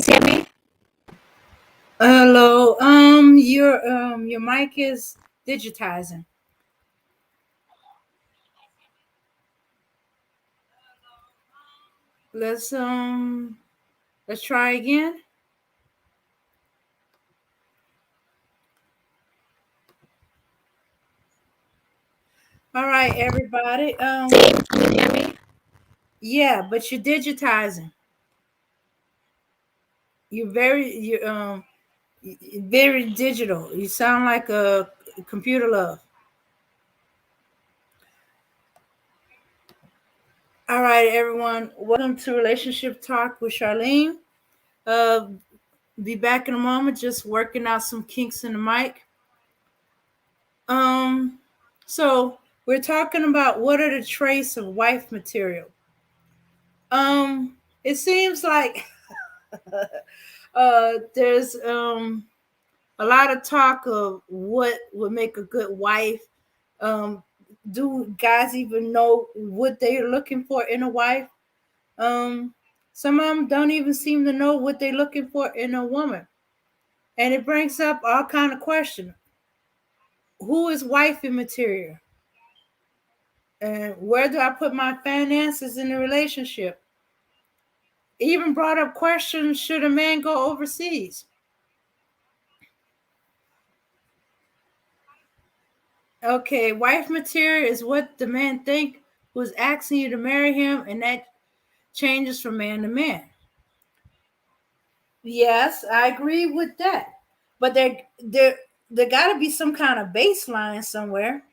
hear me? Hello. Your mic is digitizing. Let's um let's try again. All right, everybody. Dave, can you hear me? Yeah, but you're digitizing. You're very digital. You sound like a computer love. All right, everyone. Welcome to Relationship Talk with Sharlene. Uh, be back in a moment. Just working out some kinks in the mic. Um, so we're talking about what are the traits of wife material. It seems like there's a lot of talk of what would make a good wife. Um, do guys even know what they're looking for in a wife? Um, some of them don't even seem to know what they're looking for in a woman, and it brings up all kind of questions. Who is wifey material? And where do I put my finances in the relationship? Even brought up questions: should a man go overseas? Okay, wife material is what the man think who's asking you to marry him, and that changes from man to man. Yes, I agree with that, but there got to be some kind of baseline somewhere,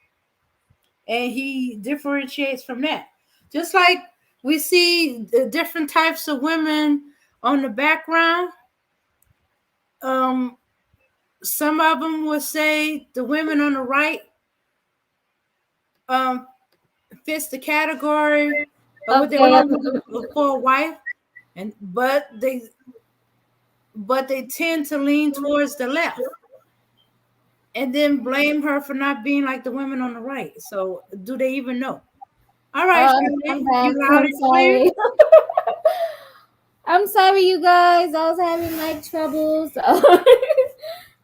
and he differentiates from that. Just like we see the different types of women on the background. Um, some of them will say the women on the right um, fits the category of what they Okay. want for a wife, and but they tend to lean towards the left, and then blame her for not being like the women on the right. So do they even know? All right, I'm Sharlene, back. you loud I'm and clear. sorry. I'm sorry, you guys. I was having mic trouble. So.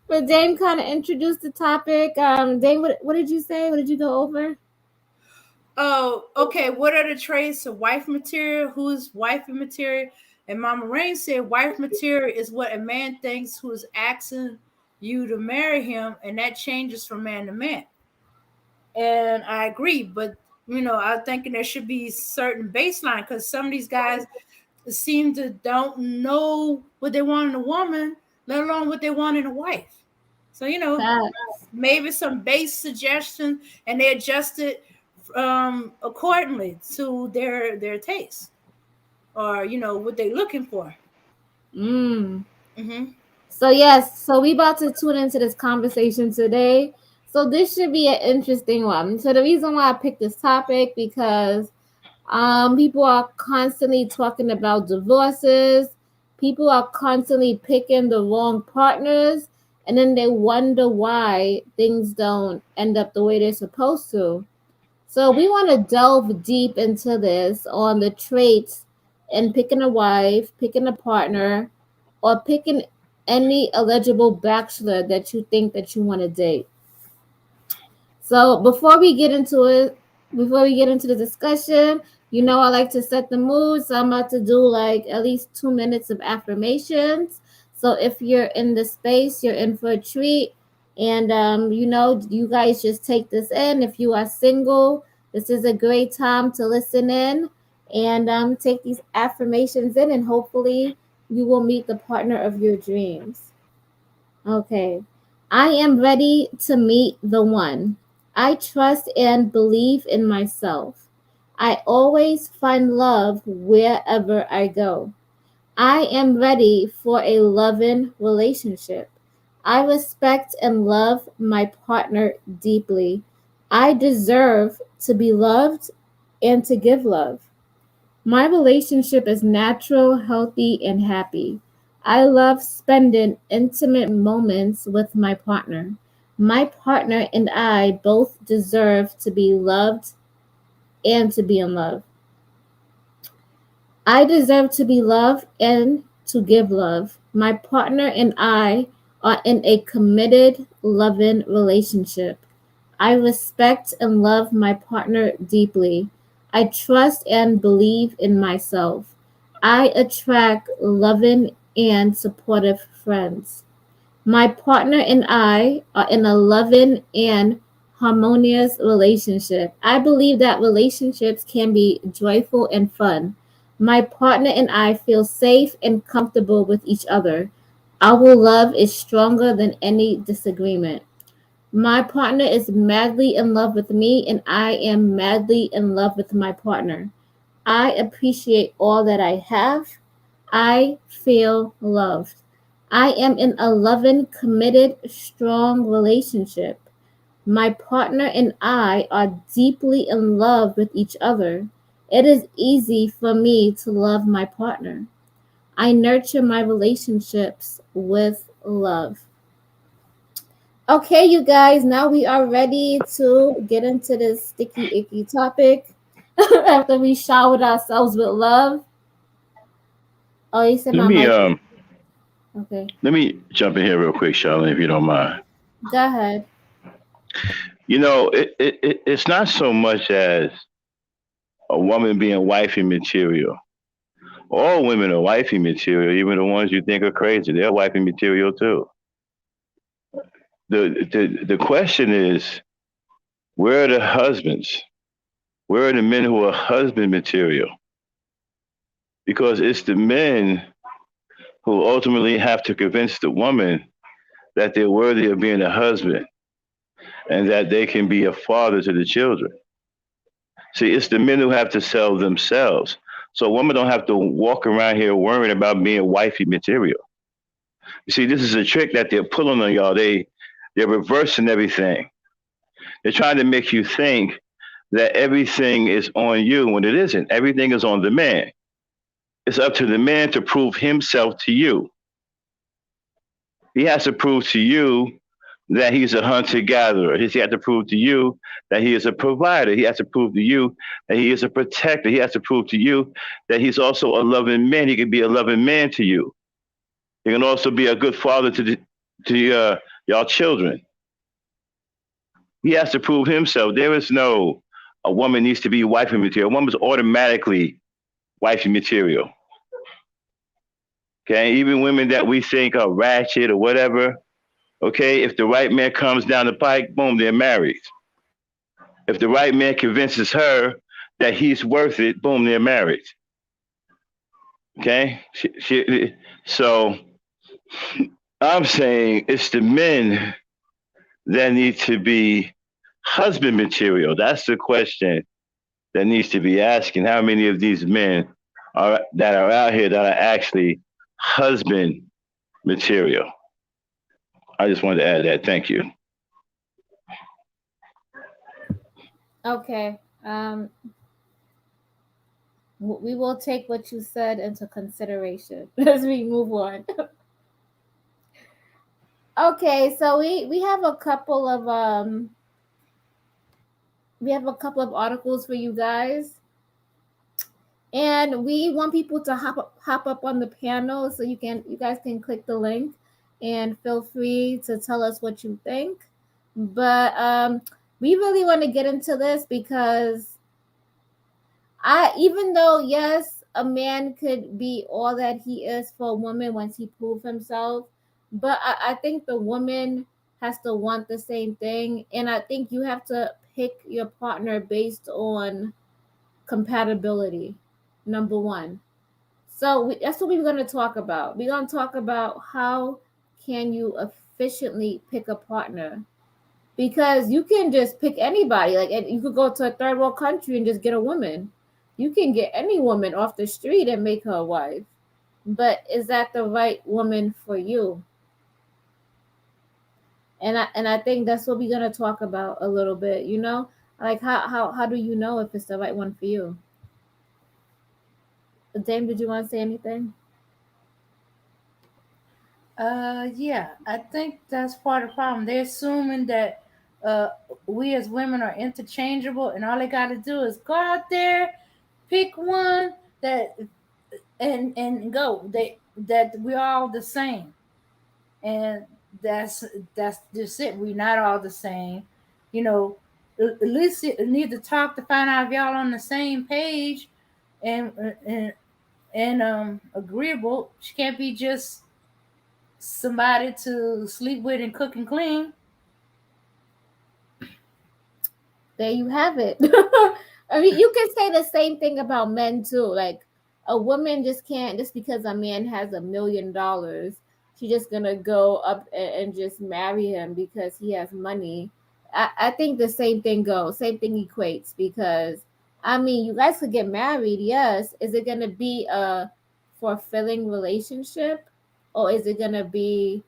But Dame kind of introduced the topic. Dame, what did you say? What did you go over? Oh, okay. What are the traits of wife material? Who's wifey material? And Mama Rain said wife material is what a man thinks who's asking you to marry him, and that changes from man to man. And I agree, but I'm thinking there should be certain baseline because some of these guys seem to don't know what they want in a woman, let alone what they want in a wife. So Facts. maybe some base suggestions, and they adjust it accordingly to their taste or what they're looking for. Mm. Hmm. So yes, so we about to tune into this conversation today. So this should be an interesting one. So the reason why I picked this topic because people are constantly talking about divorces. People are constantly picking the wrong partners, and then they wonder why things don't end up the way they're supposed to. So we want to delve deep into this on the traits in picking a wife, picking a partner, or picking any eligible bachelor that you think that you want to date. So before we get into the discussion, I like to set the mood. So I'm about to do like at least 2 minutes of affirmations. So if you're in the space, you're in for a treat. And you guys just take this in. If you are single, this is a great time to listen in and take these affirmations in, and hopefully you will meet the partner of your dreams. Okay. I am ready to meet the one. I trust and believe in myself. I always find love wherever I go. I am ready for a loving relationship. I respect and love my partner deeply. I deserve to be loved and to give love. My relationship is natural, healthy, and happy. I love spending intimate moments with my partner. My partner and I both deserve to be loved and to be in love. I deserve to be loved and to give love. My partner and I are in a committed, loving relationship. I respect and love my partner deeply. I trust and believe in myself. I attract loving and supportive friends. My partner and I are in a loving and harmonious relationship. I believe that relationships can be joyful and fun. My partner and I feel safe and comfortable with each other. Our love is stronger than any disagreement. My partner is madly in love with me, and I am madly in love with my partner. I appreciate all that I have. I feel loved. I am in a loving, committed, strong relationship. My partner and I are deeply in love with each other. It is easy for me to love my partner. I nurture my relationships with love. Okay, you guys, now we are ready to get into this sticky, icky topic after we showered ourselves with love. Oh, you said Let my me mic. um Okay, let me jump in here real quick, Sharlene, if you don't mind. go ahead. It's not so much as a woman being wifey material. All women are wifey material, even the ones you think are crazy. They're wifey material too. The question is, where are the husbands? Where are the men who are husband material? Because it's the men who ultimately have to convince the woman that they're worthy of being a husband and that they can be a father to the children. See, it's the men who have to sell themselves. So women don't have to walk around here worrying about being wifey material. You see, this is a trick that they're pulling on y'all. They're reversing everything. They're trying to make you think that everything is on you when it isn't. Everything is on the man. It's up to the man to prove himself to you. He has to prove to you that he's a hunter gatherer. He has to prove to you that he is a provider. He has to prove to you that he is a protector. He has to prove to you that he's also a loving man. He can be a loving man to you. He can also be a good father to y'all children. He has to prove himself. There is no a woman needs to be wifey material. A woman's automatically wifey material. Okay, even women that we think are ratchet or whatever. Okay, if the right man comes down the pike, boom, they're married. If the right man convinces her that he's worth it, boom, they're married. Okay? So I'm saying it's the men that need to be husband material. That's the question that needs to be asking. How many of these men are that are out here that are actually husband material? I just wanted to add that. Thank you. Okay. We will take what you said into consideration as we move on. Okay, so we have a couple of articles for you guys, and we want people to hop up on the panel, so you guys can click the link and feel free to tell us what you think. But we really want to get into this because even though yes, a man could be all that he is for a woman once he proves himself, but I think the woman has to want the same thing, and I think you have to pick your partner based on compatibility. Number one. So that's what we're going to talk about. We're going to talk about how can you efficiently pick a partner, because you can just pick anybody. Like, and you could go to a third world country and just get a woman. You can get any woman off the street and make her a wife. But is that the right woman for you? And I think that's what we're gonna talk about a little bit. Like how do you know if it's the right one for you? Dame, did you want to say anything? Yeah, I think that's part of the problem. They're assuming that uh, we as women are interchangeable, and all they got to do is go out there, pick one that and go. that we're all the same, and that's that's just it. We're not all the same, you know. At least you need to talk to find out if y'all on the same page, and and and agreeable. She can't be just somebody to sleep with and cook and clean. There you have it. I mean, you can say the same thing about men too. Like a woman just can't, just because a man has $1 million, she just gonna go up and just marry him because he has money. I think the same thing goes, same thing equates, because I mean, you guys could get married, yes. Is it gonna be a fulfilling relationship, or is it gonna be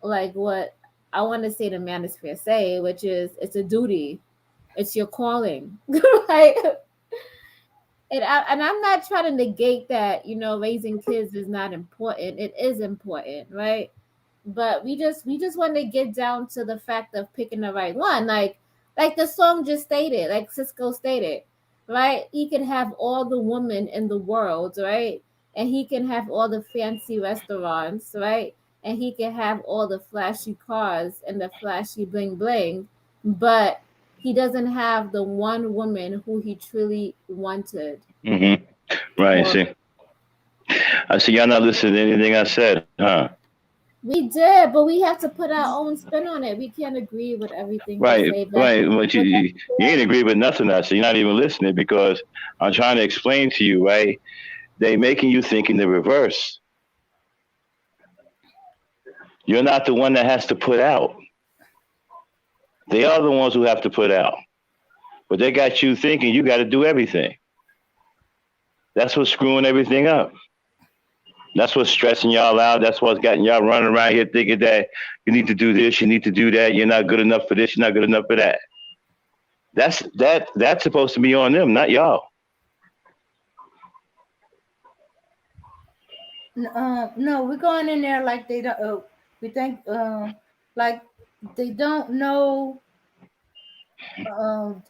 like what I want to say the manosphere say, which is it's a duty, it's your calling, right? And I'm not trying to negate that, raising kids is not important. It is important, right? But we just want to get down to the fact of picking the right one, like the song just stated, like Cisco stated, right? He can have all the women in the world, right? And he can have all the fancy restaurants, right? And he can have all the flashy cars and the flashy bling bling, but he doesn't have the one woman who he truly wanted. Hmm. Right. Or See, I see y'all not listening to anything I said, huh? we did, but we have to put our own spin on it. We can't agree with everything we Right, say, but right. But but you ain't agree with nothing I said. You're not even listening because I'm trying to explain to you, right? They making you think in the reverse. You're not the one that has to put out. They are the ones who have to put out. But they got you thinking you got to do everything. That's what's screwing everything up. That's what's stressing y'all out. That's what's gotten y'all running around here thinking that you need to do this, you need to do that. You're not good enough for this. You're not good enough for that. That's supposed to be on them, not y'all. No, we're going in there like they don't. We think like they don't know um,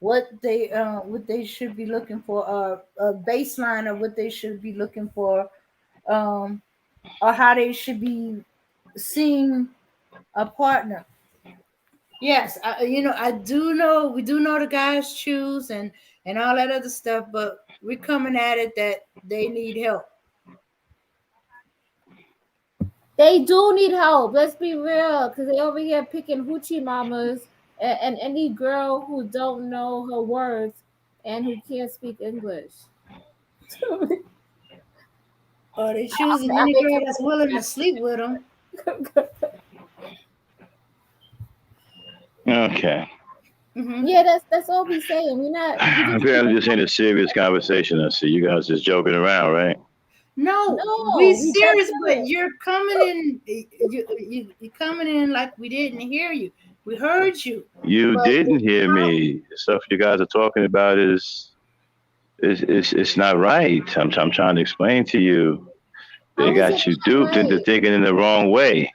what they should be looking for, a baseline of what they should be looking for, um, or how they should be seeing a partner. Yes, I do know, we do know the guys choose and all that other stuff, but we're coming at it that they need help. they do need help. Let's be real, because they over here picking hoochie mamas, and any girl who don't know her words and who can't speak English. Or they choosing I'm any girl making that's willing to sleep with them. Okay. Hmm. Yeah, that's all we saying. We just Apparently, this ain't a serious conversation. I see you guys just joking around, right? No, we no, we dead serious, but serious. you're coming in. You coming in like we didn't hear you. We heard you, You but didn't hear me. The stuff you guys are talking about is not right. I'm trying to explain to you. They How is it got you not duped into right? thinking in the wrong way.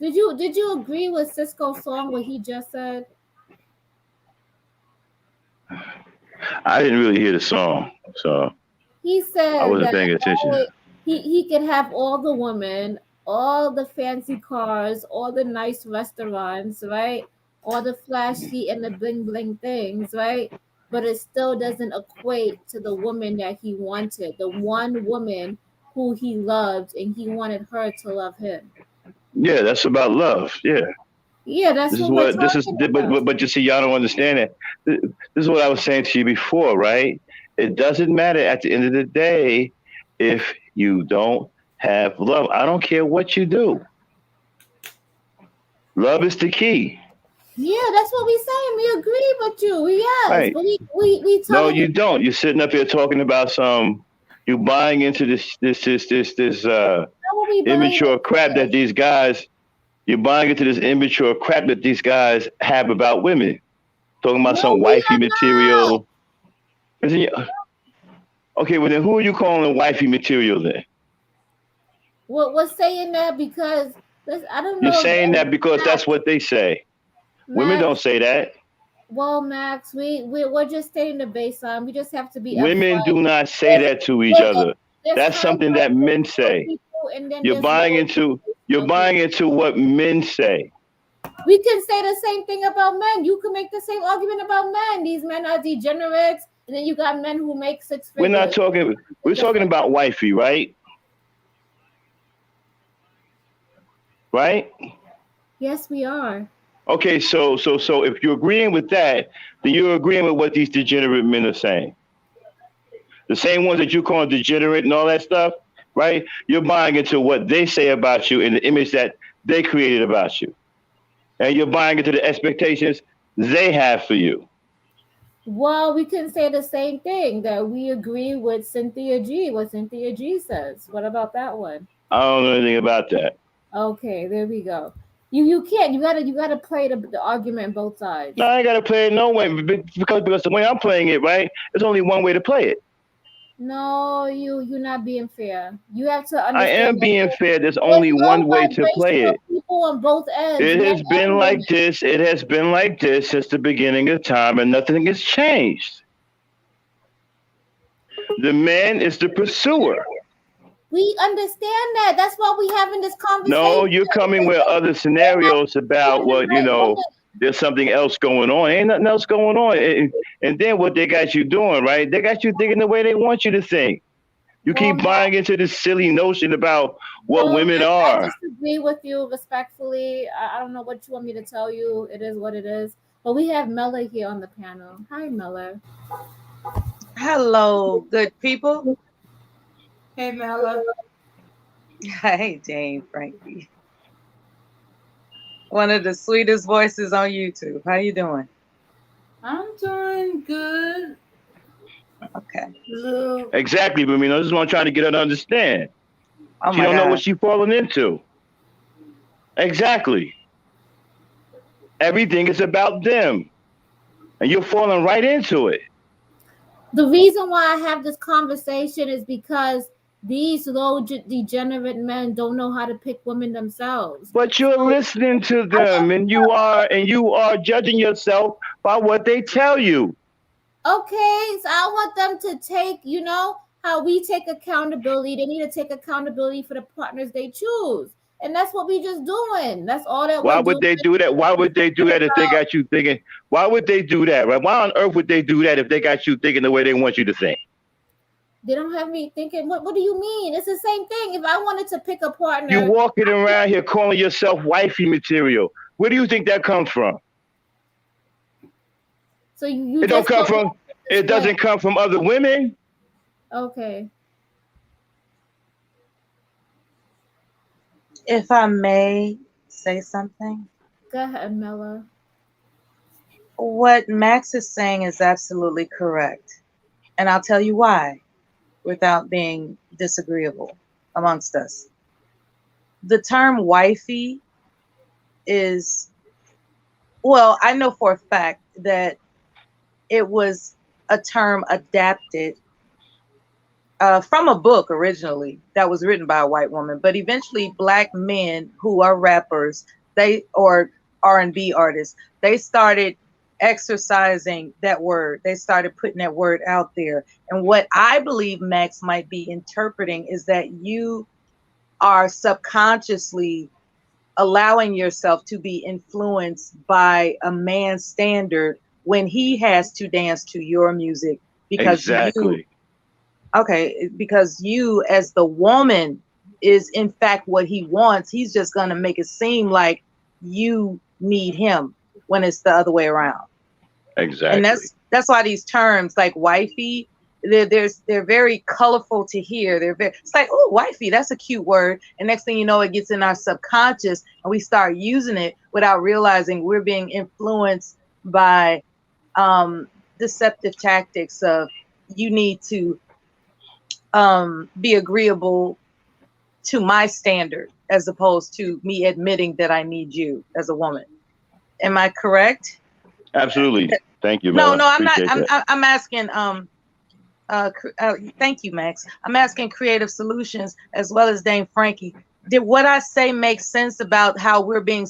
Did you agree with Cisco's song, what he just said? I didn't really hear the song, so He I said wasn't that paying attention. he could have all the women, all the fancy cars, all the nice restaurants, right? All the flashy and the bling bling things, right? But it still doesn't equate to the woman that he wanted, the one woman who he loved, and he wanted her to love him. Yeah, that's about love. Yeah, Yeah, that's this is what we're what this is. talking about. But you see, y'all don't understand it. This is what I was saying to you before, right? It doesn't matter at the end of the day if you don't have love. I don't care what you do. Love is the key, Yeah, that's what we saying. We agree with you. Yes, right? but we No, telling you you don't. You're sitting up here talking about some. You buying into this how are we buying immature into crap that this? these guys. You're buying into this immature crap that these guys have about women. Talking about No, some we wifey are not. material. Isn't it- Okay, well then who are you calling wifey material then? We're saying that because I don't You're know saying if that because that's Max, what they say. Women don't Max. say that. Well, Max, we're just stating the baseline. We just have to be Women upfront. do not say If that to each listen, other. There's That's high something that men say. people, and then You're there's buying low into you're people. buying into what men say. We can say the same thing about men. You can make the same argument about men. These men are degenerates, and then you got men who make six We're not figures. talking. We're It's talking different. about wifey, right? Right? Yes, we are. Okay. So if you're agreeing with that, then you're agreeing with what these degenerate men are saying. The same ones that you call degenerate and all that stuff, right? You're buying into what they say about you and the image that they created about you, and you're buying into the expectations they have for you. Well, we can say the same thing that we agree with Cynthia G. What Cynthia G says. What about that one? I don't know anything about that. Okay, there we go. You can't. You gotta play the argument both No, sides. I ain't gotta play it no way because the way I'm playing it, right? There's only one way to play it. No, you're not being fair. You have to I am understand that being fair. There's there's only low one way to play vibrational it. people on both ends, It men has been and women. like this. It has been like this since the beginning of time, and nothing has changed. The man is the pursuer. We understand that. That's why we having this No, conversation. you're coming Because with other they're not scenarios about putting the what, right woman. there's something else going on. Ain't nothing else going on. And then what they got you doing, right? They got you thinking the way they want you to think. You Well, keep buying into this silly notion about what well, women I are. disagree with you respectfully. I don't know what you want me to tell you. It is what it is. But we have Mella here on the panel. Hi, Mella. Hello, good people. Hey, Mela. Hey, Jane Frankie. One of the sweetest voices on YouTube. How you doing? I'm doing good. Okay. Little. Exactly, but this is what I'm trying to get her to understand. Oh She my don't know what God. she's falling into. Exactly. Everything is about them. And you're falling right into it. The reason why I have this conversation is because these degenerate men don't know how to pick women themselves. But you're So listening to I them and you are judging yourself by what they tell you. okay, so I want them to take, how we take accountability. They need to take accountability for the partners they choose. And that's what we just doing. That's all that we're Why would doing. they do that? Why would they do that if they got you thinking? Why would they do that? Right? Why on earth would they do that if they got you thinking the way they want you to think? They don't have me thinking, what do you mean? It's the same thing. If I wanted to pick a You partner, walking around here calling yourself wifey material. Where do you think that comes from? so you It don't just come don't from. It explain. doesn't come from other women. Okay. If I may say something, Go ahead, Mella. what Max is saying is absolutely correct. And I'll tell you why without being disagreeable amongst us. The term wifey is, well, I know for a fact that it was a term adapted from a book originally that was written by a white woman, but eventually black men who are rappers, or R&B artists, they started exercising that word. They started putting that word out there. And what I believe Max might be interpreting is that you are subconsciously allowing yourself to be influenced by a man's standard when he has to dance to your music because you, Exactly. okay, because you as the woman is in fact what he wants. He's just going to make it seem like you need him when it's the other way around. And Exactly. that's why these terms like wifey, they're very colorful to hear. It's like, oh, wifey, that's a cute word. And next thing you know, it gets in our subconscious and we start using it without realizing we're being influenced by deceptive tactics of you need to be agreeable to my standard as opposed to me admitting that I need you as a woman. Am I correct? Absolutely. Thank you, No, Mela. no, I'm not. Appreciate that. I'm asking. Thank you, Max. I'm asking Creative Solutions as well as Dame Frankie. Did what I say make sense about how we're being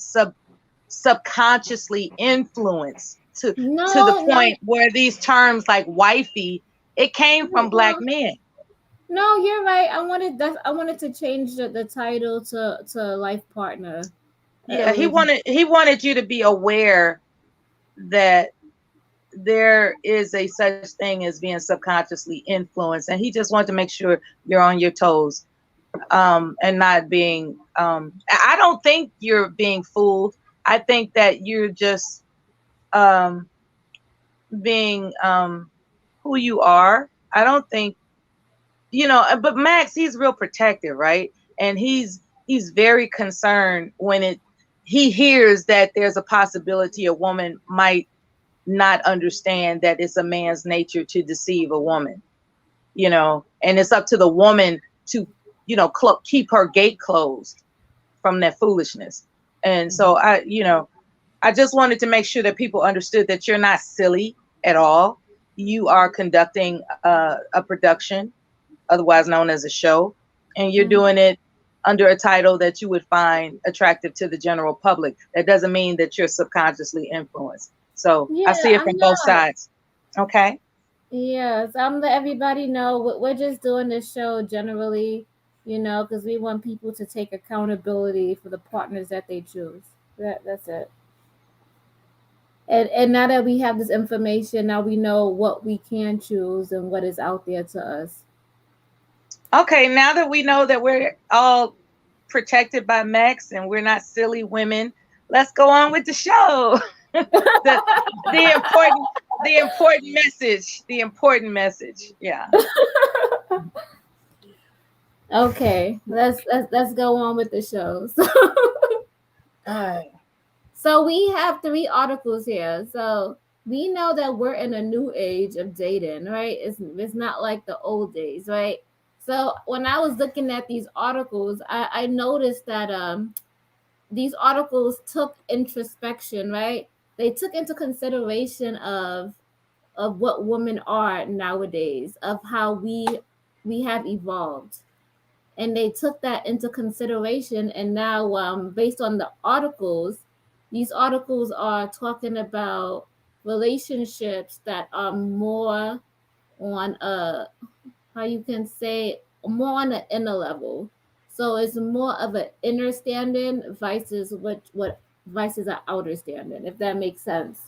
subconsciously influenced to the No, point where these terms like wifey, it came from black no. men. No, you're right. I wanted to change the title to life partner. Yeah, Original. he wanted you to be aware that there is a such thing as being subconsciously influenced, and he just wanted to make sure you're on your toes, and not being. I don't think you're being fooled. I think that you're just um, being who you are. I don't think but Max, he's real protective, right? And he's very concerned when he hears that there's a possibility a woman might not understand that it's a man's nature to deceive a woman, and it's up to the woman to, keep her gate closed from that foolishness. And so I just wanted to make sure that people understood that you're not silly at all. You are conducting a production, otherwise known as a show, and you're Mhm. doing it under a title that you would find attractive to the general public. That doesn't mean that you're subconsciously influenced. So I Yeah, see it I'm from both not. sides. Okay. Yes, I'm let everybody know we're just doing this show generally, because we want people to take accountability for the partners that they choose. That's it. And now that we have this information, now we know what we can choose and what is out there to us. Okay, now that we know that we're all protected by Max and we're not silly women, let's go on with the show. the the important the important message. The important message. Yeah. Okay, let's go on with the show. All right. So we have three articles here. So we know that we're in a new age of dating, right? It's not like the old days, right? So when I was looking at these articles, I noticed that these articles took introspection, right? They took into consideration of what women are nowadays, of how we have evolved, and they took that into consideration. And now, based on the articles, these articles are talking about relationships that are more on a, how you can say, more on an inner level. So it's more of an inner standing versus what versus an outer standing, if that makes sense.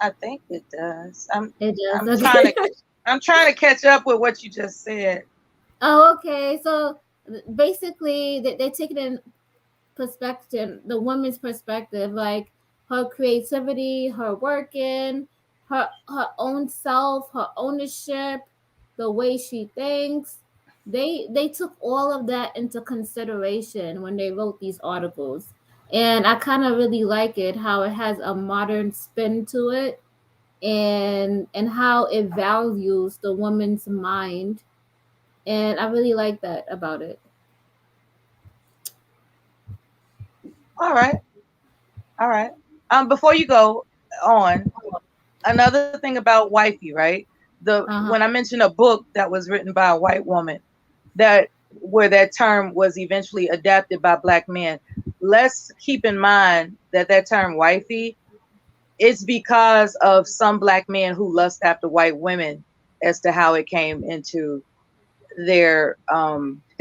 I think it does. It I'm does. trying Okay. to I'm trying to catch up with what you just said. Oh, okay. So basically, they take it in perspective, the woman's perspective, like her creativity, her working, her own self, her ownership, the way she thinks. They took all of that into consideration when they wrote these articles. And I kind of really like it how it has a modern spin to it, and how it values the woman's mind, and I really like that about it. All right. All right. Before you go on, another thing about wifey, right? The Uh-huh. When I mentioned a book that was written by a white woman, that where that term was eventually adapted by black men, let's keep in mind that that term wifey, it's because of some black men who lust after white women as to how it came into their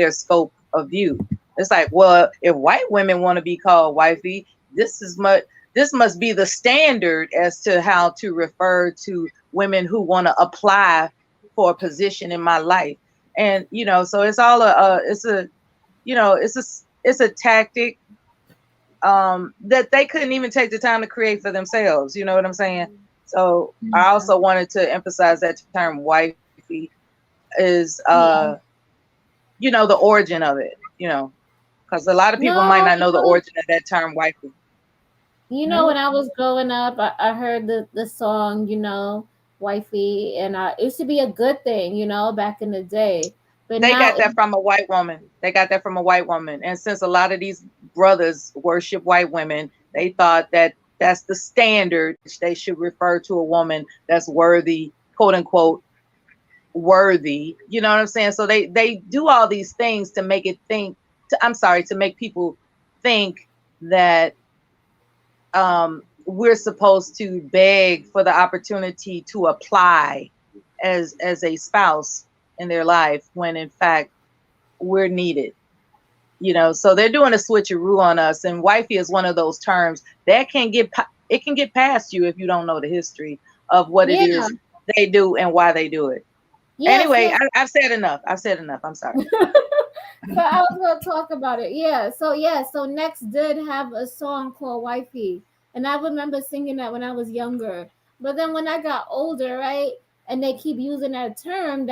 scope of view. It's like, well, if white women want to be called wifey, this must be the standard as to how to refer to women who want to apply for a position in my life. And so it's all it's a it's a tactic that they couldn't even take the time to create for themselves. You know what I'm saying? So I also wanted to emphasize that term wifey is Yeah. the origin of it, because a lot of people might No, not know the origin of that term wifey. Mhm. when I was growing up, I heard the song, wifey, and it used to be a good thing, back in the day. But They now got that from a white woman. They got that from a white woman. And since a lot of these brothers worship white women, they thought that that's the standard which they should refer to a woman that's worthy, quote unquote, worthy. You know what I'm saying? So they do all these things to make it think. I'm sorry, to make people think that we're supposed to beg for the opportunity to apply as a spouse. in their life when in fact we're needed. So they're doing a switcheroo on us, and wifey is one of those terms that it can get past you if you don't know the history of what it Yeah. is they do and why they do it. Yes, Anyway, yes. I've said enough. I'm sorry. So I was gonna talk about it. So Next did have a song called Wifey. And I remember singing that when I was younger. But then when I got older, right, and they keep using that term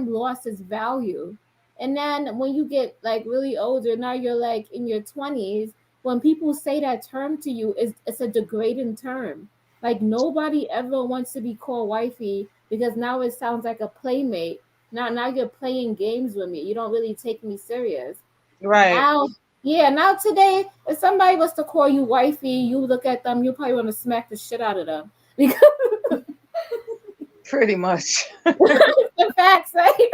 lost its value. And then when you get like really older, now you're like in your 20s, when people say that term to you, it's a degrading term. Like nobody ever wants to be called wifey because now it sounds like a playmate. Now you're playing games with me. You don't really take me serious. Right. Now, yeah, now today, if somebody was to call you wifey, you look at them, you probably want to smack the shit out of them. Because Pretty much. the facts, right?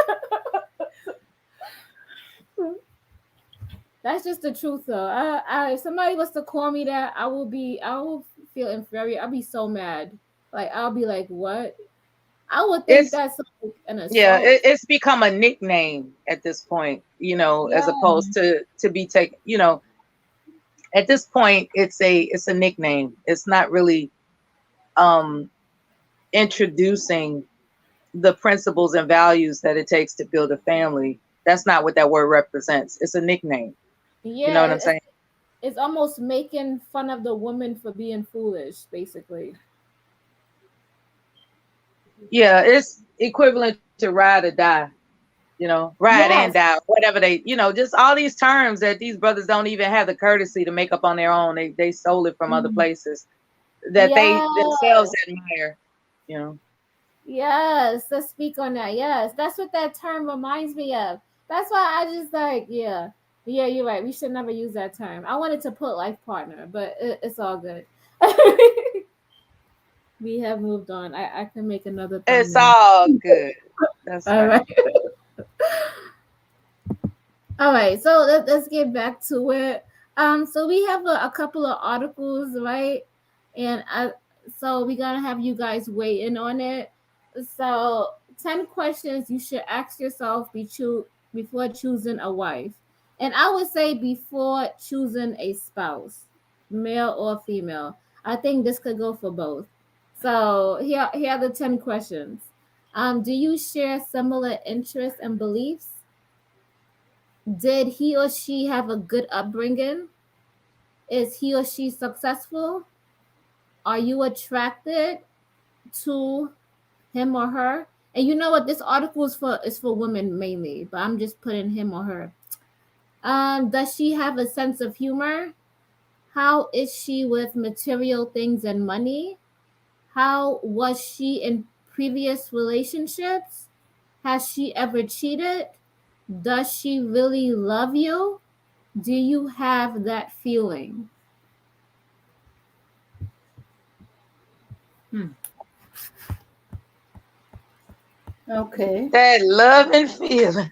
That's just the truth though. If somebody was to call me that, I will feel inferior. I'll be so mad. Like I'll be like, what? I would think It's that's like an Yeah, assault. it's become a nickname at this point, Yeah. as opposed to be taken, at this point it's a nickname. It's not really um introducing the principles and values that it takes to build a family. That's not what that word represents. It's a nickname. You know what Yeah, I'm saying? it's almost making fun of the woman for being foolish, basically. Yeah, it's equivalent to ride or die, ride and Yes. die, whatever just all these terms that these brothers don't even have the courtesy to make up on their own. They stole it from other Mhm. places that they Yeah. themselves admire, you know. Yes. Let's speak on that. Yes. That's what that term reminds me of. That's why I just like, yeah. Yeah, you're right. We should never use that term. I wanted to put life partner, but it's all good. We have moved on. I can make another thumb It's now. all good. That's All right. right. All right, so let's get back to it. So we have a couple of articles, right? And so we gotta have you guys weigh in on it. So 10 questions you should ask yourself before choosing a wife, and I would say before choosing a spouse, male or female. I think this could go for both. So here are the 10 questions. Do you share similar interests and beliefs? Did he or she have a good upbringing? Is he or she successful? Are you attracted to him or her? And you know what? This article is for women mainly, but I'm just putting him or her. Does she have a sense of humor? How is she with material things and money? How was she in previous relationships? Has she ever cheated? Does she really love you? Do you have that feeling? Hmm. Okay. That love and feeling.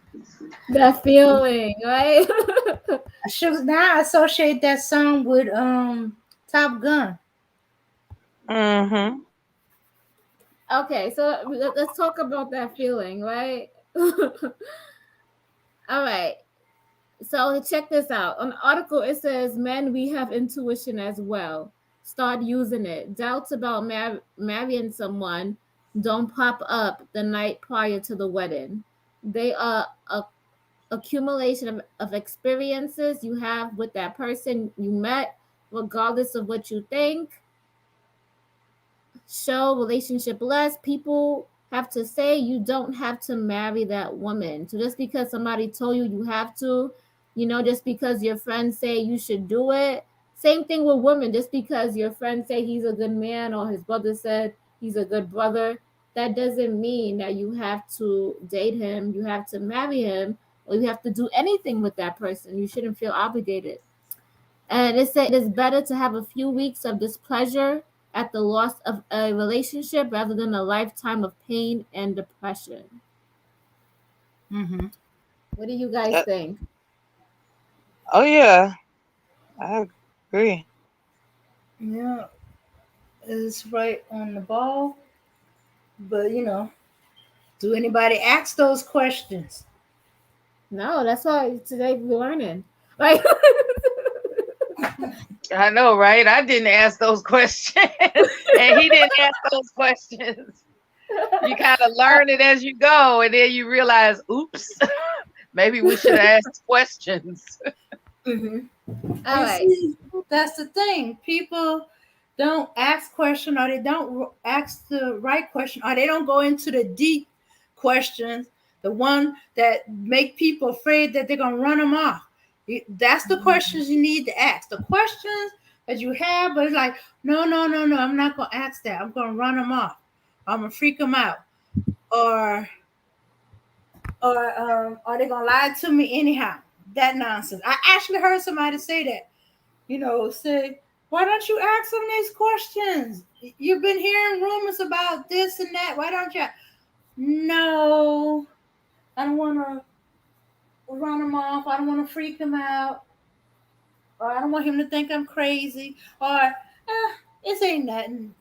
That feeling, right? I should now associate that song with Top Gun. Mm-hmm. Okay, so let's talk about that feeling, right? All right. So check this out. On the article, it says, "Men, we have intuition as well. Start using it. Doubts about marrying someone don't pop up the night prior to the wedding. They are a accumulation of experiences you have with that person you met, regardless of what you think, show relationship less. People have to say you don't have to marry that woman. So just because somebody told you you have to, just because your friends say you should do it. Same thing with women. Just because your friends say he's a good man or his brother said he's a good brother, that doesn't mean that you have to date him, you have to marry him, or you have to do anything with that person. You shouldn't feel obligated. And it said it is better to have a few weeks of displeasure at the loss of a relationship rather than a lifetime of pain and depression. Mm-hmm. What do you guys Uh, think? oh yeah, I agree. Yeah, it's right on the ball, but Do anybody ask those questions? No, that's why today we're learning. Like, I know, right? I didn't ask those questions, and he didn't ask those questions. You kind of learn it as you go, and then you realize, oops, maybe we should have asked questions. Mm-hmm. all And right. see, that's the thing. People don't ask question, or they don't ask the right question, or they don't go into the deep questions, the one that make people afraid that they're gonna run them off. That's the questions you need to ask. The questions that you have, but it's like, no, no, no, no, I'm not gonna ask that. I'm gonna run them off. I'm gonna freak them out, or are they gonna lie to me anyhow? That nonsense. I actually heard somebody say that. Say, why don't you ask them these questions? You've been hearing rumors about this and that. Why don't you? No, I don't want to run him off. I don't want to freak him out. Or I don't want him to think I'm crazy. Or, it ain't nothing.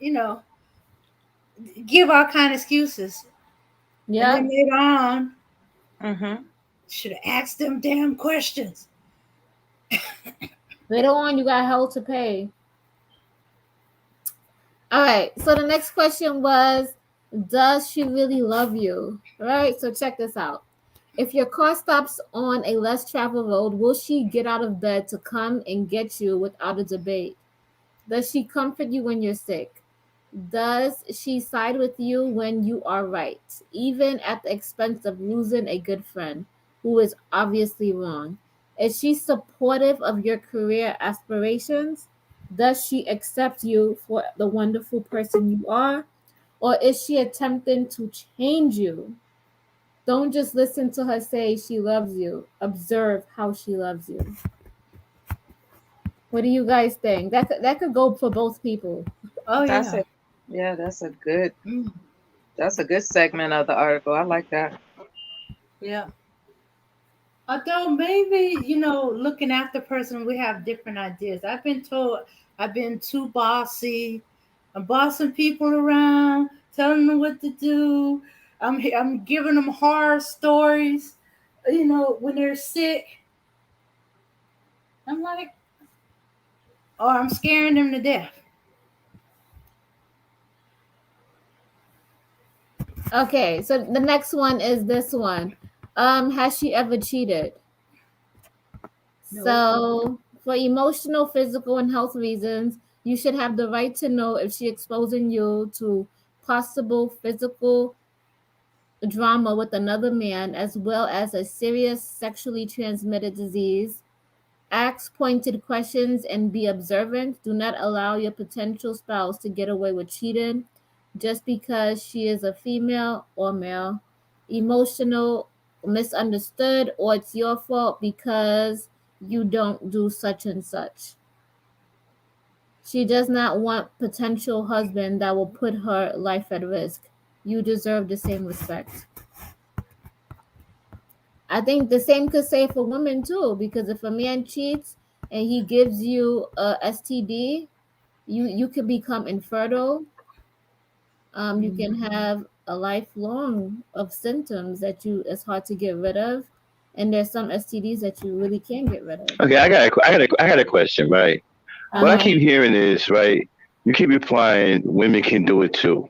Give all kind of excuses. And then Yep. later on, Mm-hmm. should have asked them damn questions. Later on, you got hell to pay. All right. So the next question was, does she really love you? All right. So check this out. If your car stops on a less traveled road, will she get out of bed to come and get you without a debate? Does she comfort you when you're sick? Does she side with you when you are right, even at the expense of losing a good friend who is obviously wrong? Is she supportive of your career aspirations? Does she accept you for the wonderful person you are? Or is she attempting to change you? Don't just listen to her say she loves you. Observe how she loves you. What do you guys think? That could go for both people. Oh, That's yeah. a yeah, Mm, that's a good segment of the article. I like that. yeah. Although maybe, looking after person, we have different ideas. I've been told I've been too bossy. I'm bossing people around, telling them what to do. I'm giving them horror stories. When they're sick, I'm like, or I'm scaring them to death. Okay, so the next one is this one. Has she ever cheated? No. So, for emotional, physical, and health reasons, you should have the right to know if she exposing you to possible physical drama with another man, as well as a serious sexually transmitted disease. Ask pointed questions and be observant. Do not allow your potential spouse to get away with cheating just because she is a female or male. Emotional, misunderstood, or it's your fault because you don't do such and such. She does not want potential husband that will put her life at risk. You deserve the same respect. I think the same could say for women too, because if a man cheats and he gives you a STD, you could become infertile. You can Mhm. have a lifelong of symptoms that you it's hard to get rid of, and there's some STDs that you really can't get rid of. Okay, I got a question, right? What I Uh-huh. keep hearing is, right, you keep implying women can do it too.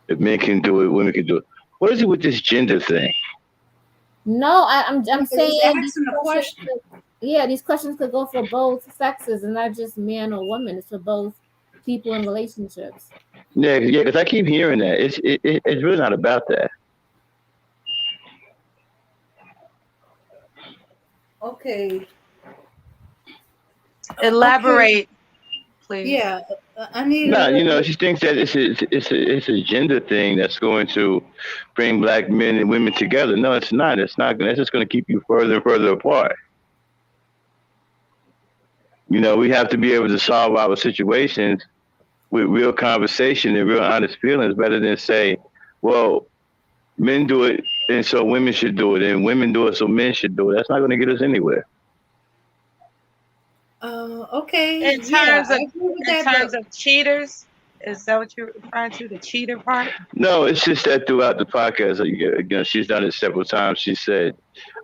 If men can do it, women can do it. What is it with this gender thing? No, I'm Because it's saying these asking a questions. question. Yeah, these questions could go for both sexes and not just man or woman. It's for both people in relationships. Yeah, because I keep hearing that. It's really not about that. Okay. Okay. Elaborate, please. Yeah. I need a No, little bit. she thinks that it's a gender thing that's going to bring black men and women together. No, it's not. It's not. That's just going to keep you further and further apart. We have to be able to solve our situations with real conversation and real honest feelings, rather than say, "Well, men do it, and so women should do it, and women do it, so men should do it." That's not going to get us anywhere. Okay. In Yeah, terms I of agree with in that, but terms of cheaters, Is that what you're referring to? The cheater part? No, it's just that throughout the podcast, again, she's done it several times. She said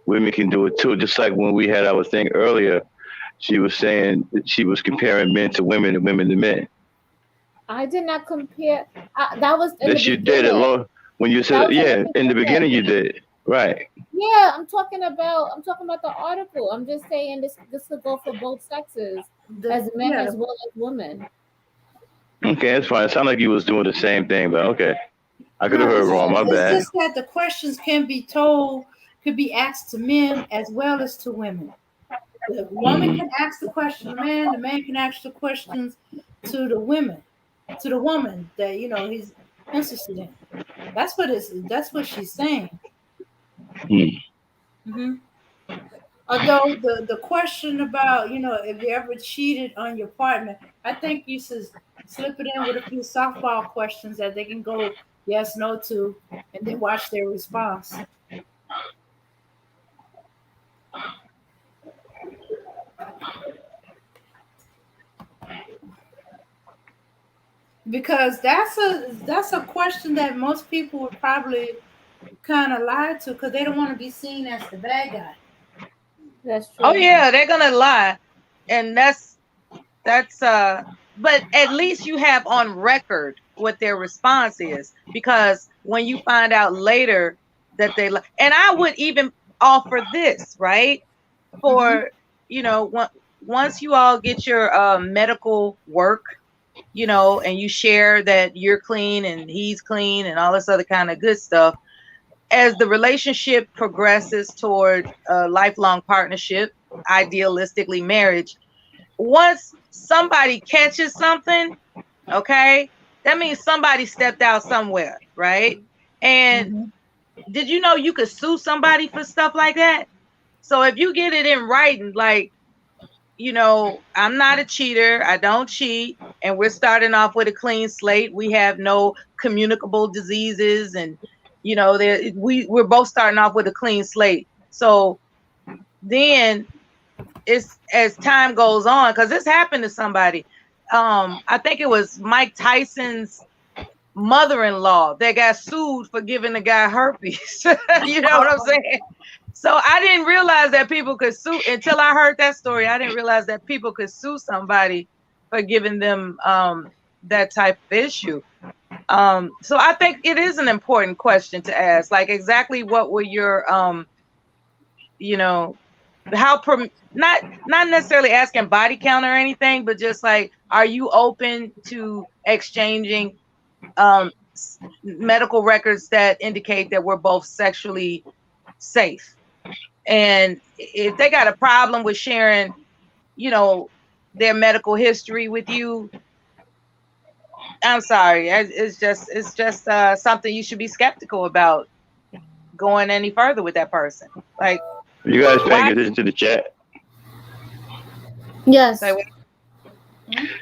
women can do it too. Just like when we had our thing earlier, she was saying that she was comparing men to women and women to men. I did not compare. That was in the That you did it beginning. long when you said That it. was in the Yeah, in the beginning beginning. you did. Right. Yeah, I'm talking about the article. I'm just saying this could go for both sexes, as men Yeah, as well as women. Okay, that's fine. It sounded like you was doing the same thing, but okay. I could no, have heard wrong. My it's bad. just that the questions could be asked to men as well as to women. The woman Hmm. can ask the question to the man can ask the questions to the women, to the woman that he's interested in. That's what she's saying. Hmm. Hmm. Although the question about if you ever cheated on your partner, I think you should slip it in with a few softball questions that they can go yes, no to, and then watch their response. Because that's a question that most people would probably kind of lie to because they don't want to be seen as the bad guy. That's Oh true. yeah, they're gonna lie, and that's but at least you have on record what their response is, because when you find out later that and I would even offer this, right? Hmm. For, once you all get your medical work, and you share that you're clean and he's clean and all this other kind of good stuff, as the relationship progresses toward a lifelong partnership, idealistically marriage, once somebody catches something, okay, that means somebody stepped out somewhere, right? And Hmm. did you know you could sue somebody for stuff like that? So if you get it in writing, like, I'm not a cheater, I don't cheat, and we're starting off with a clean slate. We have no communicable diseases, and we're both starting off with a clean slate. So then, it's as time goes on, because this happened to somebody. I think it was Mike Tyson's mother-in-law that got sued for giving the guy herpes. You know what I'm saying? So I didn't realize that people could sue until I heard that story. I didn't realize that people could sue somebody for giving them that type of issue. So I think it is an important question to ask. Like, exactly what were your you know not necessarily asking body count or anything, but just like, are you open to exchanging medical records that indicate that we're both sexually safe? And if they got a problem with sharing, you know, their medical history with you, I'm sorry. It's just something you should be skeptical about going any further with that person. Like, You guys paying why? attention to the chat? Say Yes. what?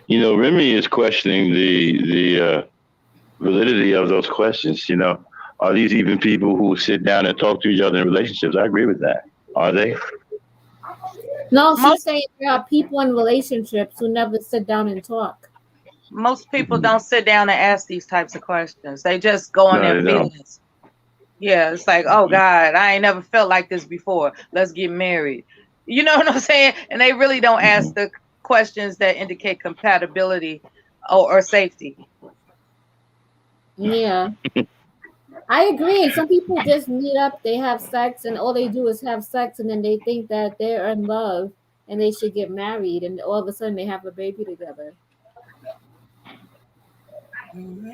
Remy is questioning the validity of those questions. Are these even people who sit down and talk to each other in relationships? I agree with that. Are they? No, Most she's saying there are people in relationships who never sit down and talk. most people Mhm. don't sit down and ask these types of questions. They just go on No, their they don't. feelings. Yeah, it's like, oh God, I ain't never felt like this before. Let's get married. You know what I'm saying? And they really don't ask Hmm. the questions that indicate compatibility or safety. Yeah, I agree. Some people just meet up, they have sex, and all they do is have sex, and then they think that they're in love and they should get married, and all of a sudden they have a baby together. Hmm.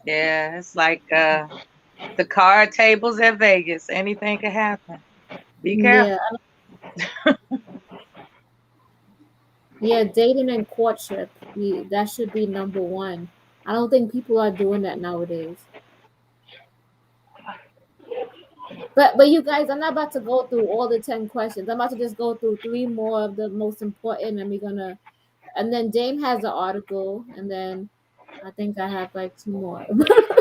Yeah, it's like the card tables at Vegas. Anything can happen. Be Yeah, careful. yeah, dating and courtship, that should be number one. I don't think people are doing that nowadays. But you guys, I'm not about to go through all the 10 questions. I'm about to just go through three more of the most important, and and then Dame has an article, and then I think I have like two more.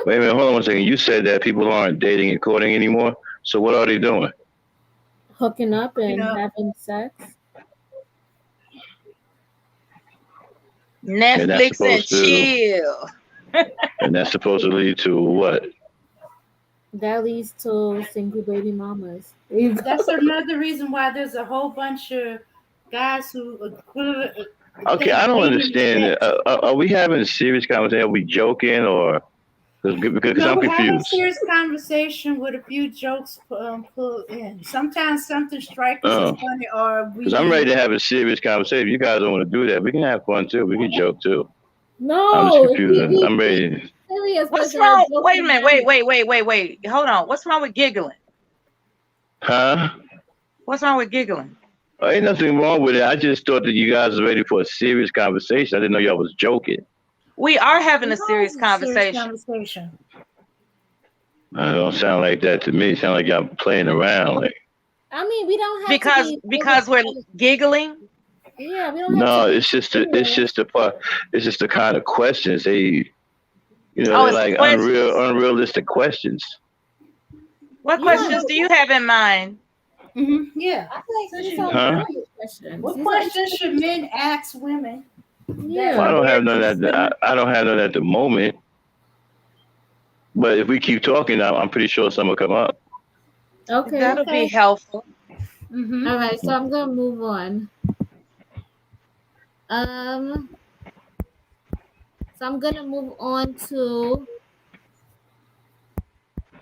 Wait a minute, hold on one second. You said that people aren't dating and courting anymore. So what are they doing? Hooking up You and know, having sex. And that's Netflix and supposed to chill. and that's supposed to lead to what? That leads to single baby mamas. There you That's go. another reason why there's a whole bunch of guys who Okay, I think don't dating is understand. sex. Are we having a serious conversation? Are we joking, or because No, I'm we're having a confused? serious conversation with a few jokes pulled in. Sometimes something strikes us as Oh, funny, or because I'm ready we. to have a serious conversation. If you guys don't want to do that, we can have fun too. We can joke too. I'm just No, confused. I'm we ready. serious, but What's the wrong? jokes Wait a are minute. nice. Wait. Hold on. What's wrong with giggling? Huh? What's wrong with giggling? Ain't nothing wrong with it. I just thought that you guys were ready for a serious conversation. I didn't know y'all was joking. We are having a No, serious it's a serious conversation. conversation. It don't sound like that to me. It sound like y'all playing around. Like, I mean, we don't have to because be over. because we're giggling. Yeah, we don't have to no, be it's serious. just the part. It's just the kind of questions Oh, they're it's the like questions. unrealistic questions. What Yeah, questions but do you have in mind? Yeah. I think Since these you are know Huh? that, important questions. what These are questions should important. men ask women that Well, I Yeah. don't they're have none at considering? I don't have none at the moment. But if we keep talking, I'm pretty sure some will come up. Okay. That'll be Okay. helpful. Mm-hmm. All right. So I'm gonna move on. Um. So I'm gonna move on to: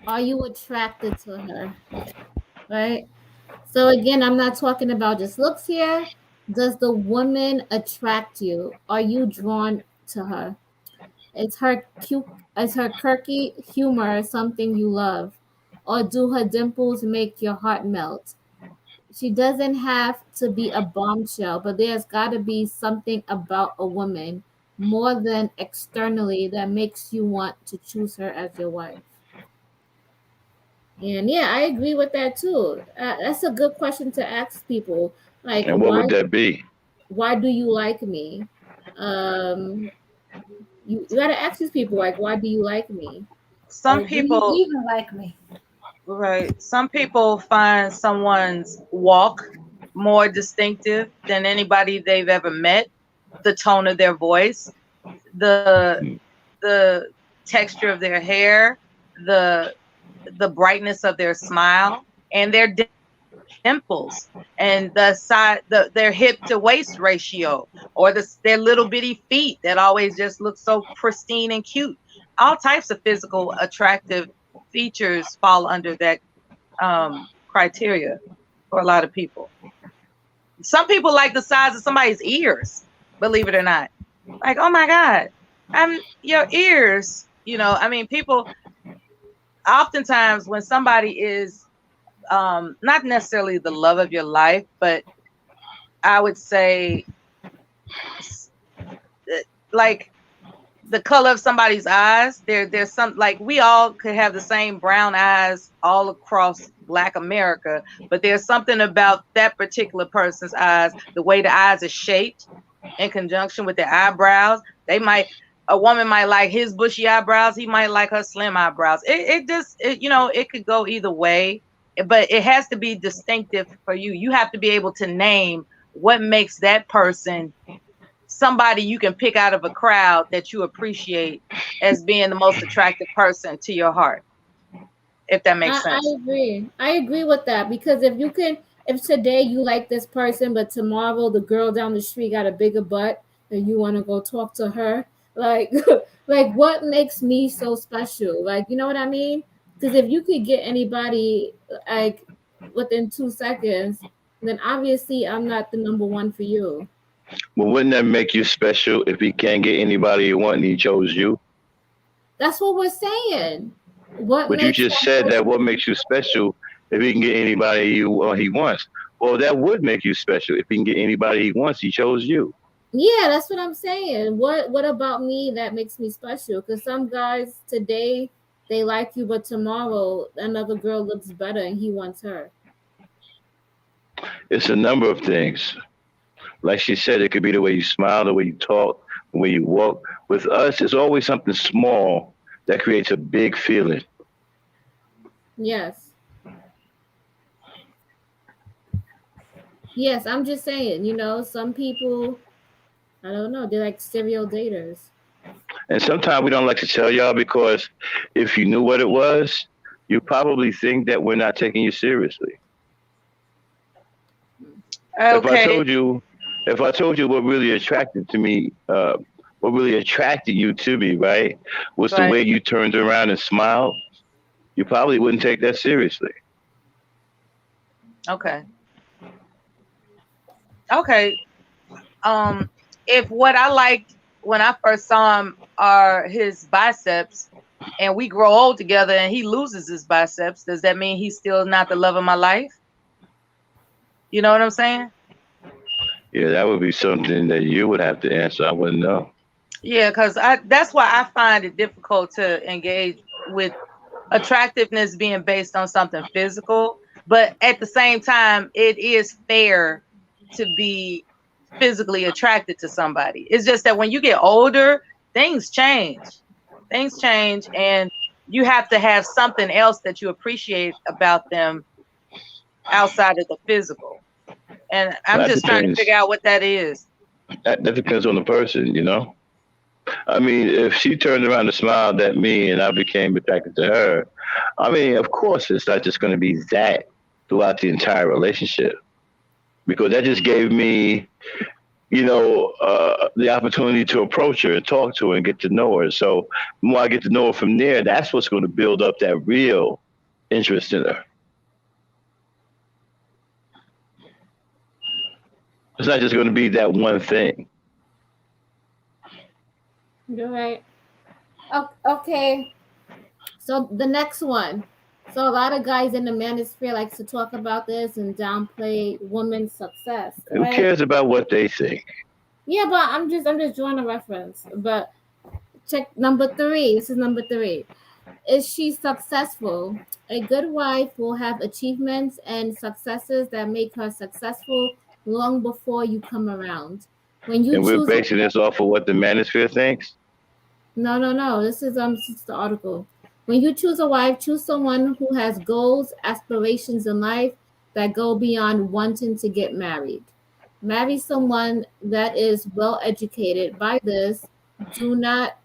are you attracted to her? Right. So again, I'm not talking about just looks here. Does the woman attract you? Are you drawn to her? Is her cute? Is her quirky humor something you love, or do her dimples make your heart melt? She doesn't have to be a bombshell, but there's got to be something about a woman more than externally that makes you want to choose her as your wife. And yeah, I agree with that too. That's a good question to ask people. Like, And what would that be? why do you like me? Um, you got to ask these people, like, why do you like me? Some Or do you people, even like me? right? Some people find someone's walk more distinctive than anybody they've ever met. The tone of their voice, the the texture of their hair, the the brightness of their smile, and their dimples, and their hip to waist ratio, or their little bitty feet that always just look so pristine and cute. All types of physical attractive features fall under that criteria for a lot of people. Some people like the size of somebody's ears, believe it or not. Like, oh my God, your ears. I mean, people oftentimes when somebody is not necessarily the love of your life, but I would say like the color of somebody's eyes. There's some, like, we all could have the same brown eyes all across Black America, but there's something about that particular person's eyes, the way the eyes are shaped in conjunction with their eyebrows. A woman might like his bushy eyebrows, he might like her slim eyebrows. It could go either way, but it has to be distinctive for you. You have to be able to name what makes that person somebody you can pick out of a crowd that you appreciate as being the most attractive person to your heart, if that makes I sense. agree. I agree with that because if today you like this person, but tomorrow the girl down the street got a bigger butt and you want to go talk to her, like, like what makes me so special? Like, you know what I mean? Because if you could get anybody like within 2 seconds, then obviously I'm not the number one for you. Well, wouldn't that make you special if he can't get anybody he want and he chose you? That's what we're saying. What But you makes just that said that person? what makes you special if he can get anybody he wants. Well, that would make you special if he can get anybody he wants. He chose you. Yeah, that's what I'm saying. What about me that makes me special? Because some guys today they like you, but tomorrow another girl looks better and he wants her. It's a number of things. Like she said, it could be the way you smile, the way you talk, the way you walk. With us, it's always something small that creates a big feeling. Yes, yes. I'm just saying. Some people. I don't know. They're like serial daters. And sometimes we don't like to tell y'all because if you knew what it was, you probably think that we're not taking you seriously. If I Okay, told you, if I told you what really attracted to me, what really attracted you to me, right, was the right. way you turned around and smiled, you probably wouldn't take that seriously. Okay. Okay. Um, if what I liked when I first saw him are his biceps, and we grow old together, and he loses his biceps, does that mean he's still not the love of my life? You know what I'm saying? Yeah, that would be something that you would have to answer. I wouldn't know. Yeah, because I that's why I find it difficult to engage with attractiveness being based on something physical, but at the same time, it is fair to be physically attracted to somebody. It's just that when you get older, things change. Things change, and you have to have something else that you appreciate about them outside of the physical. And I'm That just trying to figure depends. out what that is. That depends on the person, you know. I mean, if she turned around and smiled at me and I became attracted to her, I mean, of course, it's not just going to be that throughout the entire relationship because that just gave me, the opportunity to approach her and talk to her and get to know her. So the more I get to know her from there, that's what's going to build up that real interest in her. It's not just going to be that one thing. You're right. Okay. So the next one. So a lot of guys in the manosphere likes to talk about this and downplay women's success, Who right? cares about what they think? Yeah, but I'm just drawing a reference. But check number three. This is number three. Is she successful? A good wife will have achievements and successes that make her successful long before you come around. When you And we're choose a basing this off of what the manosphere thinks. no. This is the article. When you choose a wife, choose someone who has goals, aspirations in life that go beyond wanting to get married. Marry someone that is well educated. By this, do not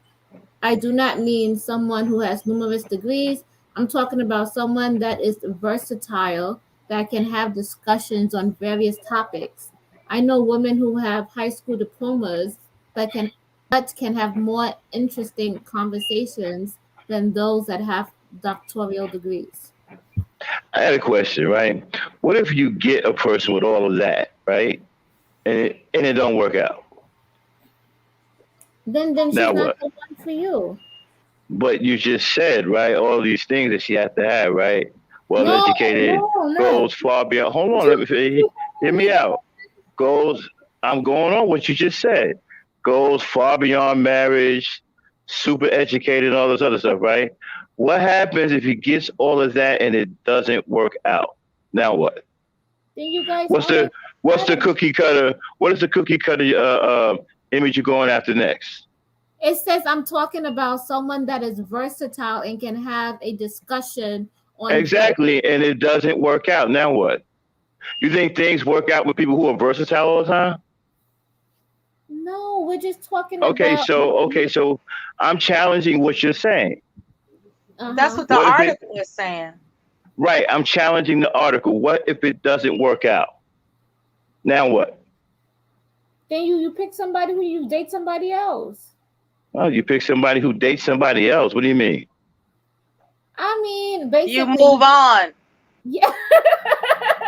I do not mean someone who has numerous degrees. I'm talking about someone that is versatile, that can have discussions on various topics. I know women who have high school diplomas but can have more interesting conversations than those that have doctoral degrees. I had a question, right? What if you get a person with all of that, right? And it don't work out? Then she's Now not what? the one for you. But you just said, right, all these things that she has to have, right? Well No, educated, no. goes far beyond. Hold on, let me hear me out. Goes, I'm going on what you just said. Goes far beyond marriage, super educated, and all this other stuff, right? What happens if he gets all of that and it doesn't work out? Now what? Then you guys What's argue the what's about the it. cookie cutter? What is the cookie cutter image you're going after next? It says I'm talking about someone that is versatile and can have a discussion on very. Exactly, and it doesn't work out. Now what? You think things work out with people who are versatile all the time? No, we're just talking Okay, about. so okay, so I'm challenging what you're saying. Uh That's huh. what the What if it article is saying. right? I'm challenging the article. What if it doesn't work out? Now what? Then you pick somebody who you date somebody else. Oh, you pick somebody who dates somebody else. What do you mean? I mean, You basically, move on. yeah.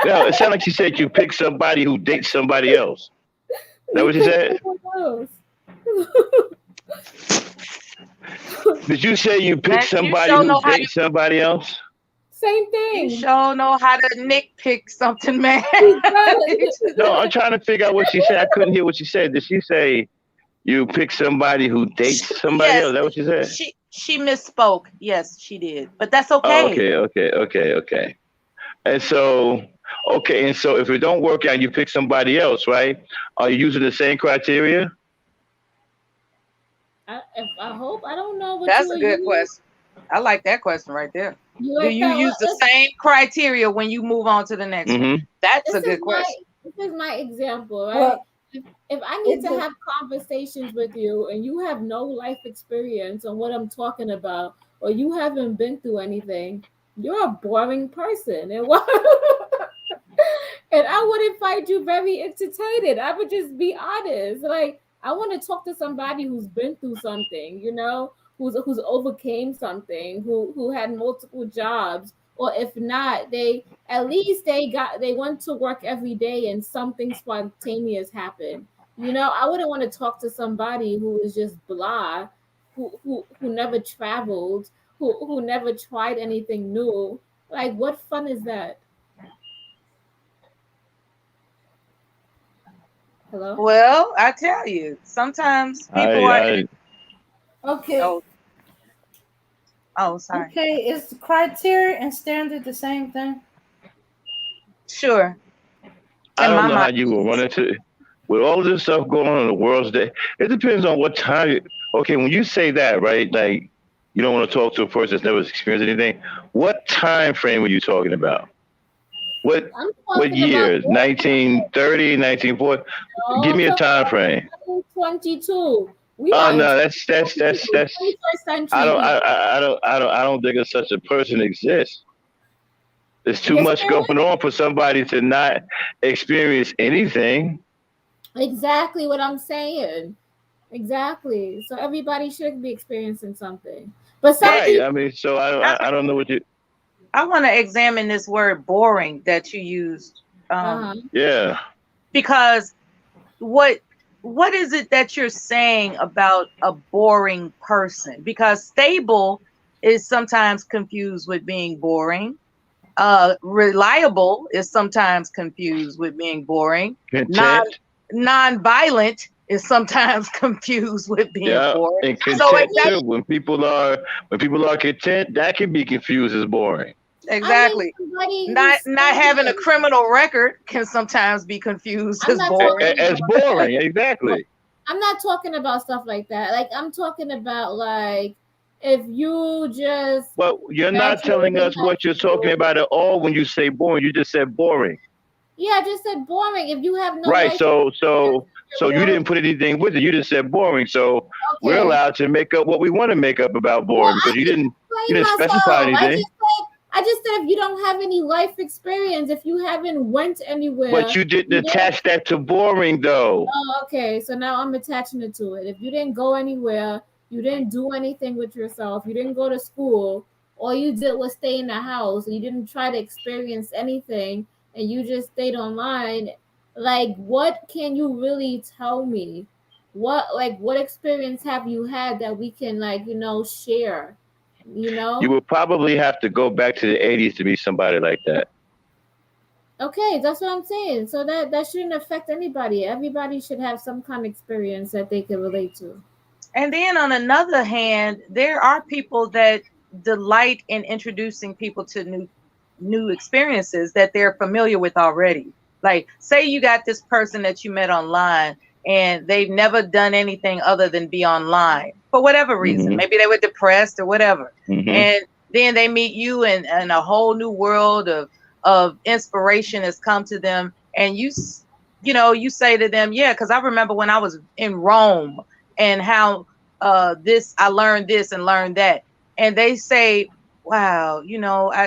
No, it sounds like she said you pick somebody who dates somebody else. Is that You what she pick said? someone else. Did you say you pick Man, you somebody sure who know how dates somebody else? Same you thing. sure know how to nitpick something, man. He does. No, I'm trying to figure out what she said. I couldn't hear what she said. Did she say you pick somebody who dates somebody else? Yes, Is that what she said? she misspoke. Yes, she did. But that's Oh, okay. okay. And so, okay, and so if it don't work out, you pick somebody else, right? Are you using the same criteria? I hope I don't know what you That's a will good use. question. I like that question right there. You Do like you that? Well, use the same criteria when you move on to the next one? Mm-hmm. That's a this is good my question. this is my example, right? Well, if I need It to just have conversations with you and you have no life experience on what I'm talking about, or you haven't been through anything, you're a boring person. And what? And I wouldn't find you very entertaining. I would just be honest. Like I want to talk to somebody who's been through something, who's overcame something, who had multiple jobs, or if not, they went to work every day and something spontaneous happened. I wouldn't want to talk to somebody who is just blah, who never traveled, who never tried anything new. Like what fun is that? Hello? Well, I tell you, sometimes people are. I okay. Oh, oh, sorry. Okay, is the criteria and standard the same thing? Sure. I In don't my know how mind, you will run yes. into with all this stuff going on in the world's day. It depends on what time. Okay, when you say that, right? Like you don't want to talk to a person that's never experienced anything. What time frame are you talking about? What I'm what talking about years? 1930, 1940? Give no, I'm me a talking time about frame. 2022. We Oh are in no, that's 2022, that's. 21st I century don't I, people. I I don't I don't I don't think of such a person exists. There's too Yes, much going on for somebody to not experience anything. exactly what I'm saying. Exactly. So everybody should be experiencing something. But some Right. people, I mean, so I, I don't know what you. I want to examine this word boring that you used, uh-huh. Yeah. because what what is it that you're saying about a boring person? Because stable is sometimes confused with being boring. Reliable is sometimes confused with being boring. Non Content. non-violent is sometimes confused with being Yeah. boring. And I So content mean, too. When people are content, that can be confused as boring. exactly. somebody Not who's not having a stable. criminal record can sometimes be confused I'm as not boring. talking As about boring. Exactly. I'm not talking about stuff like that. Like I'm talking about like if you just But you're not telling graduated us high what you're talking school. about at all when you say boring. You just said boring. Yeah, I just said boring. If you have no Right. life So experience, you're you boring. didn't put anything with it. You just said boring. So we're Okay. allowed to make up what we want to make up about Well, boring I because just you explained didn't specify myself. I anything. just said if you don't have any life experience, if you haven't went But anywhere, you didn't you didn't. attach that to boring though. Oh, okay. So now I'm attaching it to it. If you didn't go anywhere, you didn't do anything with yourself, you didn't go to school, all you did was stay in the house, and you didn't try to experience anything, and you just stayed online, like what can you really tell me? What experience have you had that we can share? You You know? would probably have to go back to the 80s to be somebody like that. Okay, that's what I'm saying. So that shouldn't affect anybody. Everybody should have some kind of experience that they can relate to. And then on another hand, there are people that delight in introducing people to new experiences that they're familiar with already. Like say you got this person that you met online and they've never done anything other than be online for whatever reason. Hmm. Maybe they were depressed or whatever. Hmm. And then they meet you and a whole new world of inspiration has come to them and you say to them, yeah, because I remember when I was in Rome and how this I learned this and learned that. And they say, wow,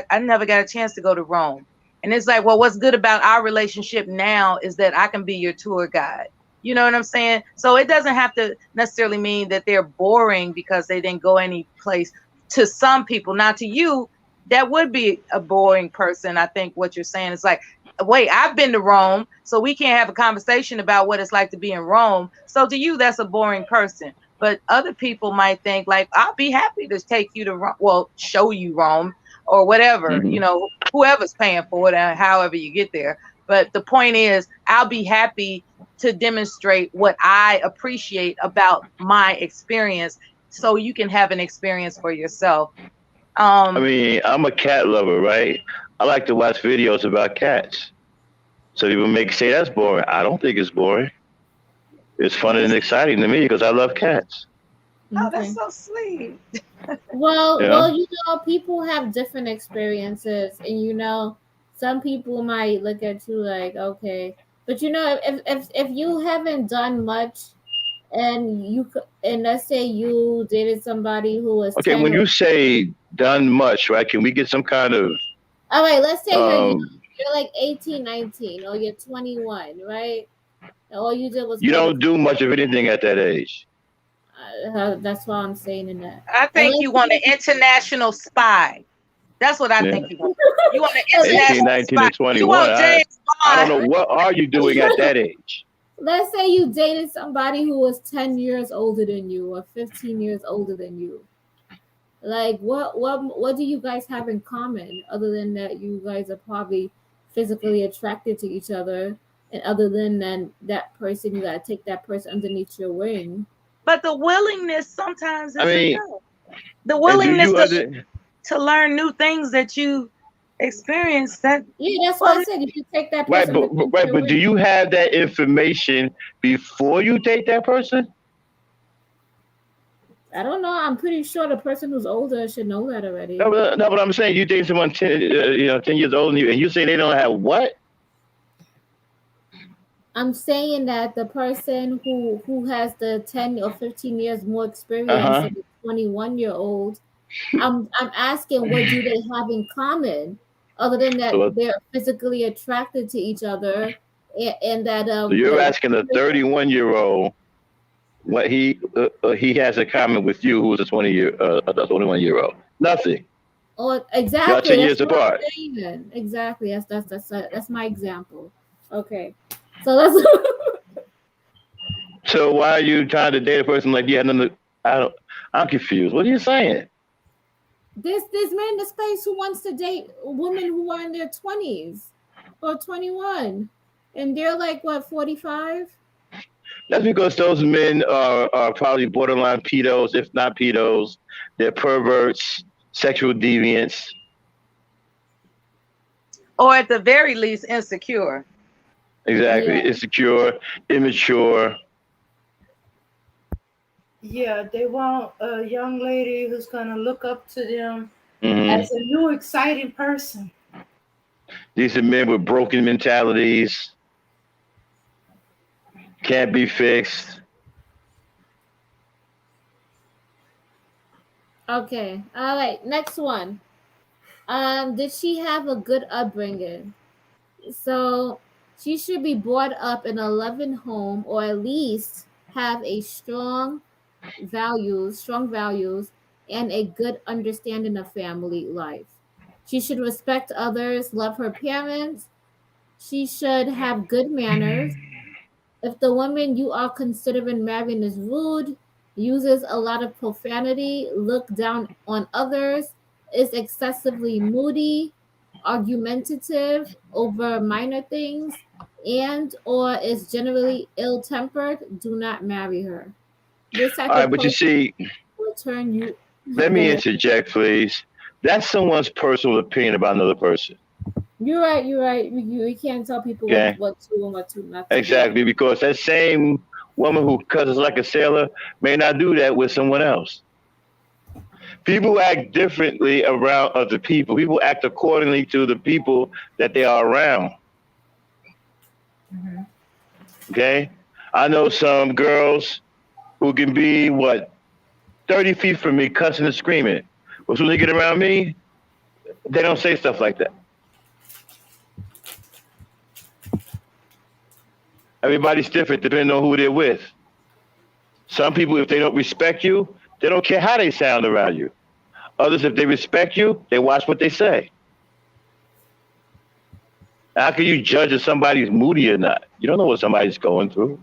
I never got a chance to go to Rome. And it's like, well, what's good about our relationship now is that I can be your tour guide. You know what I'm saying? So it doesn't have to necessarily mean that they're boring because they didn't go any place. To some people, not to you, that would be a boring person. I think what you're saying is like, wait, I've been to Rome, so we can't have a conversation about what it's like to be in Rome. So to you, that's a boring person. But other people might think like, I'll be happy to take you to Rome, well, show you Rome or whatever, Hmm. whoever's paying for it and however you get there. But the point is, I'll be happy to demonstrate what I appreciate about my experience so you can have an experience for yourself. I Um, mean, I'm a cat lover, right? I like to watch videos about cats. So people make say that's boring. I don't think it's boring. It's fun and exciting to me because I love cats. oh, that's Okay. so sweet. You Well, know. people have different experiences, and some people might look at you like, okay, But if you haven't done much, and let's say you dated somebody who was Okay, 10 when or you say done much, right? Can we get some kind of all right, let's say you're young. um? You're like 18, 19, or you're 21, right? And all you did was You go to don't do much of anything at that age. that's why I'm saying in that. I And think you want an international spy. That's what I Yeah, think you want. You want an let's 18, international 19, spy. and You 21. want I James I don't Bond. know what are you doing at that age. let's say you dated somebody who was 10 years older than you or 15 years older than you. Like what do you guys have in common other than that you guys are probably physically attracted to each other, and other than that person you gotta take that person underneath your wing. But the willingness sometimes I is mean, enough. The and do willingness you under to learn new things that you experience that Yeah, that's why I well said you should take that right? person But underneath right, your but do wing. you have that information before you date that person? I don't know. I'm pretty sure the person who's older should know that No, already. no, but I'm saying you date someone 10 years older than you, and you say they don't have what? I'm saying that the person who has the 10 or 15 years more Uh experience huh. than the 21-year-old, I'm asking what do they have in common other than that So, they're physically attracted to each other, and that so you're asking a 31-year-old what he has in common with you, who's a 21-year-old. Nothing. or Y'all exactly 10 years that's what I'm apart. saying. Exactly. That's my example. Okay. So that's So why are you trying to date a person like you had nothing? I don't. I'm confused. What are you saying? there's men in the space who wants to date women who are in their 20s or 21, and they're like what 45. That's because those men are probably borderline pedos, if not pedos. They're perverts, sexual deviants. or at the very least insecure. Exactly. Yeah. Insecure, immature. Yeah, they want a young lady who's gonna look up to them Hmm. as a new exciting person. These are men with broken mentalities, can't be fixed. Okay, all right, next one. Did she have a good upbringing? So she should be brought up in a loving home, or at least have a strong values, and a good understanding of family life. She should respect others, love her parents. She should have good manners. If the woman you are considering marrying is rude, uses a lot of profanity, look down on others, is excessively moody, argumentative over minor things, and or is generally ill-tempered, do not marry her. This type All right, of but you person see, will turn you. let Go me ahead. interject, please. That's someone's personal opinion about another person. You're right. You're right. We can't tell people Okay. what to and what to not to do. Exactly, because that same woman who cusses like a sailor may not do that with someone else. People act differently around other people. People act accordingly to the people that they are around. Mhm. Okay? I know some girls who can be, what, 30 feet from me cussing and screaming. But when they get around me, they don't say stuff like that. Everybody's different depending on who they're with. Some people, if they don't respect you, they don't care how they sound around you. Others, if they respect you, they watch what they say. How can you judge if somebody's moody or not? You don't know what somebody's going through.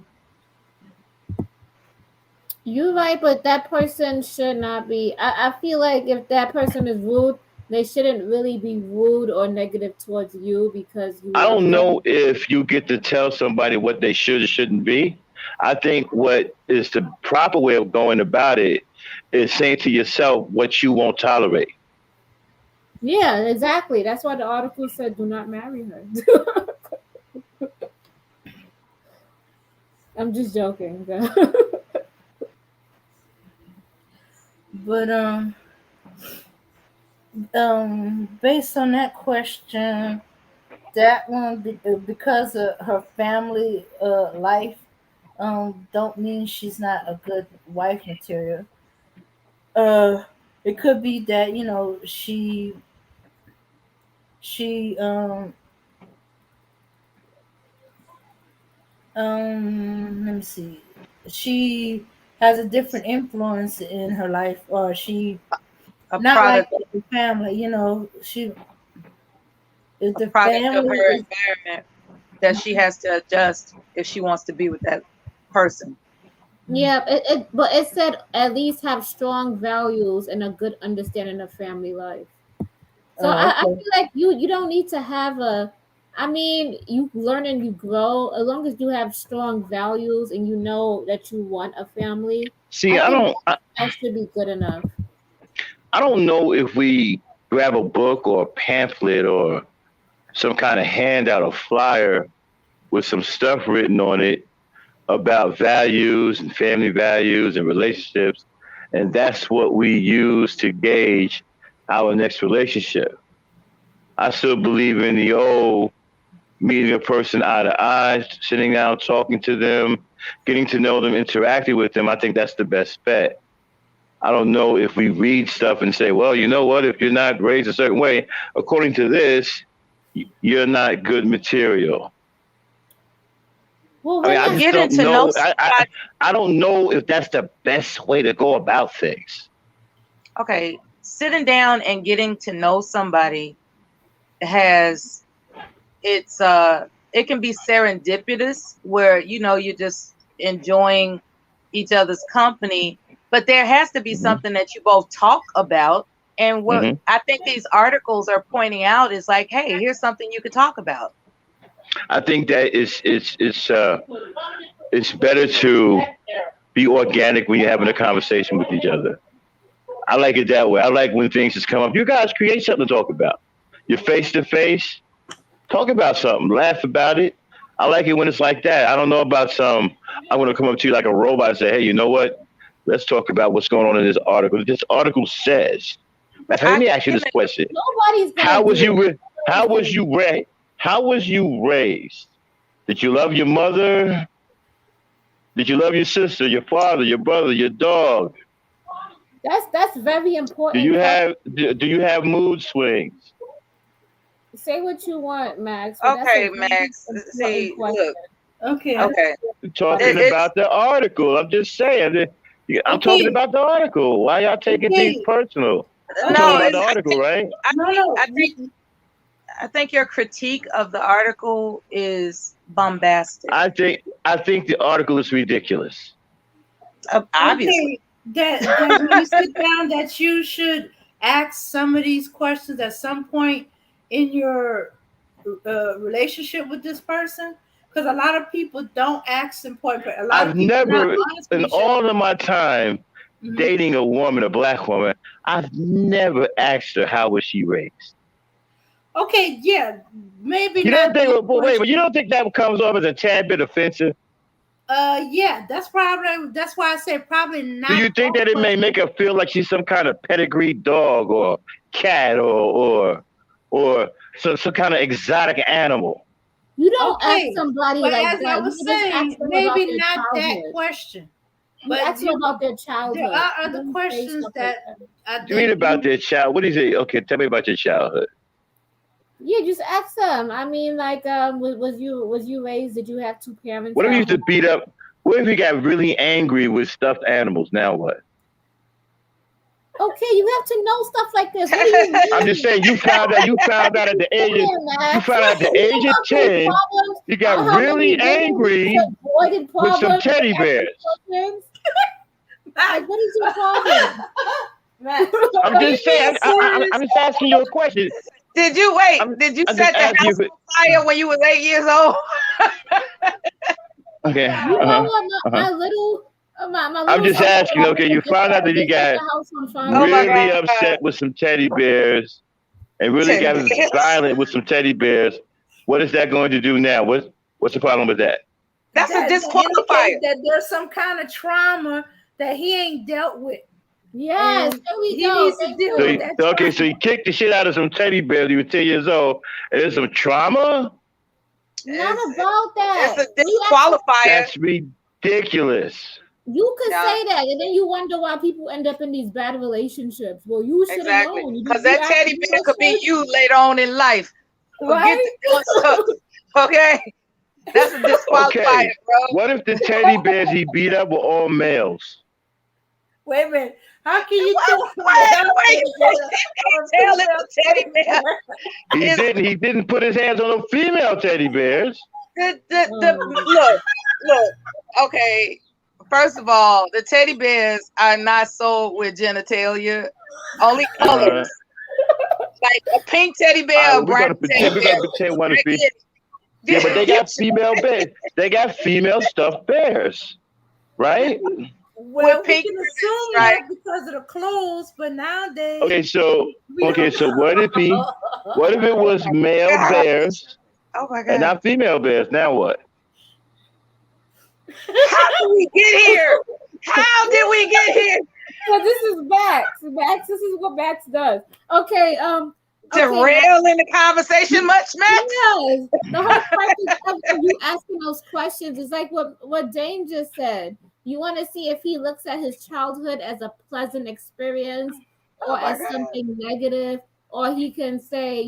You're right, but that person should not be. I feel like if that person is rude, they shouldn't really be rude or negative towards you because you I love don't them. know if you get to tell somebody what they should or shouldn't be. I think what is the proper way of going about it is saying to yourself what you won't tolerate. Yeah, exactly. That's why the article said do not marry her. I'm just joking. But based on that question, that one because of her family life don't mean she's not a good wife material. Uh, it could be that she let me see, she has a different influence in her life, or she A not like product, the family. She if a the product of family her is. environment that she has to adjust if she wants to be with that person. Yeah, but it said at least have strong values and a good understanding of family life. So I Okay. feel like you don't need to have a. I mean, you learn and you grow as long as you have strong values and you know that you want a family. See, I I think don't, that should be good enough. I don't know if we grab a book or a pamphlet or some kind of handout or flyer with some stuff written on it about values and family values and relationships, and that's what we use to gauge our next relationship. I still believe in the old meeting a person eye to eye, sitting down, talking to them, getting to know them, interacting with them. I think that's the best bet. I don't know if we read stuff and say, well, you know what? If you're not raised a certain way, according to this, you're not good material. Well, I mean, we're I not. just Getting don't to know know. somebody. I don't know if that's the best way to go about things. Okay, sitting down and getting to know somebody has it can be serendipitous where you're just enjoying each other's company, but there has to be Hmm. something that you both talk about. And what Hmm. I think these articles are pointing out is like, hey, here's something you could talk about. I think that it's better to be organic when you're having a conversation with each other. I like it that way. I like when things just come up. You guys create something to talk about. You're face to face. Talk about something. Laugh about it. I like it when it's like that. I don't know about some. I'm going to come up to you like a robot and say, "Hey, you know what? Let's talk about what's going on in this article." This article says. Let I me ask you give this it. question: Nobody's How gonna was do it. you? How Nobody's was gonna do you raised? How was you raised? Did you love your mother? Did you love your sister, your father, your brother, your dog? it. That's very Do you important question. have do you have mood swings? Say what you want, Max, but that's a Okay, very Max. important See, question. look. Okay. Okay, Talking it's about the article. I'm just saying. I'm talking Okay. about the article. Why y'all taking things Okay. personal? We're talking no. about Okay. the article, right? I No, think no. I think I think your critique of the article is bombastic. I think the article is ridiculous. Obviously. Okay. That when you sit down, that you should ask some of these questions at some point in your relationship with this person, because a lot of people don't ask important. A lot I've of people are not never, honest with in each other. all of my time Mhm. dating a woman, a black woman, I've never asked her how was she raised. Okay, yeah, maybe You not don't that think? Wait, but you question. don't think that comes off as a tad bit offensive? Yeah, that's why I said probably Do not you think that that it may question. make her feel like she's some kind of pedigree dog or cat or some kind of exotic animal? You don't ask Okay, somebody but like as I that. was You just ask saying, them about maybe their not that childhood. question, You but ask them about their there childhood. are You other don't say questions stuff like that that. I Read think about you. their child. What is it? Okay, tell me about your childhood. Yeah, just ask them. I mean, like, was you raised? Did you have two parents What if you at used to home? beat up? What if you got really angry with stuffed animals? Now what? Okay, you have to know stuff like this. What do you I'm just mean? saying you found out at the age of Yeah, you Max. found out at the You know age of how many 10, problems? you I got know how many really women angry just avoided with some problems teddy with asking bears. questions. Matt, Like, what is your problem? Matt, I'm are you just being saying. serious? I'm just asking you a question. Did you wait? I'm Did you I'm just set the asking house you. on fire when you was 8 years old? Okay. You know Uh-huh. what? Uh-huh. My I'm little just sister asking. Okay, you did found out that. that They you set got the house on Oh fire. my really God. upset with some teddy bears and really Teddy got bears. violent with some teddy bears. What is that going to do now? What's the problem with that? That's a That indicates disqualifier. that there's some kind of trauma that he ain't dealt with. Yes, and there we he go. needs to Thank deal So with you. he, that okay, so trauma. he kicked the shit out of some teddy bears. He was 10 years old, and there's some trauma. Not It's about it's that. a We actually, disqualifier. That's ridiculous. you could Yeah, say that, and then you wonder why people end up in these bad relationships. Well, you should have exactly. known. Because You that actually teddy bear could be listened, you later on in life. Forget right? the doing stuff. Okay, that's a disqualifier, Okay, bro. what if the teddy bears he beat up were all males? Wait a minute. How can you tell What? a male Wait, teddy bear you from a can't tell if female a teddy teddy bear bear? He is didn't. He didn't put his hands on the female teddy bears. the Um, look. Okay, first of all, the teddy bears are not sold with genitalia, only Uh, colors. Like a pink teddy all right, bear, a well, we're brown gonna teddy pretend. We're gonna bear. pretend one of the. Yeah, but Regular. they got female bears. They got female stuffed bears, right? With Well, we pink can ribbons, assume right? that because of the clothes, but nowadays Okay, so we don't what if he? What if it know. Oh was my male god. bears Oh my and god. not female bears? Now what? How did we get here? How did we get here? so this is Max. Max, this is what Max does. Okay, Max. Derail in the conversation much, Max? Yes, the whole purpose of you asking those questions is like what Dane just said. You want to see if he looks at his childhood as a pleasant experience Oh or my as god. something negative, or he can say,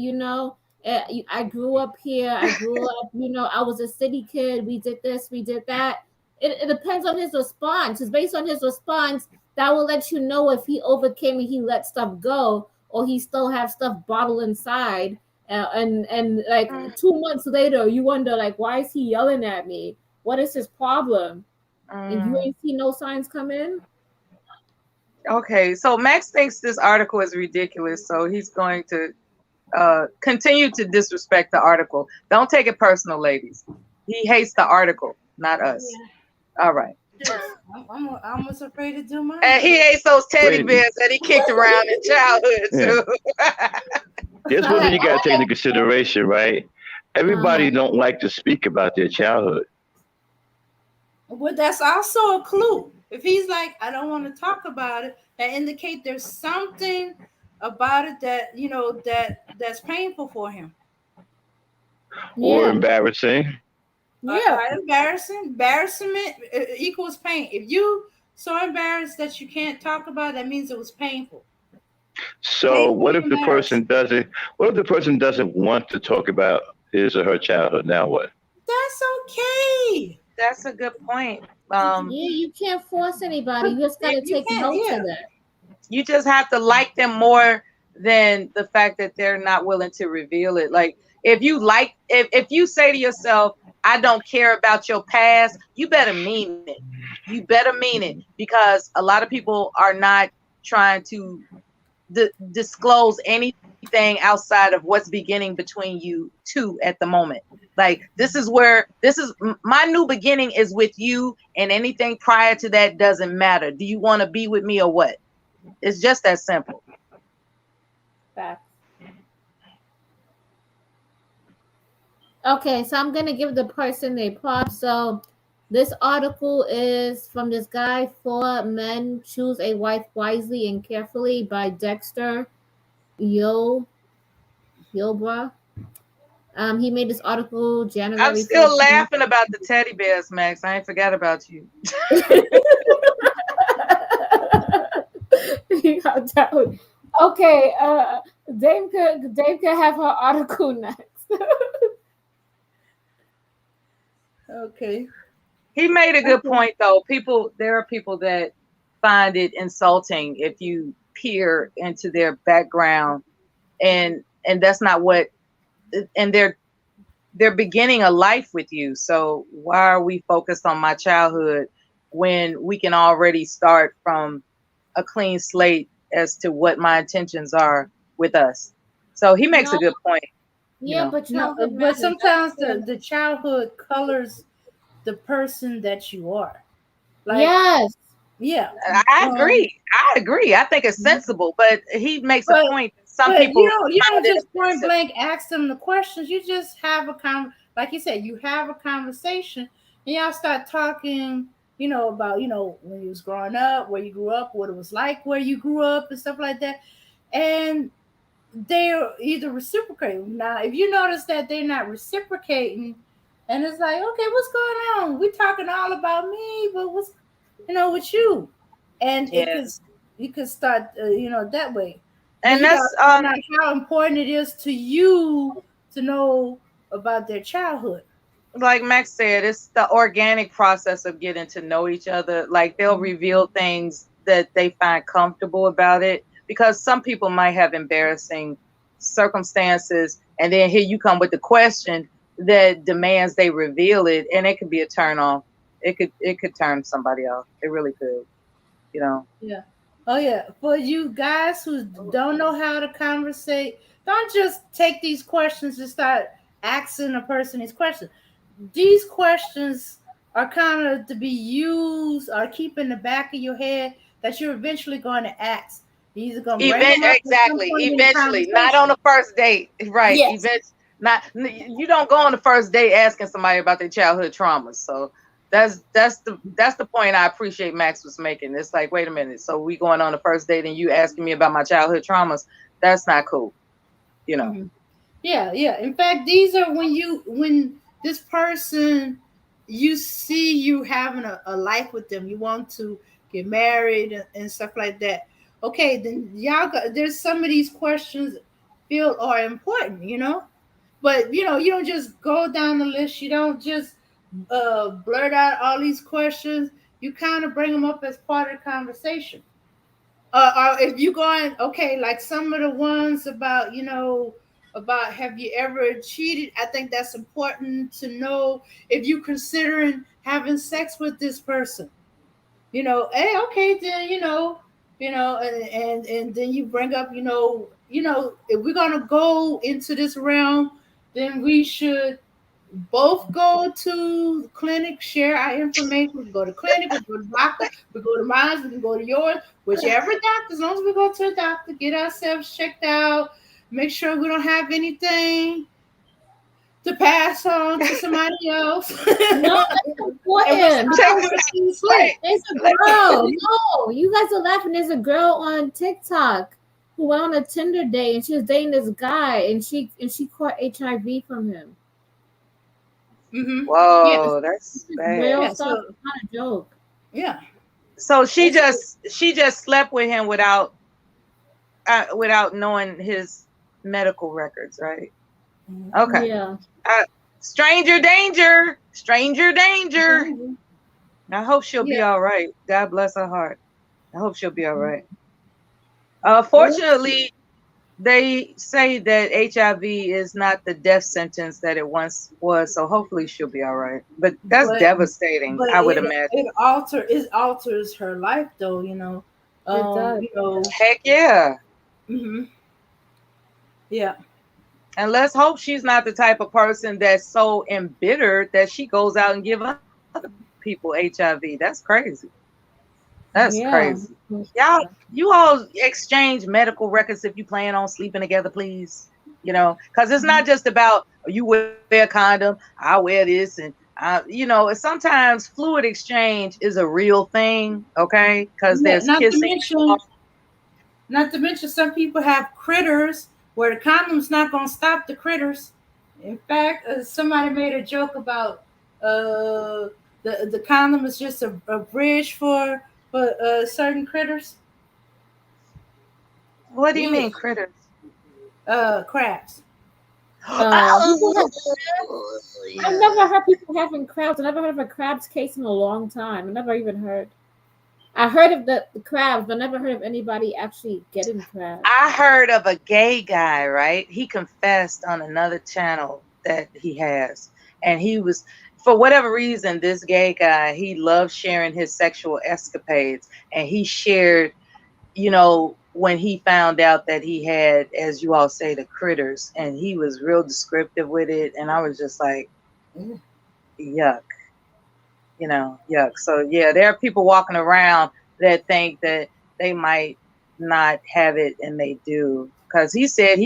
I grew up here, I grew up, I was a city kid, we did this, we did that. It depends on his response. It's based on his response that will let you know if he overcame and he let stuff go, or he still have stuff bottled inside and like Mm, 2 months later you wonder like why is he yelling at me, what is his problem, and you mm. ain't see no signs come in. Okay, so Max thinks this article is ridiculous, so he's going to continue to disrespect the article. Don't take it personal, ladies. He hates the article, not us. Yeah, All right. yes. I'm almost afraid to do And mine. he hates those teddy Wait, bears that he kicked around in childhood yeah. too. Here's I one thing like you got to take into consideration, right? uh-huh. Everybody don't like to speak about their childhood. Well, that's also a clue. If he's like, I don't want to talk about it, that indicate there's something about it that that's painful for him. Or Yeah, embarrassing. yeah. Embarrassment equals pain. If you so embarrassed that you can't talk about it, that means it was painful. So Painfully what if the embarrassed. person doesn't? What if the person doesn't want to talk about his or her childhood? Now what? That's okay. That's a good point. Yeah, you can't force anybody, you just got to You take can't. notes Yeah. of that. You just have to like them more than the fact that they're not willing to reveal it. Like if you say to yourself, I don't care about your past, you better mean it. You better mean it because a lot of people are not trying to disclose anything outside of what's beginning between you two at the moment. Like my new beginning is with you, and anything prior to that doesn't matter. Do you want to be with me or what? It's just that simple. Facts. Okay, so I'm gonna give the person a prop. So this article is from this guy, Four Men Choose a Wife Wisely and Carefully by Dexter Yo Yobra. He made this article I'm January still 14th. laughing about the teddy bears, Max. I ain't forgot about you. Okay, Dame could have her article next. Okay. He made a good Okay. point though. There are people that find it insulting if you peer into their background, and that's not what, and they're beginning a life with you. So why are we focused on my childhood when we can already start from a clean slate as to what my intentions are with us? So he makes a No, good point, you yeah, know. but No, childhood but matters. sometimes the childhood colors the person that you are. Like, Yes. yeah. I Um, agree. I agree. I think it's sensible, but he makes a but point that some but you people don't you find don't it just point offensive. blank ask them the questions. You just have like you said, you have a conversation and y'all start talking about when you was growing up, where you grew up, what it was like where you grew up, and stuff like that. And they're either reciprocating. Now, if you notice that they're not reciprocating, and it's like, okay, what's going on? We talking all about me, but what's with you? And it Yeah. could you could start that way. Then And you got that's to find out how important it is to you to know about their childhood. like Max said, it's the organic process of getting to know each other. Like they'll reveal things that they find comfortable about it, because some people might have embarrassing circumstances, and then here you come with the question that demands they reveal it, and it could be a turn off. It could turn somebody off. It really could, you know. Yeah. Oh yeah. For you guys who don't know how to conversate, don't just take these questions and start asking a person these questions. These questions are kind of to be used or keep in the back of your head that you're eventually going to ask. You're either going to bring them up at some Exactly. point in the Eventually, not on conversation. the first date, right? Yes. Not you don't go on the first date asking somebody about their childhood traumas. So that's the point I appreciate Max was making. It's like, wait a minute. So we going on the first date and you asking me about my childhood traumas? That's not cool. You know. Mhm. Yeah, yeah. In fact, these are when this person, you see you having a life with them, you want to get married and stuff like that. Okay, then y'all got there's some of these questions feel are important, but you don't just go down the list. You don't just blurt out all these questions. You kind of bring them up as part of the conversation. Or if you going, okay, like some of the ones about about have you ever cheated, I think that's important to know. If you considering having sex with this person, hey, okay, then and then you bring up, if we're gonna go into this realm, then we should both go to the clinic, share our information. We can go to clinic, we go to doctor, we go to mine, we can go to yours, whichever doctor, as long as we go to a doctor, get ourselves checked out, make sure we don't have anything to pass on to somebody else. No, that's And we're important Check starting because this with a out. clean slate. there's a Wait, girl. No, you guys are laughing. There's a girl on TikTok who went on a Tinder date and she was dating this guy and she caught HIV from him. Mm-hmm. Yes. Whoa, that's This is bad. real Yeah. stuff. So It's not a joke. yeah. So It's she just slept with him without knowing his medical records, right? Okay. Yeah. Uh, stranger danger, stranger danger. I hope she'll be yeah. all right. God bless her heart. I hope she'll be all right. Well, Fortunately, they say that HIV is not the death sentence that it once was, so hopefully she'll be all right. But that's but devastating, but I would it imagine. it alters her life though. It does. You know. Heck yeah. Hmm. Yeah. And let's hope she's not the type of person that's so embittered that she goes out and give other people HIV. That's crazy. That's Yeah. crazy. Y'all, you all exchange medical records if you plan on sleeping together, please. Because it's not just about you wear a condom, I wear this, and sometimes fluid exchange is a real thing, okay? Because Yeah, there's kissing. not to mention, some people have critters where the condom's not gonna stop the critters. In fact, somebody made a joke about the condom is just a bridge for certain critters. What do you Yeah, mean, critters? crabs. People have, I've Yeah. never heard people having crabs. I never heard of a crab's case in a long time. I never even heard. I heard of the crabs, but never heard of anybody actually getting crabs. I heard of a gay guy, right? He confessed on another channel that he has. And he was, for whatever reason, this gay guy, he loves sharing his sexual escapades. And he shared, when he found out that he had, as you all say, the critters, and he was real descriptive with it. And I was just like, Mm. yuck, yuck. So, yeah, there are people walking around that think that they might not have it, and they do. Because he said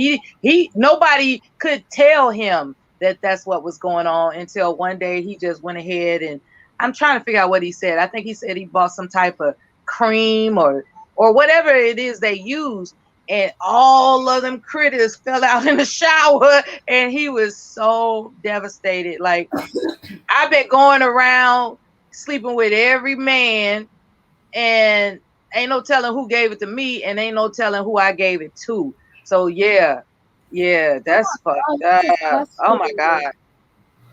nobody could tell him that that's what was going on until one day he just went ahead and I'm trying to figure out what he said. I think he said he bought some type of cream or whatever it is they use, and all of them critters fell out in the shower, and he was so devastated. Like, I've been going around sleeping with every man, and ain't no telling who gave it to me, and ain't no telling who I gave it to. So yeah, that's fucked Oh, that's up. Oh my disgusting. god.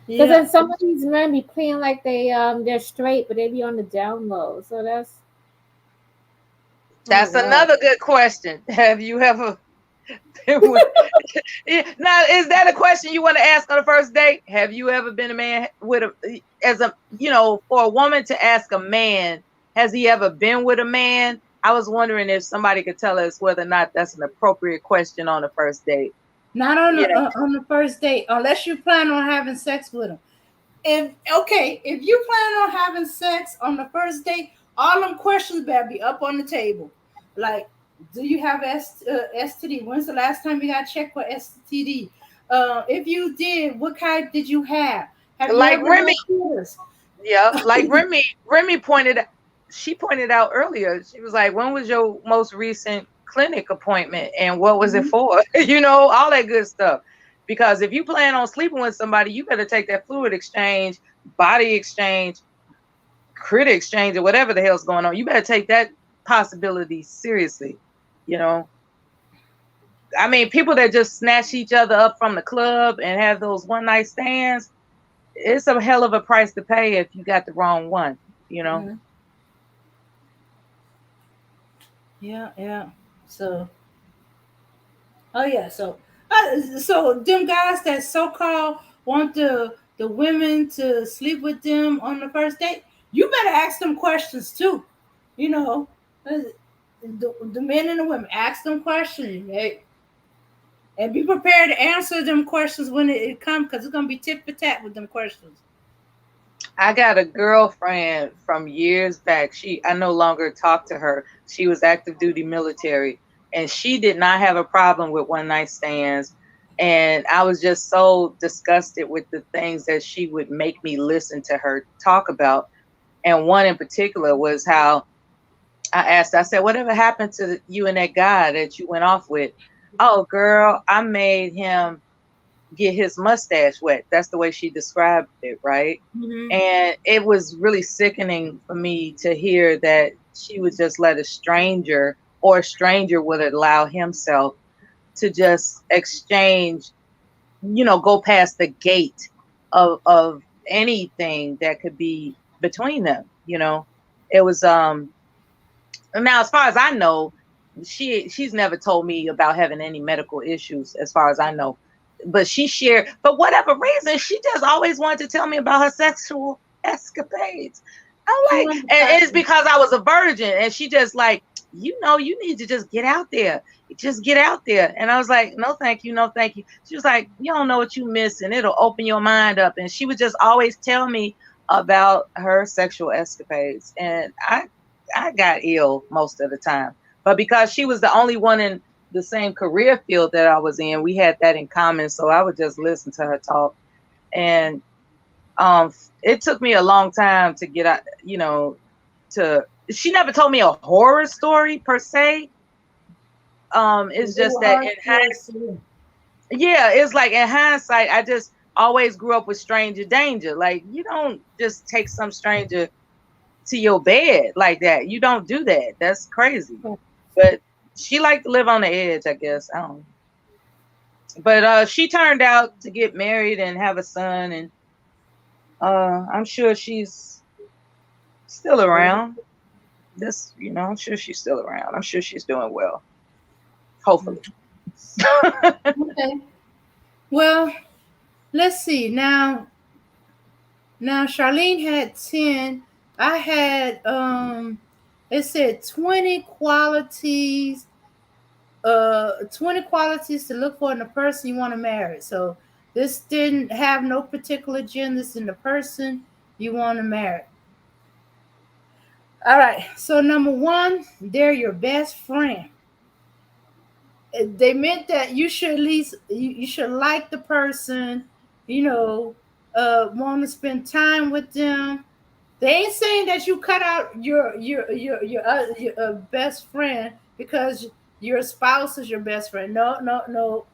Because Yeah. then some of these men be playing like they're straight, but they be on the down low. So that's oh That's god. another good question. Have you ever been with now, is that a question you want to ask on the first date? Have you ever been a man with a as a for a woman to ask a man, has he ever been with a man? I was wondering if somebody could tell us whether or not that's an appropriate question on the first date. Not on the first date, unless you plan on having sex with them. If you plan on having sex on the first date, all them questions better be up on the table. Like, do you have STD? When's the last time you got checked for STD? If you did, what kind did you have? Have you Like ever Remy, had kids? yeah, like Remy pointed out earlier. She was like, "When was your most recent clinic appointment, and what was it Mhm. for?" All that good stuff. Because if you plan on sleeping with somebody, you better take that fluid exchange, body exchange, critic exchange, or whatever the hell's going on. You better take that possibility seriously. You know, I mean, people that just snatch each other up from the club and have those one night stands, it's a hell of a price to pay if you got the wrong one. You know. Mhm. Yeah, yeah. So, oh yeah. So them guys that so called want the women to sleep with them on the first date, you better ask them questions too. You know, uh, the men and the women ask them questions, hey, and be prepared to answer them questions when it comes, because it's gonna be tit for tat with them questions. I got a girlfriend from years back. I no longer talk to her. She was active duty military, and she did not have a problem with one night stands. And I was just so disgusted with the things that she would make me listen to her talk about. And one in particular was how I said, whatever happened to you and that guy that you went off with? Oh, girl, I made him get his mustache wet. That's the way she described it, right? Mm-hmm. And it was really sickening for me to hear that she would just let a stranger, or a stranger would allow himself to just exchange, go past the gate of anything that could be between them. It was now, as far as I know, she's never told me about having any medical issues, as far as I know. But she shared, for whatever reason, she just always wanted to tell me about her sexual escapades. She I'm like, wanted to and it's practice. because I was a virgin, and she just like, you need to just get out there. Just get out there. And I was like, no, thank you, no, thank you. She was like, you don't know what you miss, and it'll open your mind up. And she would just always tell me about her sexual escapades. And I got ill most of the time. But because she was the only one in the same career field that I was in, we had that in common. So I would just listen to her talk. And it took me a long time to get out, to she never told me a horror story per se. It's They just were that hard stories too. yeah, it's like in hindsight, I just always grew up with stranger danger. Like, you don't just take some stranger to your bed like that. You don't do that. That's crazy. But she liked to live on the edge, I guess. I don't know. But she turned out to get married and have a son, and I'm sure she's still around. I'm sure she's still around. I'm sure she's doing well. Hopefully. Okay. Well, let's see. Now Charlene had 10. I had it said 20 qualities to look for in a person you want to marry. So this didn't have no particular genders in the person you want to marry. All right. So number 1, they're your best friend. They meant that you should at least you should like the person, want to spend time with them, They ain't saying that you cut out your best friend because your spouse is your best friend. No, no, no.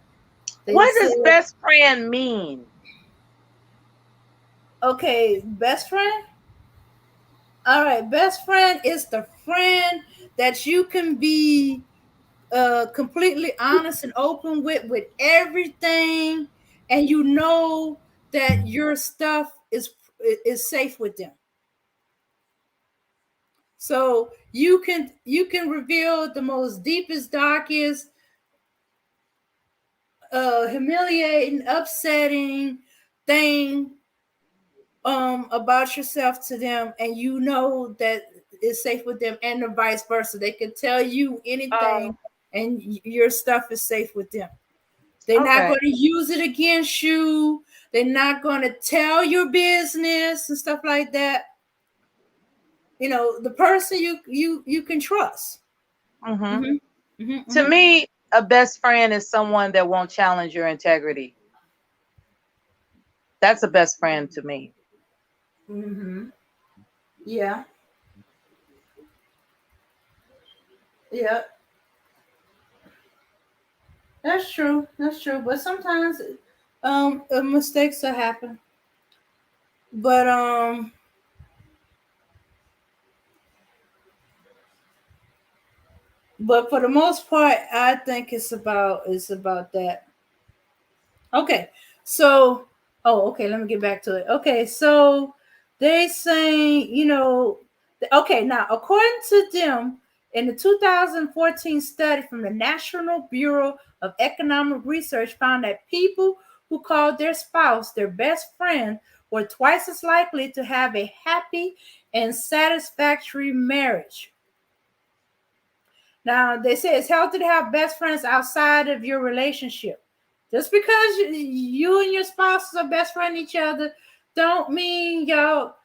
They What said, does best friend mean? okay, best friend. All right, best friend is the friend that you can be completely honest and open with everything, and you know that your stuff is safe with them. So you can reveal the most deepest, darkest, humiliating, upsetting thing about yourself to them, and you know that it's safe with them, and the vice versa. They can tell you anything, Oh, and your stuff is safe with them. They're not okay. going to use it against you. They're not going to tell your business and stuff like that. You know, the person you can trust. Hmm. Mm-hmm. Mm-hmm. To Mm-hmm. me, a best friend is someone that won't challenge your integrity. That's a best friend to me. Mm-hmm. Yeah. Yeah. That's true. That's true. But sometimes, mistakes will happen. But but for the most part, I think it's about that. Okay, so okay, let me get back to it. Okay, so they saying, okay, now according to them, in the 2014 study from the National Bureau of Economic Research found that people who called their spouse their best friend were twice as likely to have a happy and satisfactory marriage. Now, they say it's healthy to have best friends outside of your relationship. Just because you and your spouses are best friend each other, don't mean y'all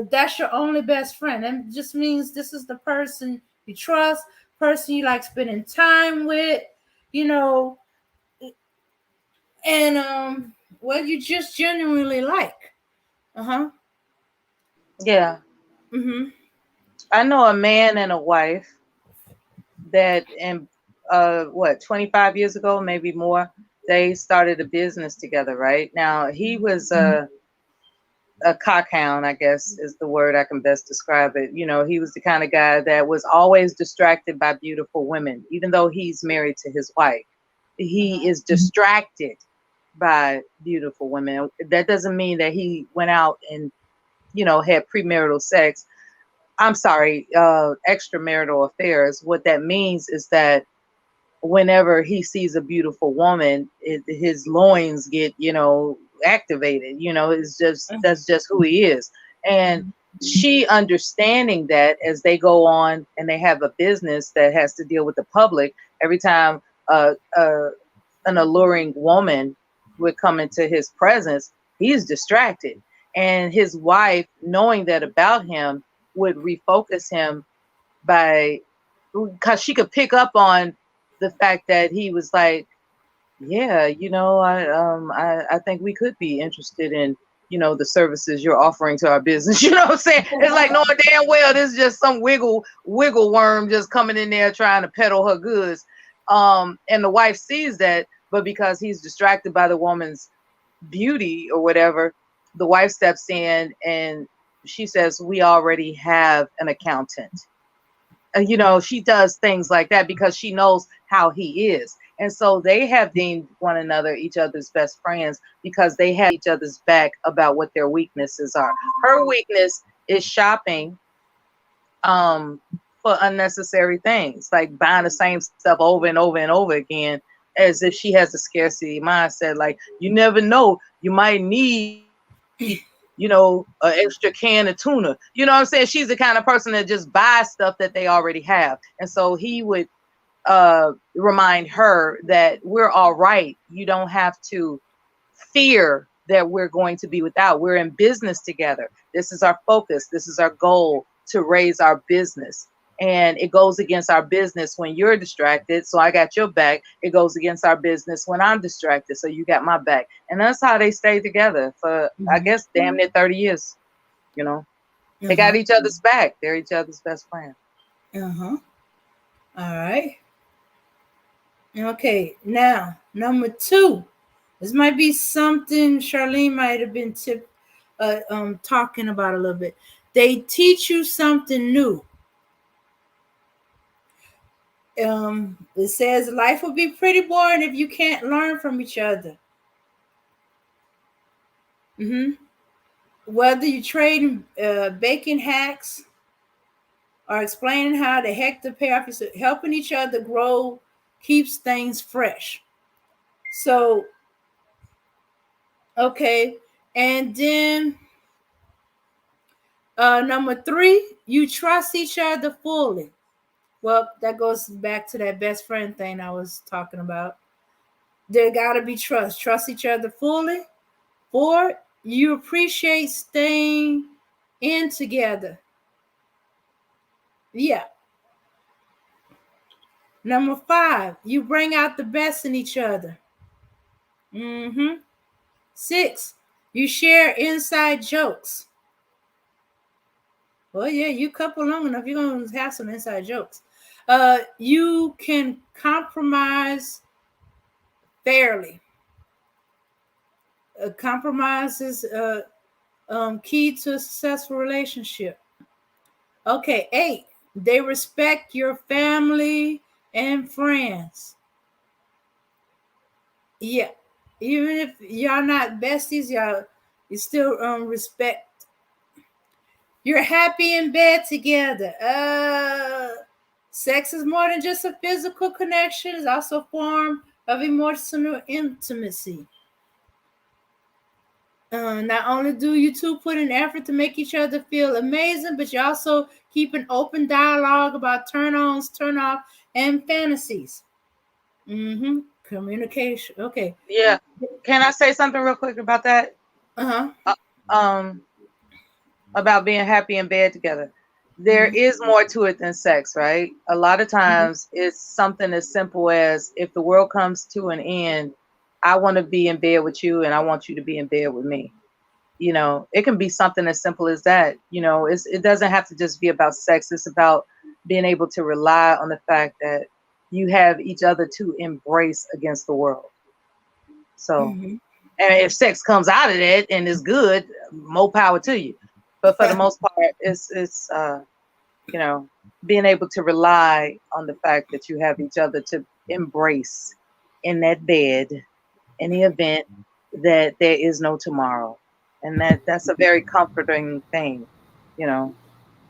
that's your only best friend. It just means this is the person you trust, person you like spending time with, you know, and well, you just genuinely like. Uh huh. Yeah. Mhm. I know a man and a wife that in what 25 years ago, maybe more, they started a business together, right? Now, he was a cockhound, I guess is the word I can best describe it. You know, he was the kind of guy that was always distracted by beautiful women, even though he's married to his wife. Uh He huh. is distracted by beautiful women. That doesn't mean that he went out and, had premarital sex. I'm sorry, extramarital affairs. What that means is that whenever he sees a beautiful woman, his loins get, activated. It's just that's just who he is. And she understanding that as they go on and they have a business that has to deal with the public, every time uh, uh, an alluring woman would come into his presence, he's distracted. And his wife, knowing that about him, would refocus him by because she could pick up on the fact that he was like, yeah, I think we could be interested in, the services you're offering to our business. You know what I'm saying? It's like knowing damn well this is just some wiggle worm just coming in there trying to peddle her goods. And the wife sees that, but because he's distracted by the woman's beauty or whatever, the wife steps in and she says, "We already have an accountant." She does things like that because she knows how he is. And so they have deemed one another each other's best friends because they have each other's back about what their weaknesses are. Her weakness is shopping um for unnecessary things, like buying the same stuff over and over and over again, as if she has a scarcity mindset. Like, you never know, you might need an extra can of tuna. You know what I'm saying? She's the kind of person that just buys stuff that they already have. And so he would remind her that we're all right. You don't have to fear that we're going to be without. We're in business together. This is our focus. This is our goal, to raise our business. And it goes against our business when you're distracted. So I got your back. It goes against our business when I'm distracted. So you got my back. And that's how they stayed together for, I Mhm. guess, damn near 30 years, you know? They got Uh-huh. each other's back. They're each other's best friend. Uh-huh. All right. Okay. Now, number two. This might be something Sharlene might have been talking about a little bit. They teach you something new. It says life will be pretty boring if you can't learn from each other. Hmm. Whether you trade baking hacks or explaining how the heck to pay off yourself, helping each other grow keeps things fresh. So, okay. And then number three, you trust each other fully. Well, that goes back to that best friend thing I was talking about. There gotta be trust. Trust each other fully. Or you appreciate staying in together. Yeah. Number five, you bring out the best in each other. Mm-hmm. Six, you share inside jokes. Well, yeah, you couple long enough, you're gonna have some inside jokes. You can compromise fairly. Compromise is key to a successful relationship. Okay, eight, they respect your family and friends. Yeah, even if y'all not besties, y'all you still respect. You're happy in bed together. Sex is more than just a physical connection; it's also a form of emotional intimacy. Not only do you two put an effort to make each other feel amazing, but you also keep an open dialogue about turn-ons, turn-off, and fantasies. Mm-hmm. Communication. Okay. Yeah. Can I say something real quick about that? Uh-huh. Um, about being happy in bed together. There Mm-hmm. is more to it than sex, right? A lot of Mm-hmm. times it's something as simple as if the world comes to an end, I want to be in bed with you and I want you to be in bed with me. It can be something as simple as that. It doesn't have to just be about sex. It's about being able to rely on the fact that you have each other to embrace against the world. So, Mm-hmm. and if sex comes out of that and is good, more power to you. But for the most part, it's you know being able to rely on the fact that you have each other to embrace in that bed in the event that there is no tomorrow, and that's a very comforting thing. You know.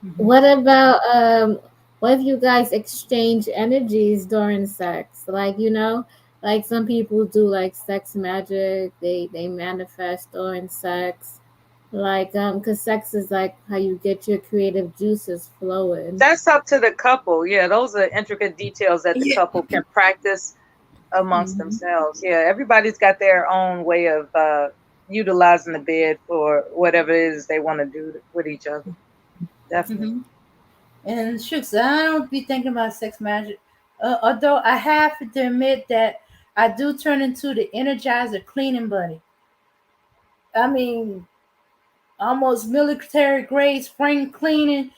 Mm-hmm. What about what if you guys exchange energies during sex? Like, like some people do like sex magic, they manifest during sex. Like cuz sex is like how you get your creative juices flowing. That's up to the couple. Yeah, those are intricate details that the Yeah. couple can practice amongst Mm-hmm. themselves. Yeah, everybody's got their own way of utilizing the bed for whatever it is they want to do with each other. Definitely. Mm-hmm. And shucks, I don't be thinking about sex magic. Although I have to admit that I do turn into the energizer cleaning buddy. I mean, almost military grade spring cleaning.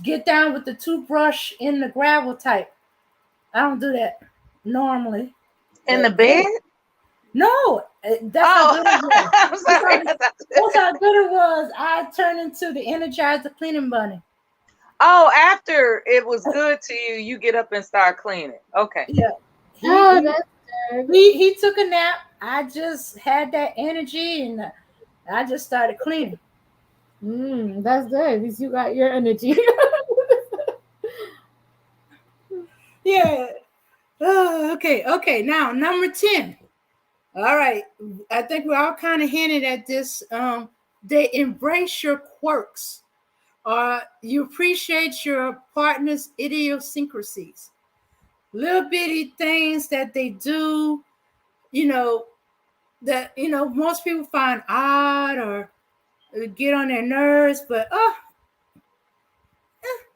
Get down with the toothbrush in the gravel type. I don't do that normally, In the but yeah, bed? no, that's how Oh, good it was. I'm That's sorry. how, that's how good it was. I turned into the energizer cleaning bunny. Oh, after it was good to you, you get up and start cleaning. Okay. Yeah, he Oh, he that's good. he took a nap. I just had that energy, and I just started cleaning. That's good because you got your energy. Yeah. Okay. Okay. Now number 10. All right. I think we're all kind of hinted at this. They embrace your quirks, or you appreciate your partner's idiosyncrasies, little bitty things that they do. You know that most people find odd or get on their nerves, but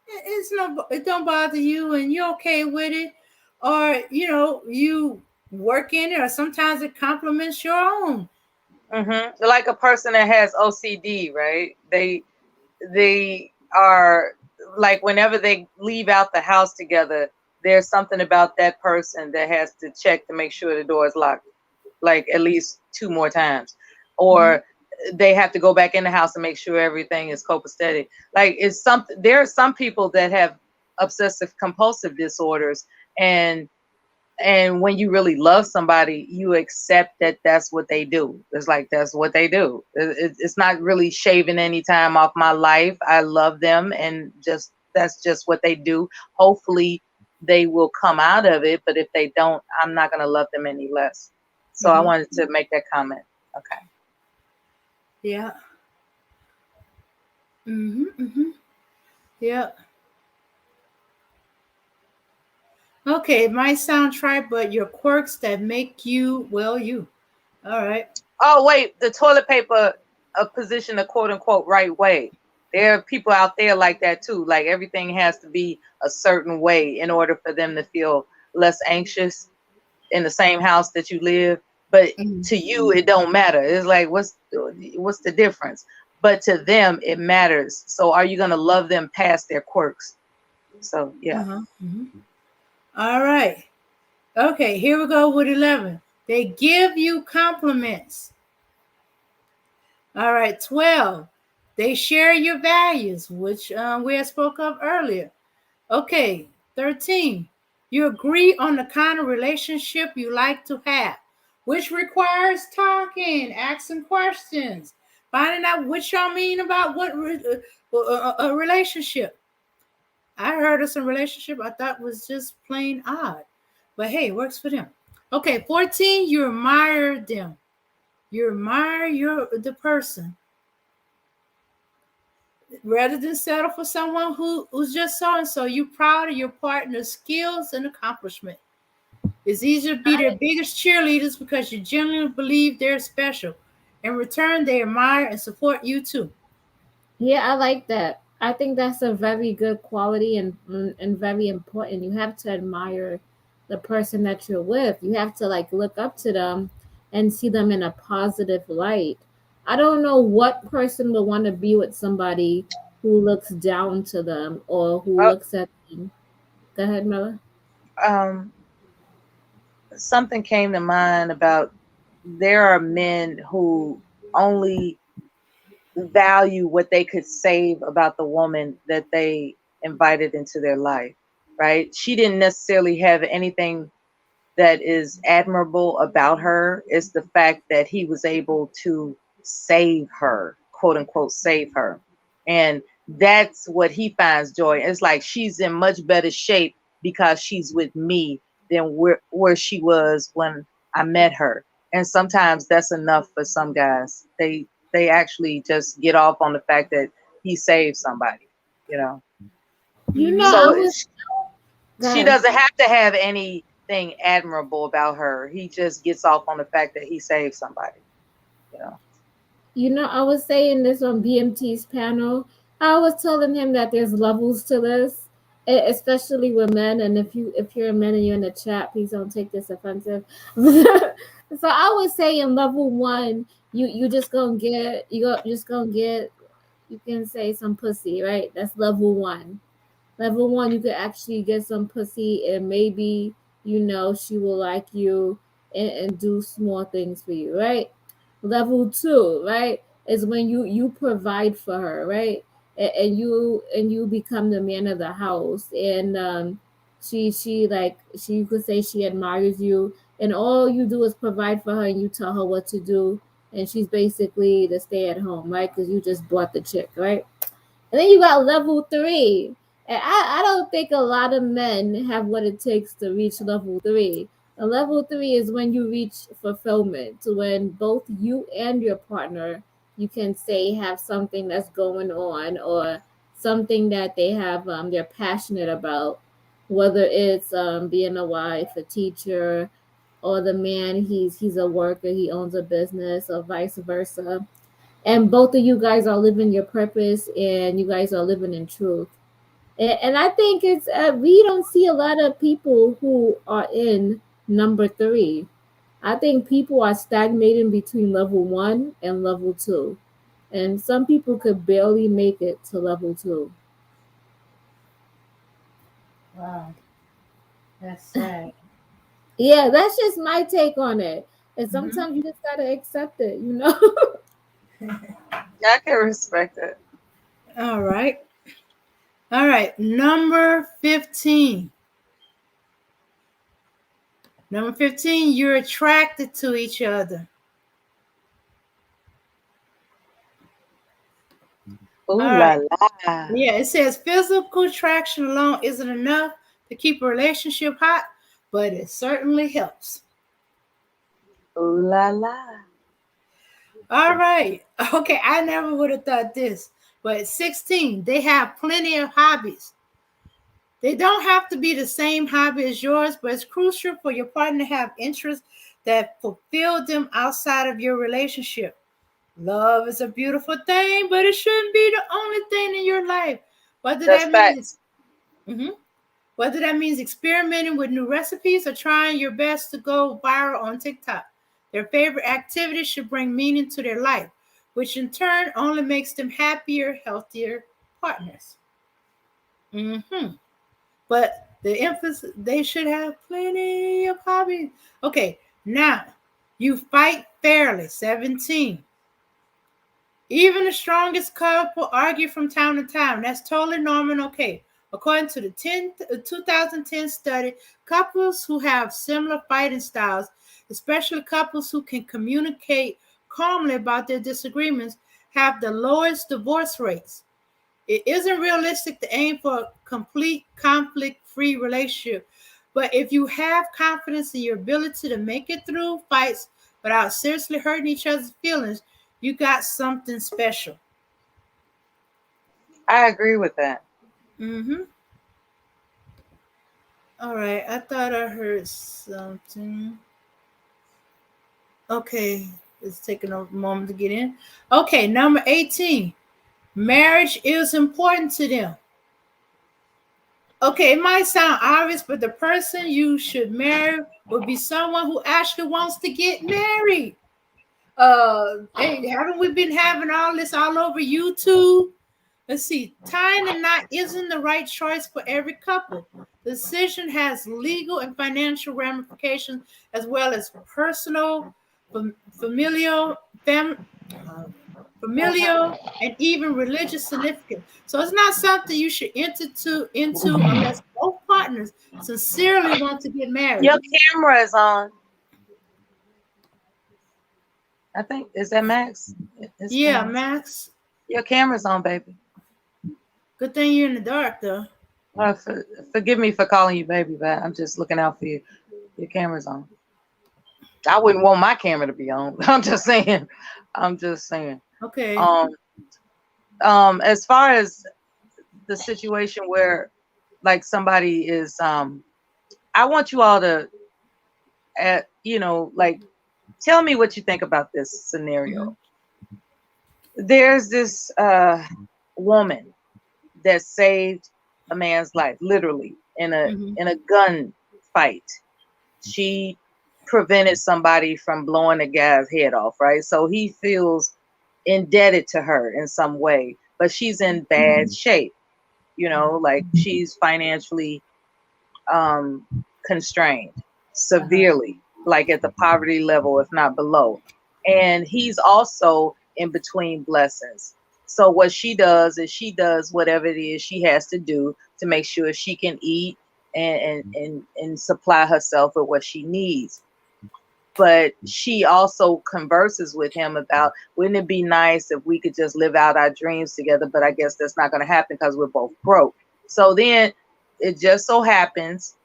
it's no, it don't bother you, and you're okay with it, or you work in it, or sometimes it complements your own. Like a person that has OCD, right? they are like whenever they leave out the house together, there's something about that person that has to check to make sure the door is locked, like at least two more times, Mhm. or they have to go back in the house and make sure everything is copacetic. Like it's something. There are some people that have obsessive compulsive disorders, and when you really love somebody, you accept that that's what they do. It's like that's what they do. It's not really shaving any time off my life. I love them, and just that's just what they do. Hopefully they will come out of it, but if they don't, I'm not going to love them any less. So I Mhm. wanted to make that comment. Okay. Yeah. Mhm. Mhm. Yeah. Okay, it might sound trite, but your quirks that make you well you. All right. Oh wait, the toilet paper position the quote unquote right way. There are people out there like that too. Like everything has to be a certain way in order for them to feel less anxious in the same house that you live. But Mhm. to you, it don't matter. It's like what's the difference? But to them, it matters. So are you gonna love them past their quirks? So yeah. Uh-huh. Mhm. All right. Okay, here we go with 11. They give you compliments. All right, 12. They share your values, which we had spoke of earlier. Okay, 13. You agree on the kind of relationship you like to have, which requires talking, asking questions, finding out what y'all mean about a relationship. I heard of some relationship I thought was just plain odd, but hey, it works for them. Okay, 14. You admire them. You admire the person rather than settle for someone who's just so and so. You're proud of your partner's skills and accomplishment. It's easier to be their biggest cheerleaders because you genuinely believe they're special. In return, they admire and support you too. Yeah, I like that. I think that's a very good quality and very important. You have to admire the person that you're with. You have to like look up to them and see them in a positive light. I don't know what person would want to be with somebody who looks down to them or who Uh, looks at them. Go ahead, Miller. um, something came to mind about there are men who only value what they could save about the woman that they invited into their life, right? She didn't necessarily have anything that is admirable about her. It's the fact that he was able to save her, quote unquote, save her. And that's what he finds joy. It's like she's in much better shape because she's with me than where she was when I met her. And sometimes that's enough for some guys. They actually just get off on the fact that he saved somebody, you know. You know, Mm-hmm. I So was go she ahead. doesn't have to have anything admirable about her. He just gets off on the fact that he saved somebody, you know. You know, I was saying this on BMT's panel. I was telling him that there's levels to this, especially with men. And if you're a man and you're in the chat, please don't take this offensive. So I was saying level one, you just gonna get just gonna get you can say some pussy, right? That's level one. Level one, you could actually get some pussy and maybe, she will like you and do small things for you, right? Level two, right, is when you provide for her, right? And you become the man of the house. And she you could say she admires you and all you do is provide for her and you tell her what to do. And she's basically the stay at home, right? Because you just bought the chick, right? And then you got level three. And I don't think a lot of men have what it takes to reach level three. And level three is when you reach fulfillment, to when both you and your partner, you can say, have something that's going on or something that they're passionate about, whether it's being a wife, a teacher, or the man he's a worker, he owns a business, or vice versa. And both of you guys are living your purpose and you guys are living in truth. And I think it's we don't see a lot of people who are in number three. I think people are stagnating between level one and level two. And some people could barely make it to level 2. Wow, that's sad. Yeah, that's just my take on it. And Hmm. sometimes you just gotta accept it, you know? I can respect it. All right. All right. Number 15. Number 15, you're attracted to each other. Ooh All la right. la. Yeah, it says physical attraction alone isn't enough to keep a relationship hot, but it certainly helps. Ooh la la. All right. Okay, I never would have thought this. But at 16, they have plenty of hobbies. They don't have to be the same hobby as yours, but it's crucial for your partner to have interests that fulfill them outside of your relationship. Love is a beautiful thing, but it shouldn't be the only thing in your life. Whether That's that means facts. Mhm. Whether that means experimenting with new recipes or trying your best to go viral on TikTok. Their favorite activity should bring meaning to their life, which in turn only makes them happier, healthier partners. Hmm. But the emphasis, they should have plenty of hobbies. Okay, now you fight fairly. 17. Even the strongest couple argue from time to time. That's totally normal and okay. According to the 2010 study, couples who have similar fighting styles, especially couples who can communicate calmly about their disagreements, have the lowest divorce rates. It isn't realistic to aim for a complete conflict-free relationship, but if you have confidence in your ability to make it through fights without seriously hurting each other's feelings, you got something special. I agree with that. Mm-hmm. All right. I thought I heard something. Okay. It's taking a moment to get in. Okay. Number 18. Marriage is important to them. Okay, it might sound obvious, but the person you should marry would be someone who actually wants to get married. Hey, haven't we been having all this all over YouTube? Let's see. Tying the knot isn't the right choice for every couple. The decision has legal and financial ramifications, as well as personal, familial, uh, familial, and even religious significance. So it's not something you should enter into unless both partners sincerely want to get married. Your camera is on. I think is that Max? His Yeah, camera. Max. Your camera's on, baby. Good thing you're in the dark, though. Forgive me for calling you baby, but I'm just looking out for you. Your camera's on. I wouldn't want my camera to be on. I'm just saying. I'm just saying. Okay. Um, as far as the situation where like somebody is, I want you all to, like, tell me what you think about this Mm-hmm. scenario. There's this woman that saved a man's life, literally in a Mm-hmm. gun fight. She prevented somebody from blowing a guy's head off, right? So he feels indebted to her in some way, but she's in bad shape, like she's financially um, constrained Uh-huh. severely, like at the poverty level, if not below. And he's also in between blessings. So what she does is she does whatever it is she has to do to make sure she can eat and supply herself with what she needs. But she also converses with him about, wouldn't it be nice if we could just live out our dreams together? But I guess that's not going to happen because we're both broke. So then it just so happens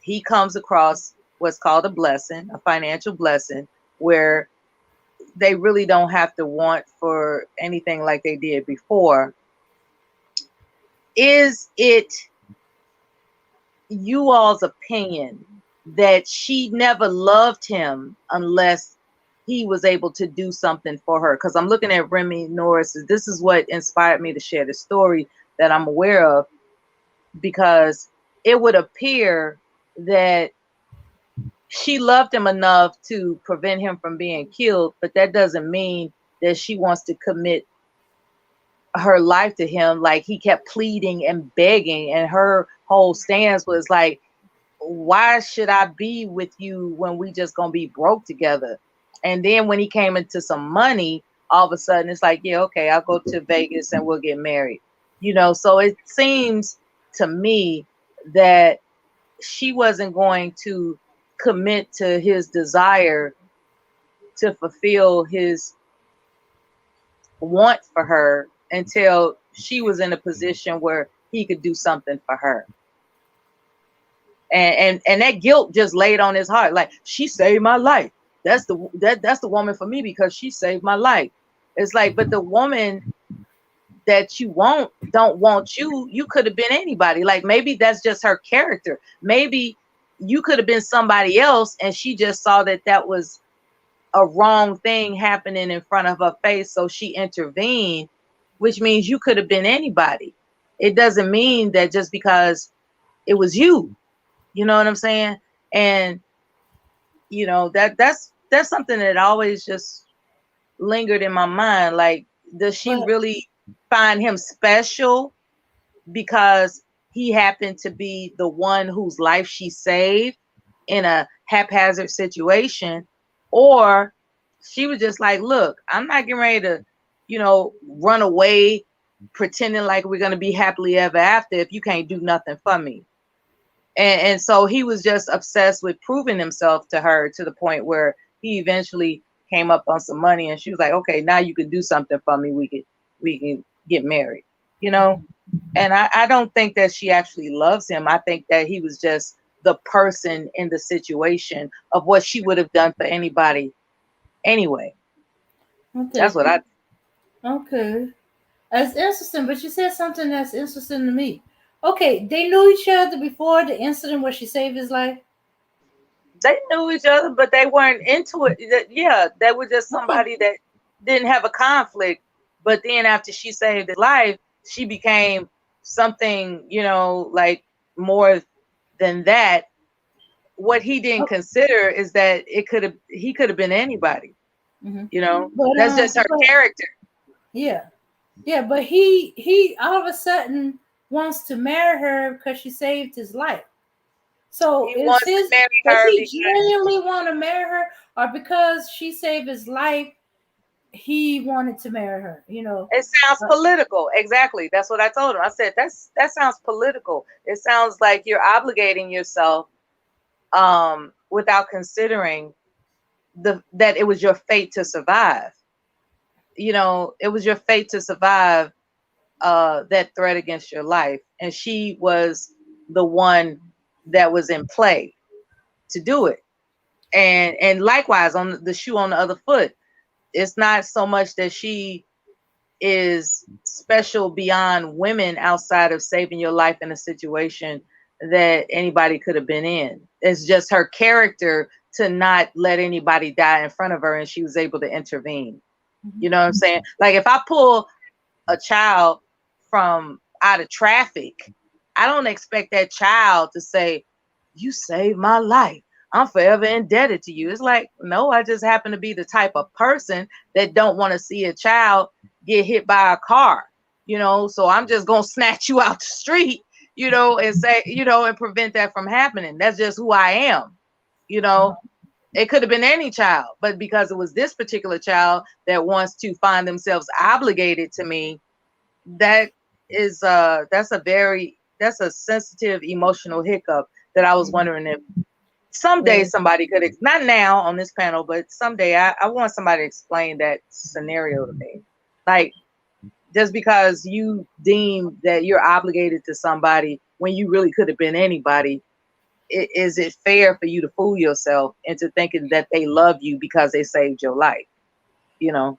he comes across what's called a blessing, a financial blessing, where they really don't have to want for anything like they did before. Is it you all's opinion that she never loved him unless he was able to do something for her? Because I'm looking at Remy Norris. This is what inspired me to share the story that I'm aware of, because it would appear that she loved him enough to prevent him from being killed, but that doesn't mean that she wants to commit her life to him. Like, he kept pleading and begging, and her whole stance was like, why should I be with you when we just gonna be broke together? And then when he came into some money, all of a sudden it's like, yeah, okay, I'll go to Vegas and we'll get married. So it seems to me that she wasn't going to commit to his desire to fulfill his want for her until she was in a position where he could do something for her. And that guilt just laid on his heart. Like, she saved my life. That's the woman for me because she saved my life. It's like, but the woman that you don't want you. You could have been anybody. Like, maybe that's just her character. Maybe you could have been somebody else, and she just saw that was a wrong thing happening in front of her face, so she intervened, which means you could have been anybody. It doesn't mean that just because it was you. You know what I'm saying? And that's something that always just lingered in my mind. Like, does she But really find him special because he happened to be the one whose life she saved in a haphazard situation? Or she was just like, look, I'm not getting ready to, run away pretending like we're going to be happily ever after if you can't do nothing for me. And so he was just obsessed with proving himself to her, to the point where he eventually came up on some money, and she was like, okay, now you can do something for me. We can get married, And I don't think that she actually loves him. I think that he was just the person in the situation of what she would have done for anybody anyway. okay, That's what I okay. That's interesting, but you said something that's interesting to me. Okay, they knew each other before the incident where she saved his life. They knew each other, but they weren't into it. Yeah, they were just Okay. somebody that didn't have a conflict. But then after she saved his life, she became something, like more than that. What he didn't Oh, consider is that he could have been anybody. hmm. That's just her But character. yeah, yeah, but he all of a sudden wants to marry her because she saved his life. So He wants to marry does her he because genuinely want to marry her, or because she saved his life, he wanted to marry her? it sounds political. Exactly. That's what I told him. I said, that sounds political. It sounds like you're obligating yourself without considering that it was your fate to survive. It was your fate to survive that threat against your life, and she was the one that was in play to do it. And likewise, on the shoe on the other foot, it's not so much that she is special beyond women outside of saving your life in a situation that anybody could have been in. It's just her character to not let anybody die in front of her, and she was able to intervene. You know what I'm saying? Like, if I pull a child from out of traffic, I don't expect that child to say, you saved my life, I'm forever indebted to you. It's like, no, I just happen to be the type of person that don't want to see a child get hit by a car, so I'm just gonna snatch you out the street, and say, and prevent that from happening. That's just who I am. you know it could have been any child, but because it was this particular child that wants to find themselves obligated to me, that is that's a sensitive emotional hiccup that I was wondering if someday Right. somebody could not now on this panel, but someday I want somebody to explain that scenario to me. Like, just because you deem that you're obligated to somebody when you really could have been anybody, is it fair for you to fool yourself into thinking that they love you because they saved your life? You know,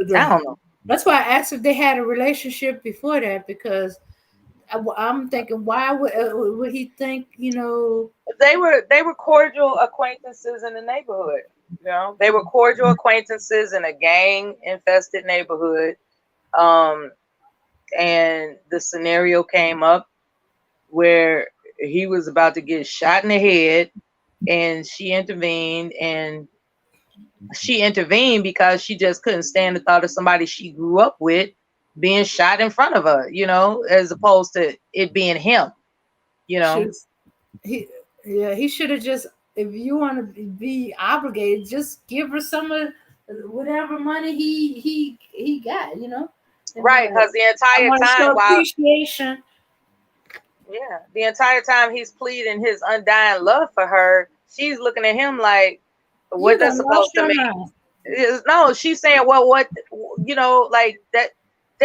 I Right. don't know. That's why I asked if they had a relationship before that, because I'm thinking, why would he think, They were cordial acquaintances in the neighborhood. They were cordial acquaintances in a gang infested neighborhood. Um, and the scenario came up where he was about to get shot in the head, and she intervened, and she intervened because she just couldn't stand the thought of somebody she grew up with being shot in front of her, as opposed to it being him, you know. Should he? Yeah, he should have just. If you want to be obligated, just give her some of whatever money he got. And be Right, like, because the I entire want to time show while appreciation. yeah, the entire time he's pleading his undying love for her, she's looking at him like, You what that's done lost supposed to your mean? mind. No, she's saying, well, what, like that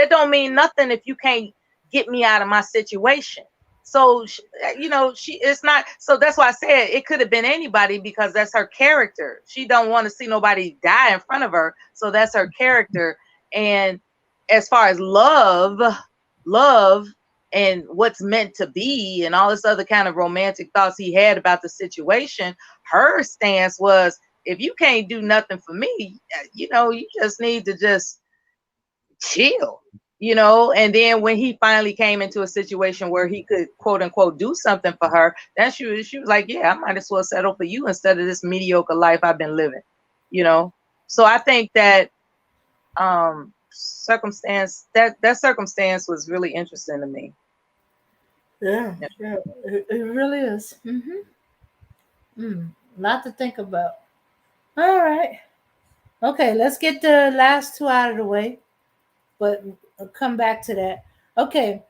don't mean nothing if you can't get me out of my situation. So, she it's not. So that's why I said it could have been anybody because that's her character. She don't want to see nobody die in front of her. So that's her character. And as far as love and what's meant to be and all this other kind of romantic thoughts he had about the situation, her stance was, if you can't do nothing for me, you just need to just chill, and then when he finally came into a situation where he could quote unquote do something for her, then she was like, yeah, I might as well settle for you instead of this mediocre life I've been living. So I think that that circumstance was really interesting to me. Yeah, Yeah. yeah, it really is. Lot to think about. All right. Okay, let's get the last two out of the way, but I'll come back to that. Okay,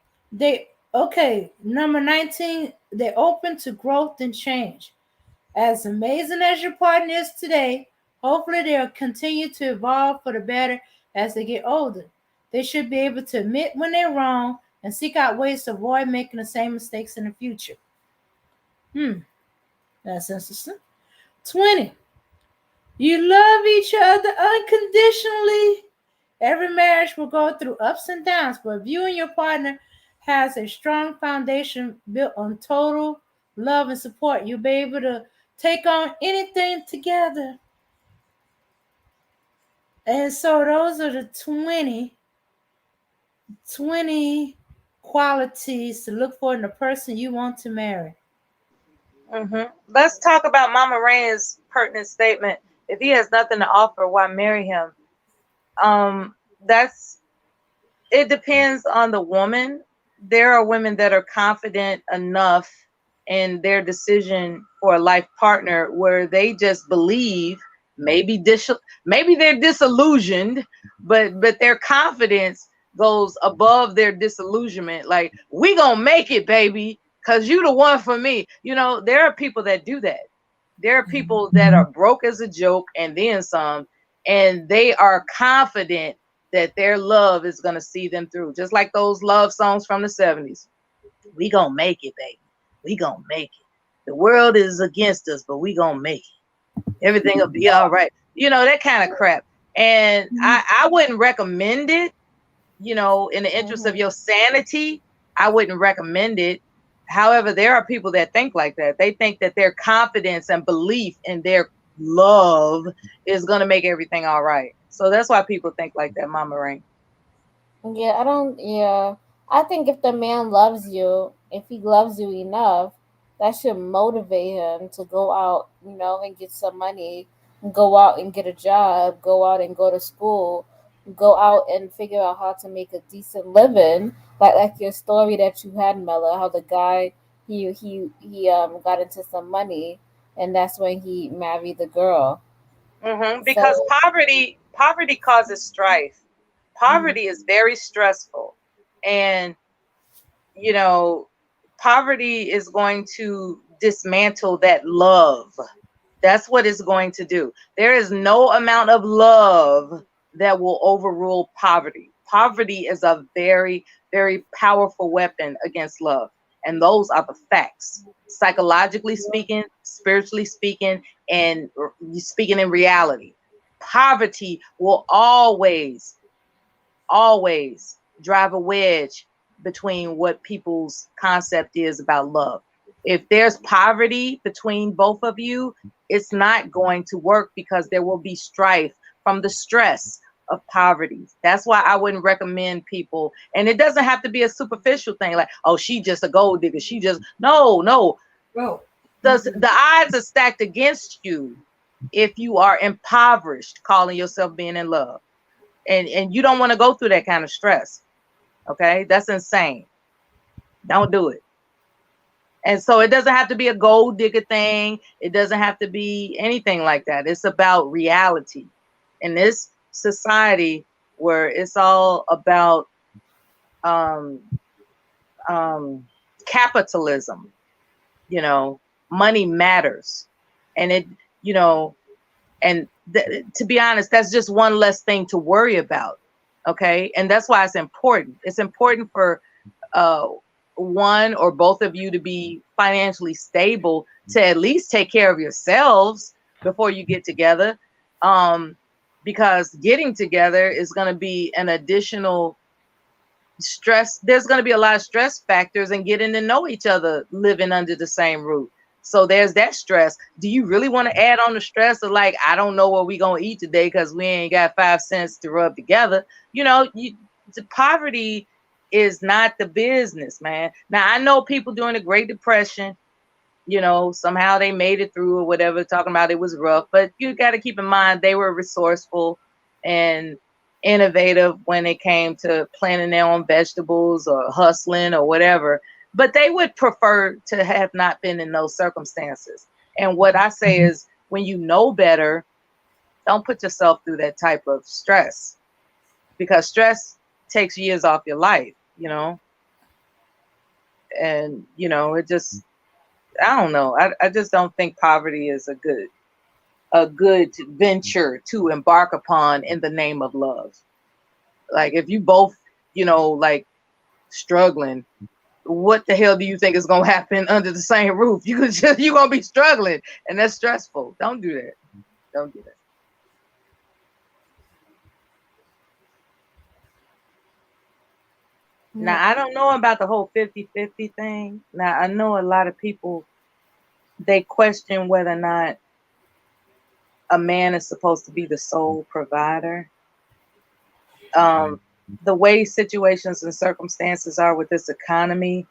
number 19, they're open to growth and change. As amazing as your partner is today, hopefully they'll continue to evolve for the better as they get older. They should be able to admit when they're wrong and seek out ways to avoid making the same mistakes in the future. That's interesting. 20. You love each other unconditionally. Every marriage will go through ups and downs, but if you and your partner has a strong foundation built on total love and support, you'll be able to take on anything together. And so those are the 20 qualities to look for in the person you want to marry. Let's talk about Mama Rain's pertinent statement. If he has nothing to offer, why marry him? That's It depends on the woman. There are women that are confident enough in their decision for a life partner where they just believe, maybe they're disillusioned, but their confidence goes above their disillusionment. Like, we gonna make it, baby, because you the one for me. There are people that do that. There are people that are broke as a joke and then some, and they are confident that their love is going to see them through. Just like those love songs from the 70s. We going to make it, baby. We going to make it. The world is against us, but we going to make it. Everything will be all right. That kind of crap. And I wouldn't recommend it, in the interest of your sanity. I wouldn't recommend it. However, there are people that think like that. They think that their confidence and belief in their love is going to make everything all right. So that's why people think like that, Mama Rain. Yeah, I don't. Yeah, I think if the man loves you, if he loves you enough, that should motivate him to go out, and get some money, go out and get a job, go out and go to school, go out and figure out how to make a decent living. Like your story that you had, Mella, how the guy he got into some money, and that's when he married the girl. Because So. poverty causes strife. Mhm. Poverty is very stressful, and you know, poverty is going to dismantle that love. That's what it's going to do. There is no amount of love that will overrule poverty. Poverty is a very, very powerful weapon against love. And those are the facts. Psychologically speaking, spiritually speaking, and speaking in reality. Poverty will always drive a wedge between what people's concept is about love. If there's poverty between both of you, it's not going to work because there will be strife from the stress of poverty. That's why I wouldn't recommend people. And it doesn't have to be a superficial thing like, oh, she just a gold digger. She just, no. Bro. The odds are stacked against you if you are impoverished calling yourself being in love. And you don't want to go through that kind of stress. Okay, that's insane. Don't do it. And so it doesn't have to be a gold digger thing. It doesn't have to be anything like that. It's about reality. In this society where it's all about um, capitalism, money matters. And to be honest, that's just one less thing to worry about. Okay. And that's why it's important. It's important for uh, one or both of you to be financially stable, to at least take care of yourselves before you get together. Because getting together is going to be an additional stress. There's going to be a lot of stress factors in getting to know each other, living under the same roof. So there's that stress. Do you really want to add on the stress of, like, I don't know what we going to eat today because we ain't got 5 cents to rub together? The poverty is not the business, man. Now, I know people during the Great Depression, somehow they made it through or whatever, talking about it was rough, but you got to keep in mind they were resourceful and innovative when it came to planting their own vegetables or hustling or whatever. But they would prefer to have not been in those circumstances. And what I say is, when you know better, don't put yourself through that type of stress, because stress takes years off your life, and it just, I don't know. I just don't think poverty is a good venture to embark upon in the name of love. Like, if you both, like, struggling, what the hell do you think is gonna happen under the same roof? You're gonna be struggling, and that's stressful. Don't do that. Don't do that. Now, I don't know about the whole 50-50 thing. Now, I know a lot of people, they question whether or not a man is supposed to be the sole provider. The way situations and circumstances are with this economy,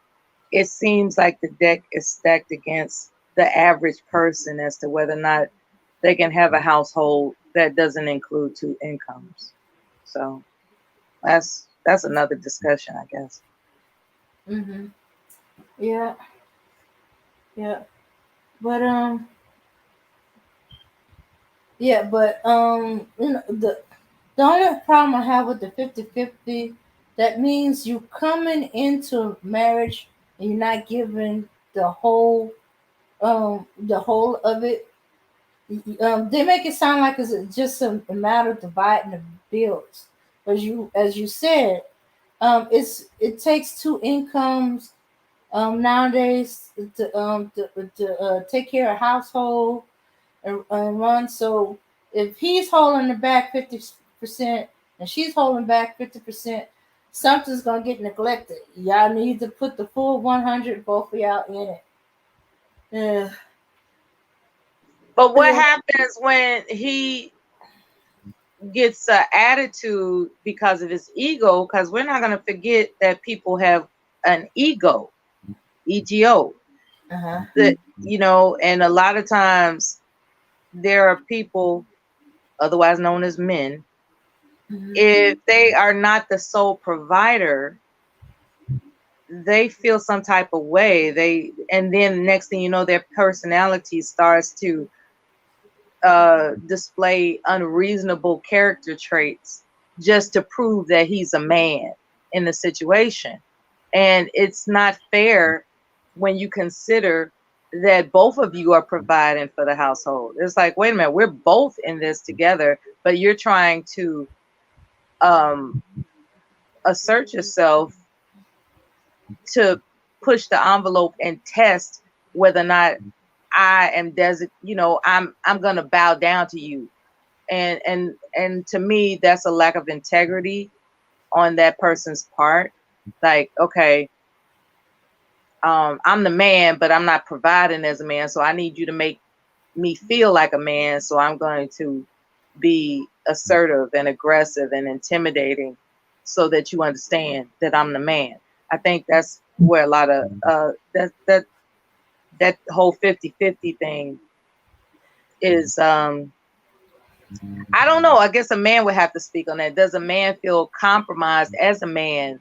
it seems like the deck is stacked against the average person as to whether or not they can have a household that doesn't include 2 incomes. So that's another discussion, I guess. Mm-hmm. Yeah. Yeah. But yeah, but the only problem I have with the 50-50, that means you coming into marriage and you're not given the whole of it. They make it sound like it's just a matter of dividing the bills. As you said, it takes 2 incomes nowadays to take care of household and run. So if he's holding the back 50% and she's holding back 50%, something's gonna get neglected. Y'all need to put the full 100, both of y'all in it. Yeah. But what happens when he gets an attitude because of his ego? Because we're not going to forget that people have an ego, ego. That, and a lot of times there are people, otherwise known as men, if they are not the sole provider, they feel some type of way. And then next thing you know, their personality starts to display unreasonable character traits just to prove that he's a man in the situation. And it's not fair when you consider that both of you are providing for the household. It's like, wait a minute, we're both in this together, but you're trying to assert yourself to push the envelope and test whether or not I am I'm gonna bow down to you. And to me, that's a lack of integrity on that person's part. Like, okay, I'm the man, but I'm not providing as a man, so I need you to make me feel like a man, so I'm going to be assertive and aggressive and intimidating so that you understand that I'm the man. I think that's where a lot of that whole 50-50 thing is I don't know. I guess a man would have to speak on that. Does a man feel compromised as a man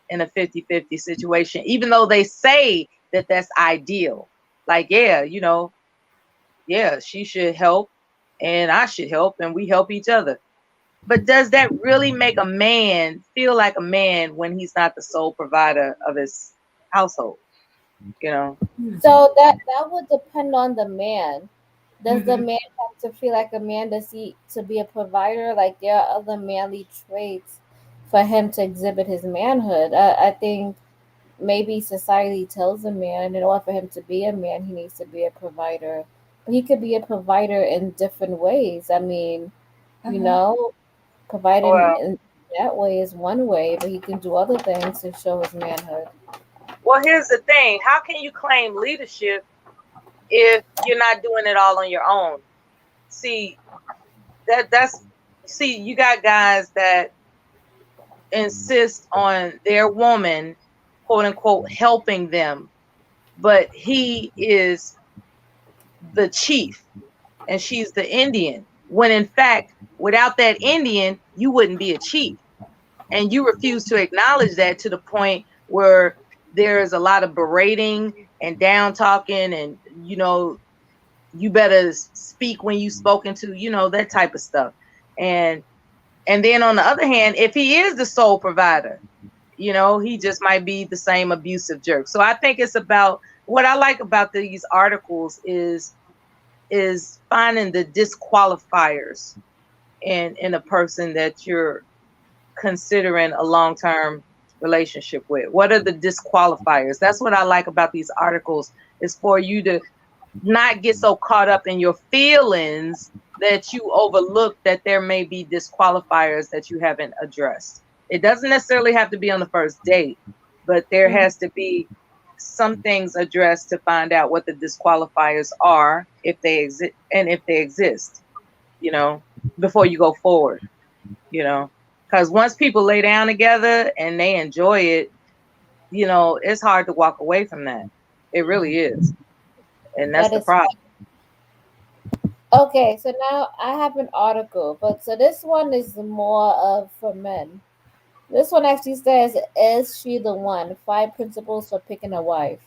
in a 50-50 situation, even though they say that that's ideal? Like, yeah, yeah, she should help and I should help and we help each other. But does that really make a man feel like a man when he's not the sole provider of his household? You know? So that would depend on the man. Does the Mm-hmm. man have to feel like a man? Does he to be a provider? Like there are other manly traits for him to exhibit his manhood. I think maybe society tells a man in order for him to be a man, he needs to be a provider. But he could be a provider in different ways. I mean, you Mm-hmm. know, providing Well, in that way is one way, but he can do other things to show his manhood. well, here's the thing. How can you claim leadership if you're not doing it all on your own? See, that's see, you got guys that insist on their woman, quote unquote, helping them, but he is the chief and she's the Indian. When in fact, without that Indian, you wouldn't be a chief. And you refuse to acknowledge that to the point where there is a lot of berating and down talking and you better speak when you spoken to, that type of stuff. And and then on the other hand, if he is the sole provider, he just might be the same abusive jerk. So I think it's about what I like about these articles is finding the disqualifiers in a person that you're considering a long-term relationship with. What are the disqualifiers? That's what I like about these articles, is for you to not get so caught up in your feelings that you overlook that there may be disqualifiers that you haven't addressed. It doesn't necessarily have to be on the first date, but there has to be some things addressed to find out what the disqualifiers are, if they exist, and if they exist, you know, before you go forward, you know. Because once people lay down together and they enjoy it, it's hard to walk away from that. It really is. And that's That the is problem. okay. So now I have an article, but so this one is more of for men. This one actually says, "Is she the one? 5 principles for picking a wife."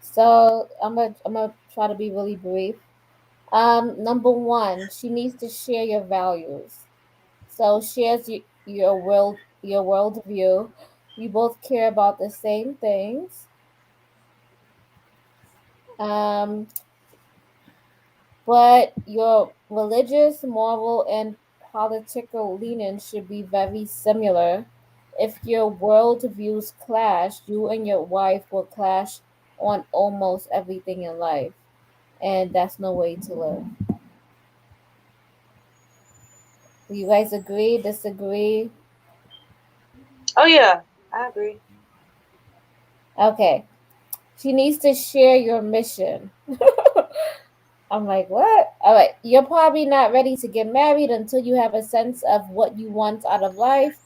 So I'm gonna try to be really brief. Number one, she needs to share your values. So shares your worldview. You both care about the same things. Um, but your religious, moral, and political leanings should be very similar. If your worldviews clash, you and your wife will clash on almost everything in life, and that's no way to live. Do you guys agree? Disagree? Oh yeah, I agree. Okay. She needs to share your mission. I'm like, what? All right, you're probably not ready to get married until you have a sense of what you want out of life.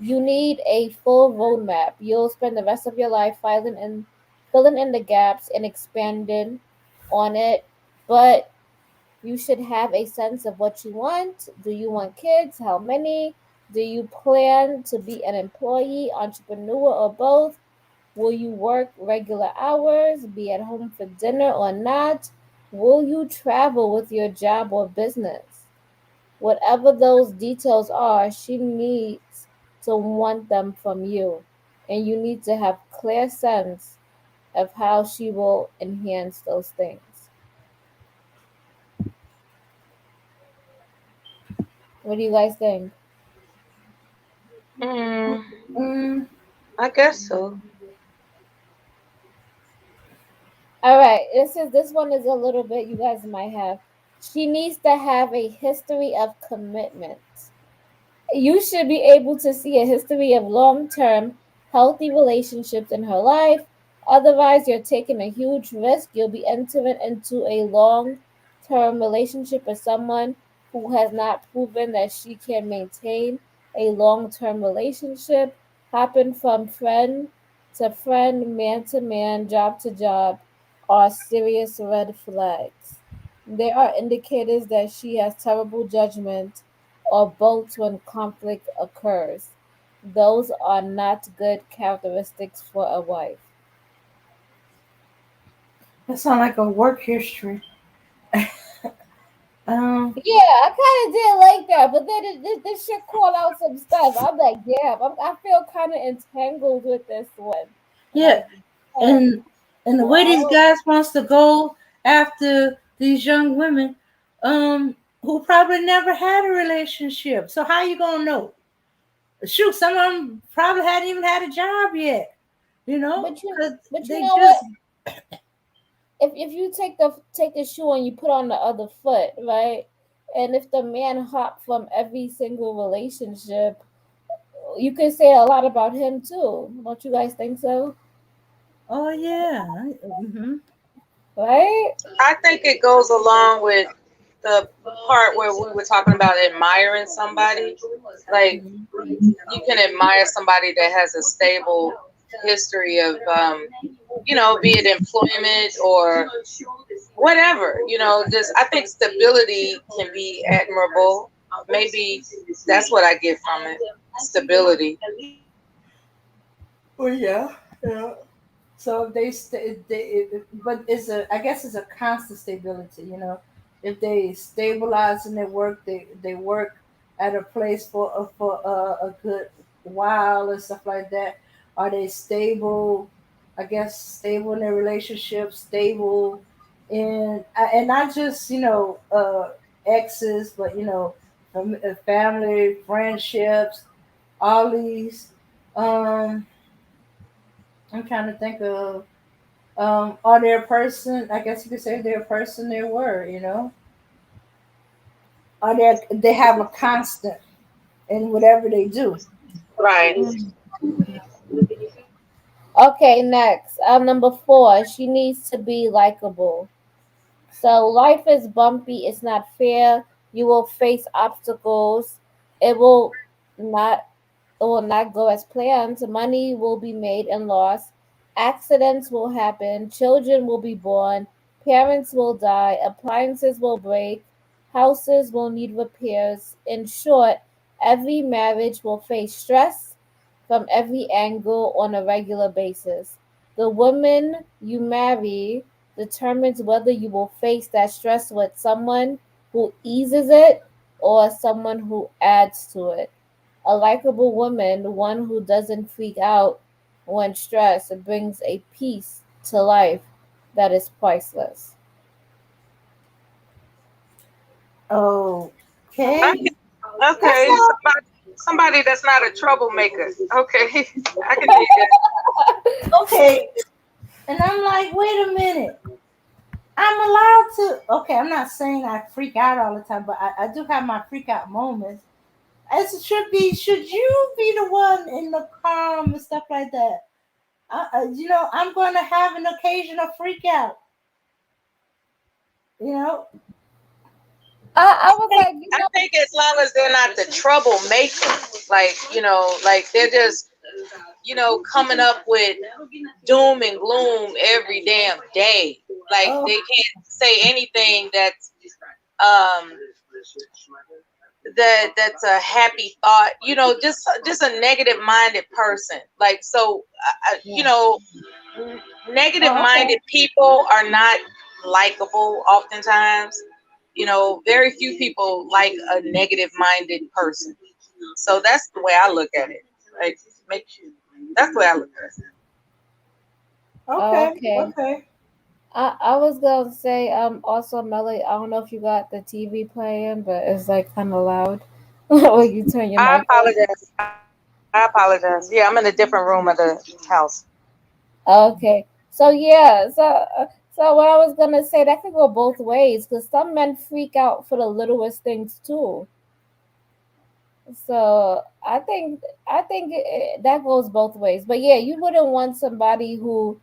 You need a full roadmap. You'll spend the rest of your life filling in the gaps and expanding on it. But you should have a sense of what you want. Do you want kids? How many? Do you plan to be an employee, entrepreneur, or both? Will you work regular hours, be at home for dinner or not? Will you travel with your job or business? Whatever those details are, she needs to want them from you. And you need to have clear sense of how she will enhance those things. What do you guys think? Mm, Mm, I guess so. All right, this one is a little bit you guys might have. She needs to have a history of commitment. You should be able to see a history of long term, healthy relationships in her life. Otherwise, you're taking a huge risk. You'll be entering into a long term relationship with someone who has not proven that she can maintain a long term relationship, hopping from friend to friend, man to man, job to job. are serious red flags. They are indicators that she has terrible judgment or bolts when conflict occurs. Those are not good characteristics for a wife. That sounds like a work history. um, Yeah, I kind of did like that, but then this shit call out some stuff. I'm like, yeah, I feel kind of entangled with this one. yeah, Like, yeah, and and the way these well, guys wants to go after these young women, who probably never had a relationship. So how you gonna know? Shoot, some of them probably hadn't even had a job yet. You know, because but you they know just. what? If you take the shoe and you put on the other foot, right? And if the man hop from every single relationship, you could say a lot about him too. Don't you guys think so? Oh yeah. Hmm. Right? I think it goes along with the part where we were talking about admiring somebody. Like you can admire somebody that has a stable history of, be it employment or whatever. Just I think stability can be admirable. Maybe that's what I get from it. Stability. Well, yeah, yeah. So but it's I guess it's a constant stability. If they stabilize in their work, they work at a place for a good while and stuff like that. Are they stable? I guess stable in their relationship, stable and not just exes, but family, friendships, all these. Um, I'm trying to think of are they a person? I guess you could say they're a person. They were, are they have a constant in whatever they do. Right. Mm. Okay, next. Number four, she needs to be likable. So life is bumpy, it's not fair. You will face obstacles. It will not it will not go as planned. Money will be made and lost. Accidents will happen. Children will be born. Parents will die. Appliances will break. Houses will need repairs. In short, every marriage will face stress from every angle on a regular basis. The woman you marry determines whether you will face that stress with someone who eases it or someone who adds to it. A likable woman, one who doesn't freak out when stressed, brings a peace to life that is priceless. Okay, that's Okay. all. Somebody that's not a troublemaker. Okay. I can dig that. Okay, and I'm like, wait a minute. I'm allowed to. Okay, I'm not saying I freak out all the time, but I do have my freak out moments. As it should be, should you be the one in the calm and stuff like that? I'm going to have an occasional freak out. You know, I was like, I think as long as they're not the troublemaker, like they're just, coming up with doom and gloom every damn day. Like oh, they can't say anything um that's a happy thought. Just a negative minded person. Like so, yeah. negative Oh, okay. minded people are not likable. Oftentimes, very few people like a negative minded person. So that's the way I look at it. Like, make that's the way I look at it. Okay. okay. Okay. I was gonna say also Melly, I don't know if you got the TV playing, but it's like kind of loud when you turn your I mic on. apologize. I apologize. Yeah, I'm in a different room of the house. Okay. So yeah, so what I was gonna say that could go both ways because some men freak out for the littlest things too. So I think that goes both ways. But yeah, you wouldn't want somebody who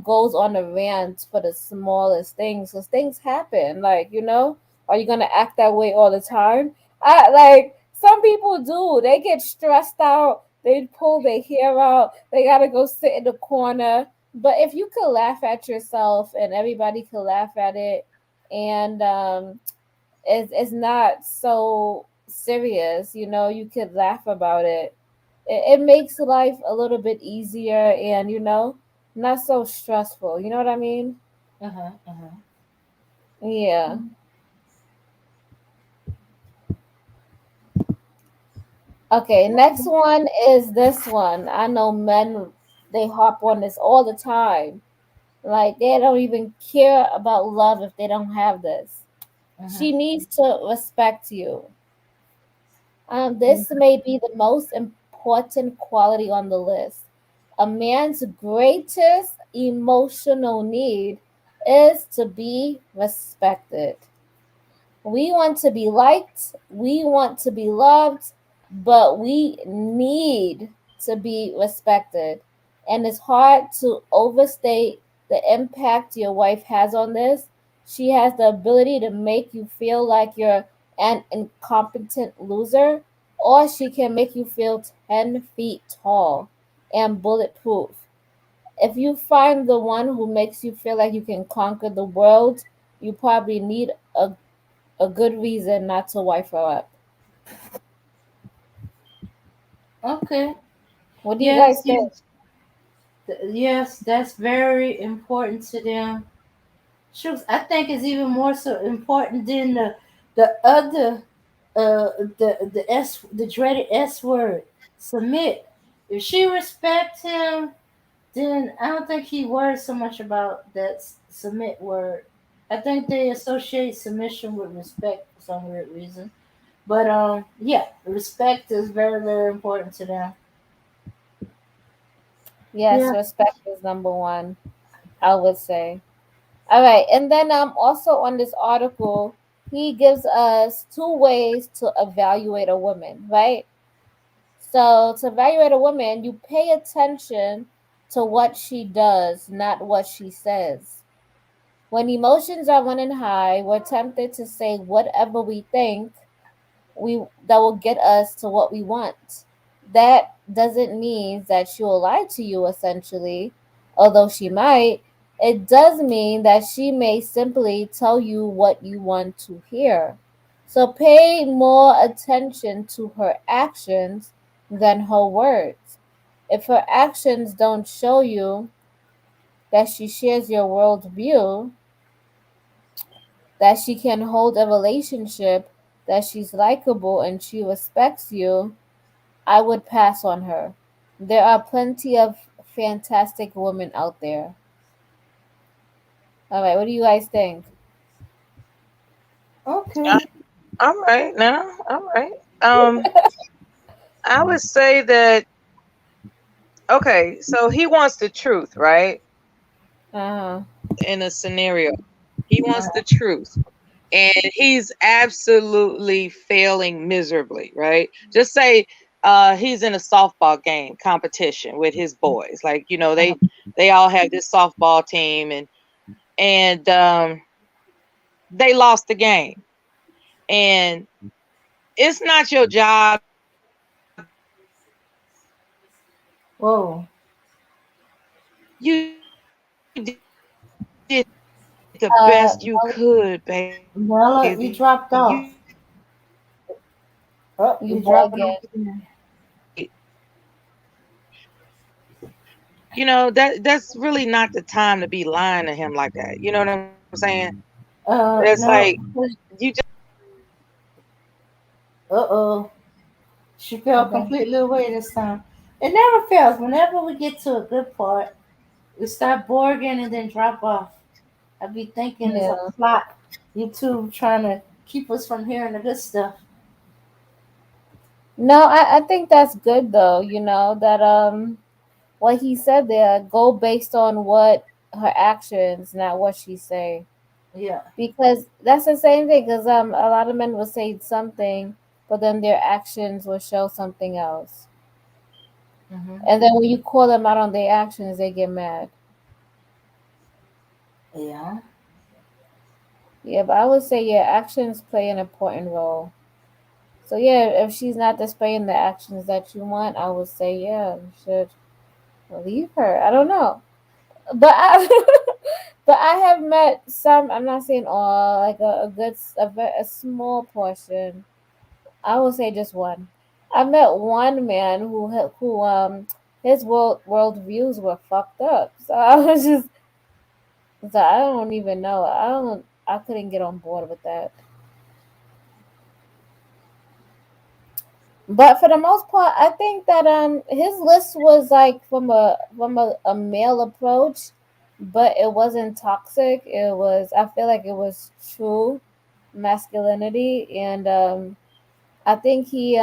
goes on a rant for the smallest things because things happen. Like are you gonna act that way all the time? I like some people do. They get stressed out. They pull their hair out. They gotta go sit in the corner. But if you could laugh at yourself and everybody could laugh at it, and it's not so serious, you could laugh about it. It makes life a little bit easier and, not so stressful. You know what I mean? Uh-huh. Uh-huh. Yeah. Okay, next one is this one. I know men, they harp on this all the time. Like, they don't even care about love if they don't have this. Uh-huh. She needs to respect you. This may be the most important quality on the list. A man's greatest emotional need is to be respected. We want to be liked, we want to be loved, but we need to be respected. And it's hard to overstate the impact your wife has on this. She has the ability to make you feel like you're an incompetent loser, or she can make you feel 10 feet tall and bulletproof. If you find the one who makes you feel like you can conquer the world, you probably need a good reason not to wife her up. Okay. What do you Yes, guys think? yes. Yes, that's very important to them. Sure, I think it's even more so important than the other the dreaded S word. Submit. If she respects him, then I don't think he worries so much about that submit word. I think they associate submission with respect for some weird reason. But yeah, respect is very, very important to them. Yes, Yeah. respect is number one, I would say. All right, and then also on this article, he gives us two ways to evaluate a woman, right? So to evaluate a woman, you pay attention to what she does, not what she says. When emotions are running high, we're tempted to say whatever we think we that will get us to what we want. That doesn't mean that she will lie to you essentially, although she might. It does mean that she may simply tell you what you want to hear. So pay more attention to her actions than her words. If her actions don't show you that she shares your worldview, that she can hold a relationship, that she's likable and she respects you, I would pass on her. There are plenty of fantastic women out there. All right, what do you guys think? Okay. All right now. All right. I would say that okay, so he wants the truth, right? Uh In a scenario. He wants the truth. And he's absolutely failing miserably, right? Just say he's in a softball game competition with his boys. Like, huh. they all have this softball team and they lost the game. And it's not your job to win the game. Whoa. You did the best you could, baby. You Nella, you dropped off. Oh, You you dropping bugging. off again. that's really not the time to be lying to him like that. You know what I'm saying? It's like No. you just Uh-oh. She fell Okay. completely away this time. It never fails. Whenever we get to a good part, we start boring and then drop off. I be thinking it's a Yeah. plot. YouTube trying to keep us from hearing the good stuff. No, I think that's good though, that what he said there, go based on what her actions, not what she say. Yeah. Because that's the same thing. Because a lot of men will say something, but then their actions will show something else. Hmm. And then when you call them out on their actions, they get mad. Yeah. Yeah, but I would say yeah, actions play an important role. So yeah, if she's not displaying the actions that you want, I would say yeah, you should leave her. I don't know. but I but I have met some. I'm not saying all, like a good a small portion. I will say just one. I met one man who his world views were fucked up. So I was just so I don't even know. I couldn't get on board with that. But for the most part, I think that his list was like from a male approach, but it wasn't toxic. It was, I feel like it was true masculinity, and I think he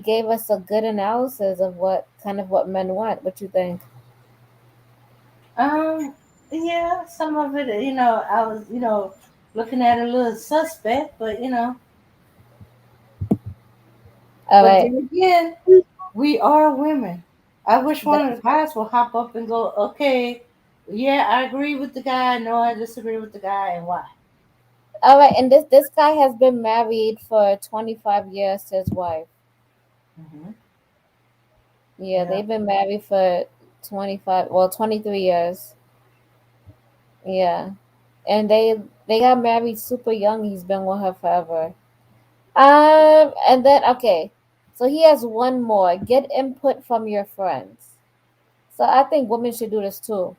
gave us a good analysis of what kind of what men want. What you think? Um, yeah, some of it, I was, looking at a little suspect, but All but right. then again, we are women. I wish one of the guys will hop up and go, okay, yeah, I agree with the guy. No, I disagree with the guy, and why? All right, and this guy has been married for 25 years to his wife. Hmm. Yeah, Yeah. they've been married for 25, well, 23 years. Yeah. And they got married super young. He's been with her forever. And then okay. So he has one more. Get input from your friends. So I think women should do this too.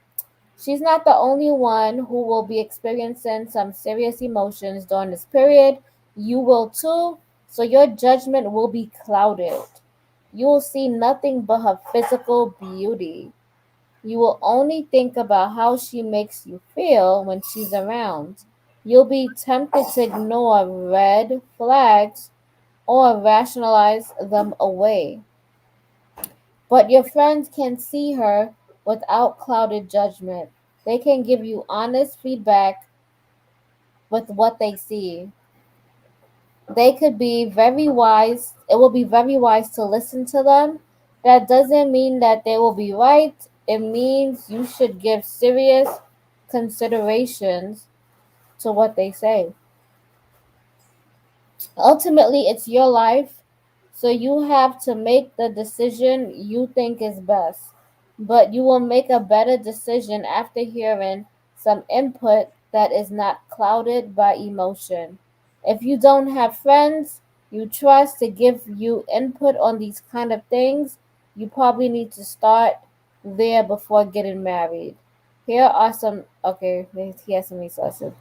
She's not the only one who will be experiencing some serious emotions during this period. You will too. So your judgment will be clouded. You will see nothing but her physical beauty. You will only think about how she makes you feel when she's around. You'll be tempted to ignore red flags or rationalize them away. But your friends can see her without clouded judgment. They can give you honest feedback with what they see. They could be very wise. It will be very wise to listen to them. That doesn't mean that they will be right. It means you should give serious considerations to what they say. Ultimately, it's your life, so you have to make the decision you think is best. But you will make a better decision after hearing some input that is not clouded by emotion. If you don't have friends you trust to give you input on these kind of things, you probably need to start there before getting married. Here are some, okay, he has some resources.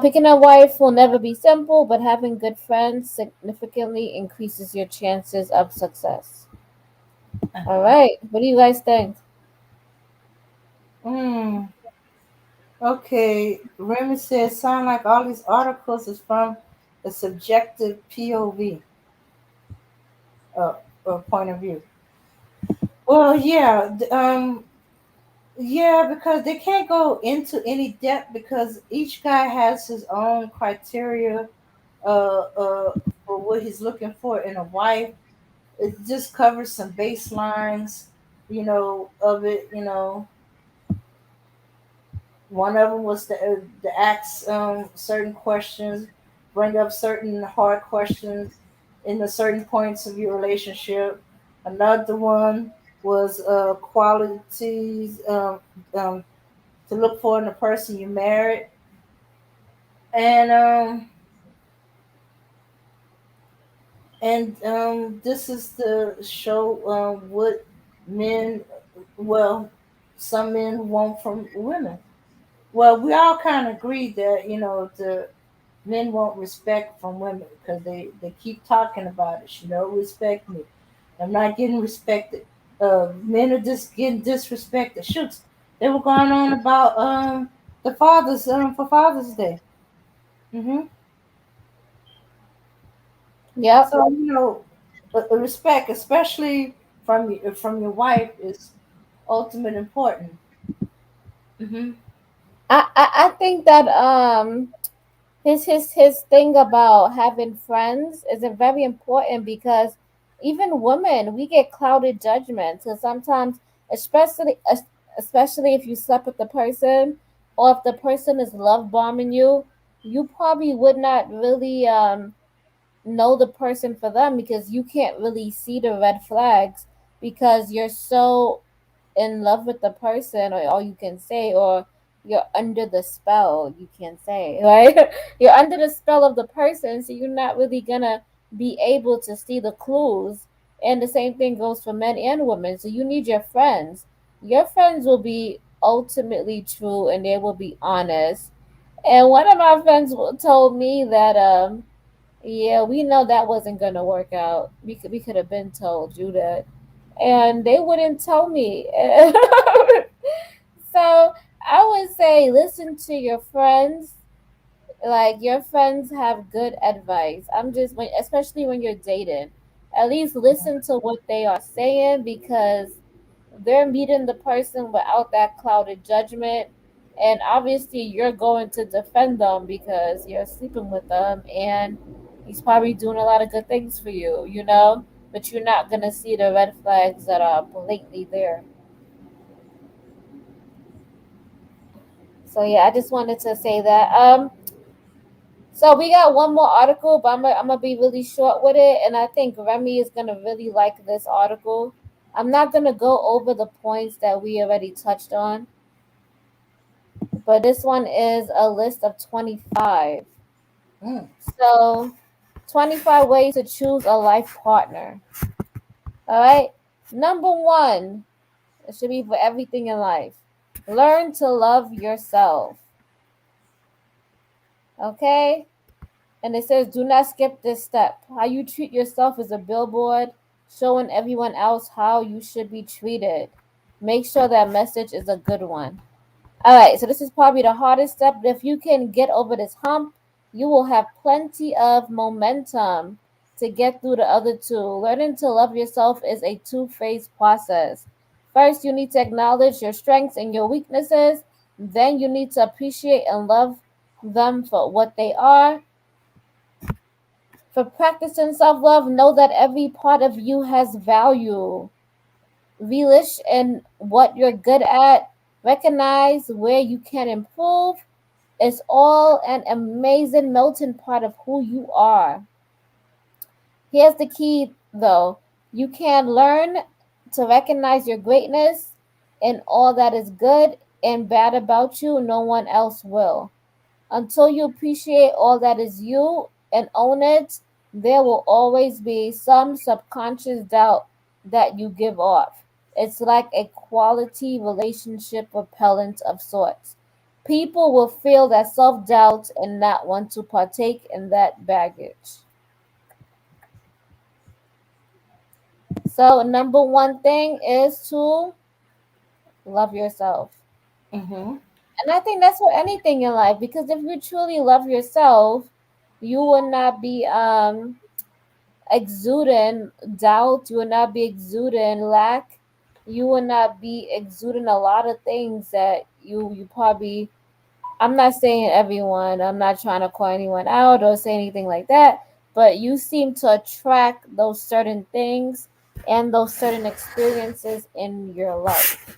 Picking a wife will never be simple, but having good friends significantly increases your chances of success. All Uh-huh. right, what do you guys think? Mm, okay. Remy says, sound like all these articles is from a subjective POV, uh, point of view. Well, yeah, yeah, because they can't go into any depth because each guy has his own criteria, for what he's looking for in a wife. It just covers some baselines, of it. One of them was to ask certain questions, bring up certain hard questions in the certain points of your relationship. Another one was qualities, um, to look for in the person you married, and this is to show what men, well, some men want from women. Well, we all kind of agree that the men want respect from women because they keep talking about it. She don't respect me. I'm not getting respected. Men are just getting disrespected. Shoots. They were going on about the fathers for Father's Day. Hmm. Yep. So respect, especially from your wife, is ultimate important. Hmm. I think that his thing about having friends is a very important because even women we get clouded judgment. So sometimes, especially especially if you slept with the person or if the person is love bombing you, you probably would not really know the person for them because you can't really see the red flags because you're so in love with the person, or all you can say, or you're under the spell, you can say, right? You're under the spell of the person, so you're not really gonna be able to see the clues. And the same thing goes for men and women. So you need your friends. Your friends will be ultimately true and they will be honest. And one of my friends told me that yeah, we know that wasn't gonna work out. We could have been told you that, and they wouldn't tell me. So I would say listen to your friends. Like your friends have good advice. I'm just when, especially when you're dating, at least listen to what they are saying, because they're meeting the person without that clouded judgment. And obviously, you're going to defend them because you're sleeping with them, and he's probably doing a lot of good things for you. But you're not going to see the red flags that are blatantly there. So, yeah, I just wanted to say that. So we got one more article, but I'm gonna be really short with it, and I think Remy is gonna really like this article. I'm not gonna go over the points that we already touched on, but this one is a list of 25. Mm. So, 25 ways to choose a life partner. All right. Number one, it should be for everything in life. Learn to love yourself. Okay. And it says, do not skip this step. How you treat yourself is a billboard showing everyone else how you should be treated. Make sure that message is a good one. All right, so this is probably the hardest step, but if you can get over this hump, you will have plenty of momentum to get through the other two. Learning to love yourself is a two-phase process. First, you need to acknowledge your strengths and your weaknesses. Then, you need to appreciate and love them for what they are. For practicing self love, know that every part of you has value. Relish in what you're good at. Recognize where you can improve. It's all an amazing melting pot of who you are. Here's the key though, you can learn to recognize your greatness and all that is good and bad about you, no one else will. Until you appreciate all that is you and own it, there will always be some subconscious doubt that you give off. It's like a quality relationship repellent of sorts. People will feel that self doubt and not want to partake in that baggage. So, number one thing is to love yourself. Mm-hmm. And I think that's for anything in life, because if you truly love yourself, you will not be exuding doubt, you will not be exuding lack, you will not be exuding a lot of things that you probably, I'm not saying everyone, I'm not trying to call anyone out or say anything like that, but you seem to attract those certain things and those certain experiences in your life.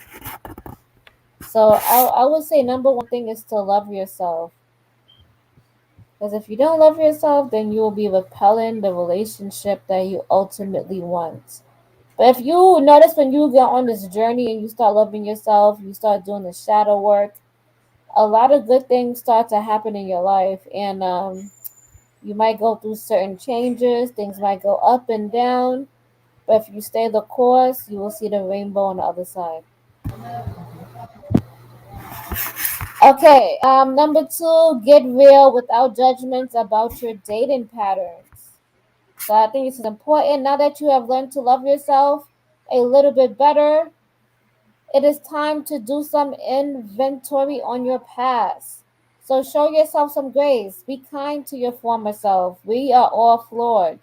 So I would say number one thing is to love yourself. Because if you don't love yourself, then you will be repelling the relationship that you ultimately want. But if you notice, when you get on this journey and you start loving yourself, you start doing the shadow work, a lot of good things start to happen in your life. And you might go through certain changes, things might go up and down. But if you stay the course, you will see the rainbow on the other side. Okay, number two, get real without judgments about your dating patterns. So I think this is important. Now that you have learned to love yourself a little bit better, it is time to do some inventory on your past. So show yourself some grace. Be kind to your former self. We are all flawed.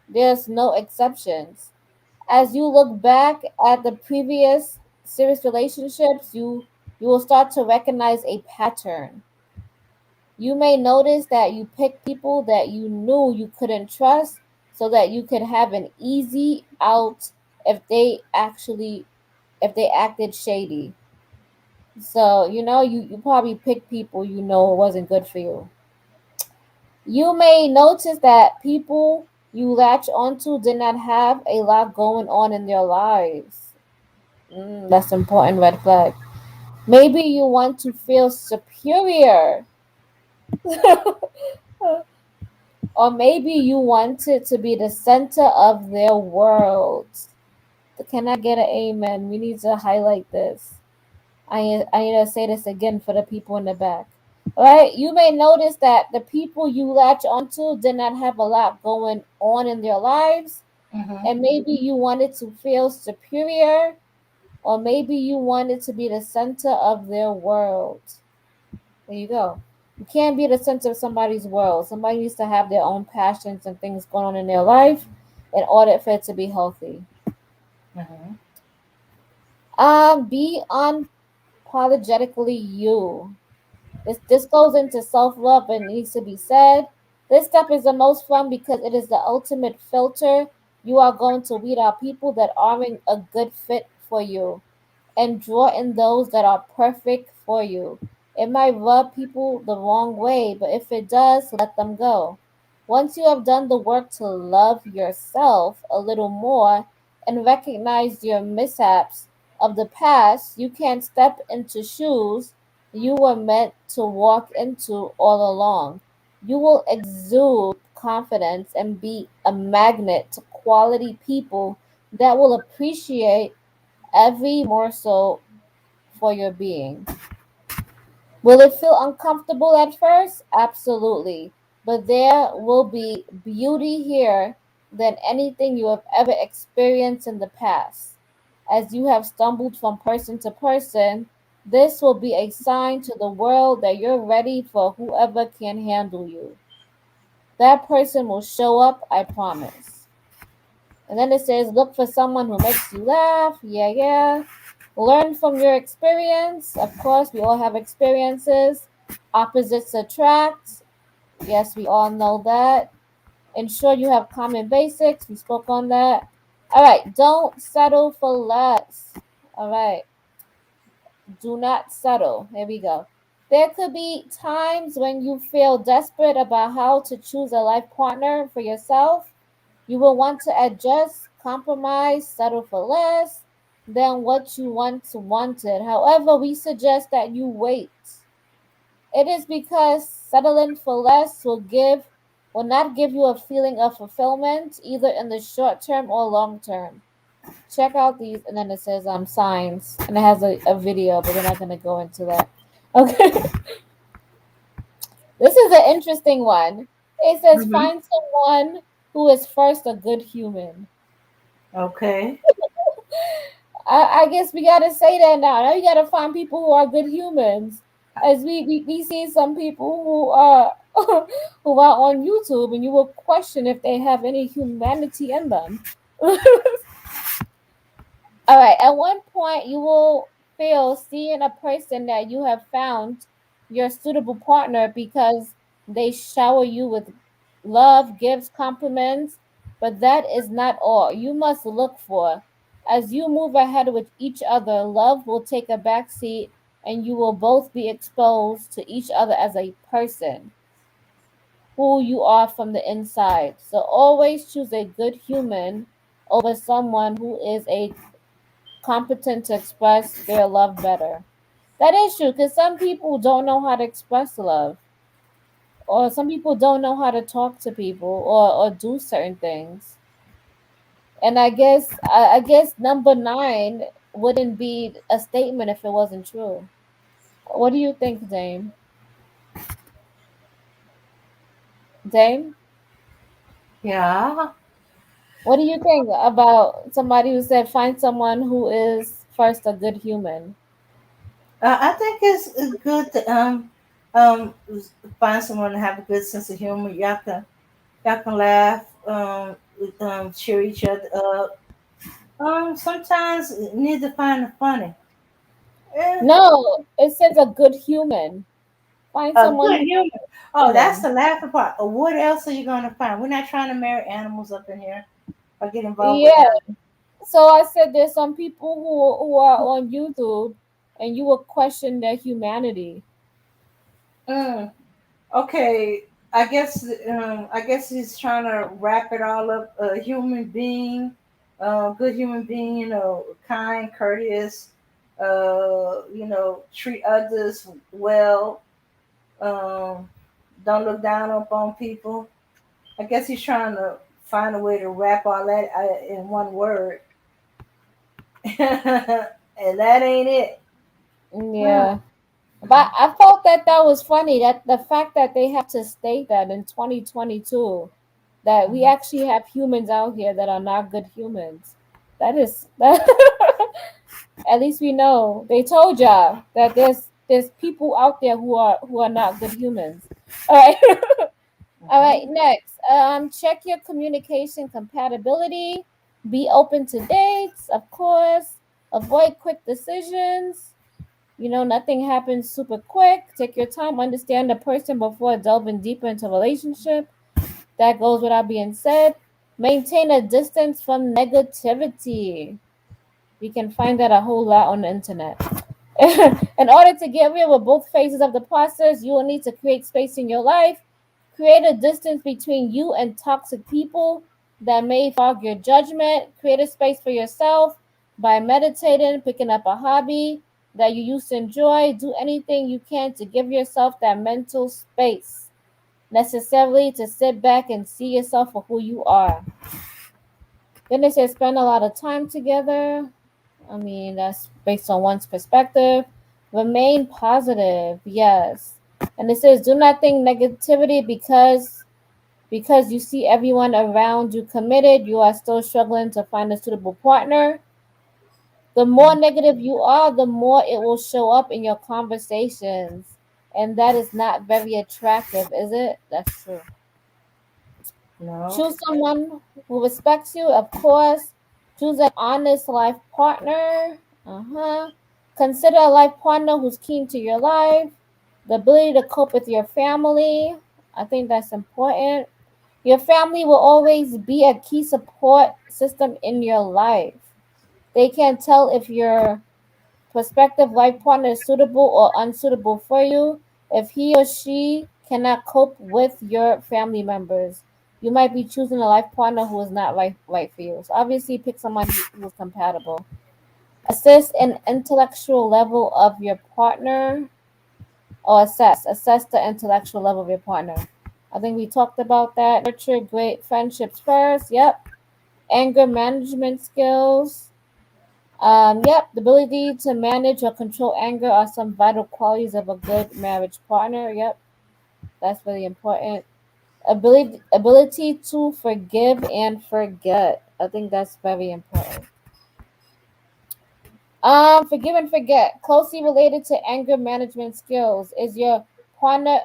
There's no exceptions. As you look back at the previous serious relationships, you will start to recognize a pattern. You may notice that you picked people that you knew you couldn't trust so that you could have an easy out if they acted shady. So, you probably picked people you know wasn't good for you. You may notice that people you latch onto did not have a lot going on in their lives. That's important red flag. Maybe you want to feel superior. Or maybe you wanted to be the center of their world. Can I get an amen? We need to highlight this. I need to say this again for the people in the back. Right? You may notice that the people you latch onto did not have a lot going on in their lives, Mm-hmm. and maybe you wanted to feel superior, or maybe you wanted to be the center of their world. There you go. You can't be the center of somebody's world. Somebody needs to have their own passions and things going on in their life in order for it to be healthy. Mm-hmm. Be unapologetically you. This goes into self love and needs to be said. This step is the most fun because it is the ultimate filter. You are going to weed out people that aren't a good fit for you and draw in those that are perfect for you. It might rub people the wrong way, but if it does, let them go. Once you have done the work to love yourself a little more and recognize your mishaps of the past, you can step into shoes you were meant to walk into all along. You will exude confidence and be a magnet to quality people that will appreciate every morsel for your being. Will it feel uncomfortable at first? Absolutely. But there will be beauty here than anything you have ever experienced in the past. As you have stumbled from person to person, this will be a sign to the world that you're ready for whoever can handle you. That person will show up, I promise. And then it says, look for someone who makes you laugh. Yeah, yeah. Learn from your experience. Of course, we all have experiences. Opposites attract. Yes, we all know that. Ensure you have common basics. We spoke on that. All right. Don't settle for less. All right. Do not settle. Here we go. There could be times when you feel desperate about how to choose a life partner for yourself. You will want to adjust, compromise, settle for less than what you once wanted. However, we suggest that you wait. It is because settling for less will not give you a feeling of fulfillment either in the short term or long term. Check out these, and then it says signs, and it has a video, but we're not gonna go into that. Okay, this is an interesting one. It says Mm-hmm. find someone who is first a good human. Okay. I guess we gotta say that now. Now you gotta find people who are good humans. As we see some people who are who are on YouTube and you will question if they have any humanity in them. All right, at one point you will feel seeing a person that you have found your suitable partner because they shower you with love, gifts, compliments, but that is not all. You must look for. As you move ahead with each other, love will take a back seat and you will both be exposed to each other as a person, who you are from the inside. So always choose a good human over someone who is a competent to express their love better. That is true because some people don't know how to express love, or some people don't know how to talk to people or do certain things. And I guess number nine wouldn't be a statement if it wasn't true. What do you think, Dame? Dame, Yeah. what do you think about somebody who said find someone who is first a good human? I think it's good to um find someone to have a good sense of humor. Y'all can laugh, cheer each other up. Sometimes you need to find the funny. Eh, No, it says a good human. Find a someone good who's humor. Oh, that's human. the laughing part. What else are you gonna find? We're not trying to marry animals up in here or get involved with Yeah. animals. So I said there's some people who are on YouTube and you will question their humanity. Mm, okay, I guess he's trying to wrap it all up. A human being. good human being, kind, courteous, treat others well, um, don't look down upon people. I guess he's trying to find a way to wrap all that in one word, and that ain't it. Hmm. Yeah. But I felt that that was funny, that the fact that they have to state that in 2022, that we actually have humans out here that are not good humans. That is that. At least we know they told y'all that there's people out there who are not good humans. All right. All right, Hmm. next. Check your communication compatibility. Be open to dates, of course. Avoid quick decisions. Nothing happens super quick. Take your time, understand the person before delving deeper into a relationship. That goes without being said. Maintain a distance from negativity. You can find that a whole lot on the internet. In order to get real with both phases of the process, you will need to create space in your life. Create a distance between you and toxic people that may fog your judgment. Create a space for yourself by meditating, picking up a hobby that you used to enjoy. Do anything you can to give yourself that mental space necessarily to sit back and see yourself for who you are. Then they said spend a lot of time together. I mean, that's based on one's perspective. Remain positive, yes. And it says do not think negativity because you see everyone around you committed, you are still struggling to find a suitable partner. The more negative you are, the more it will show up in your conversations. And that is not very attractive, is it? That's true. No. Choose someone who respects you, of course. Choose an honest life partner. Uh-huh. Consider a life partner who's keen to your life. The ability to cope with your family. I think that's important. Your family will always be a key support system in your life. They can tell if your prospective life partner is suitable or unsuitable for you. If he or she cannot cope with your family members, you might be choosing a life partner who is not right for you. So obviously, pick someone who is compatible. Assess an intellectual level of your partner, or assess the intellectual level of your partner. I think we talked about that. Nurture great friendships first. Yep. Anger management skills. Yep, the ability to manage or control anger are some vital qualities of a good marriage partner. Yep, that's really important. Ability to forgive and forget. I think that's very important. Forgive and forget. Closely related to anger management skills is your partner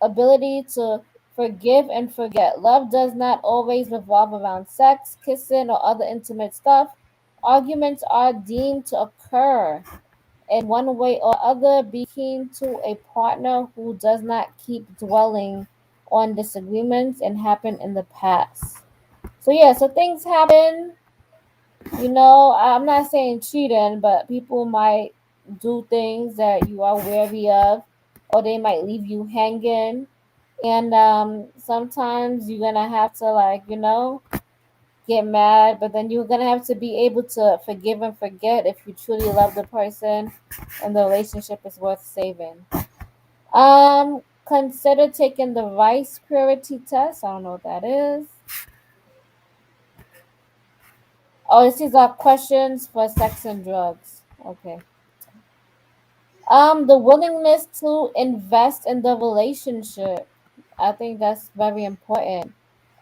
ability to forgive and forget. Love does not always revolve around sex, kissing, or other intimate stuff. Arguments are deemed to occur in one way or other. Be keen to a partner who does not keep dwelling on disagreements and happened in the past. So yeah, so things happen. I'm not saying cheating, but people might do things that you are wary of, or they might leave you hanging. And sometimes you're gonna have to get mad, but then you're gonna have to be able to forgive and forget if you truly love the person and the relationship is worth saving. Consider taking the Rice Purity Test. I don't know what that is. Oh, this is our questions for sex and drugs. Okay. The willingness to invest in the relationship. I think that's very important.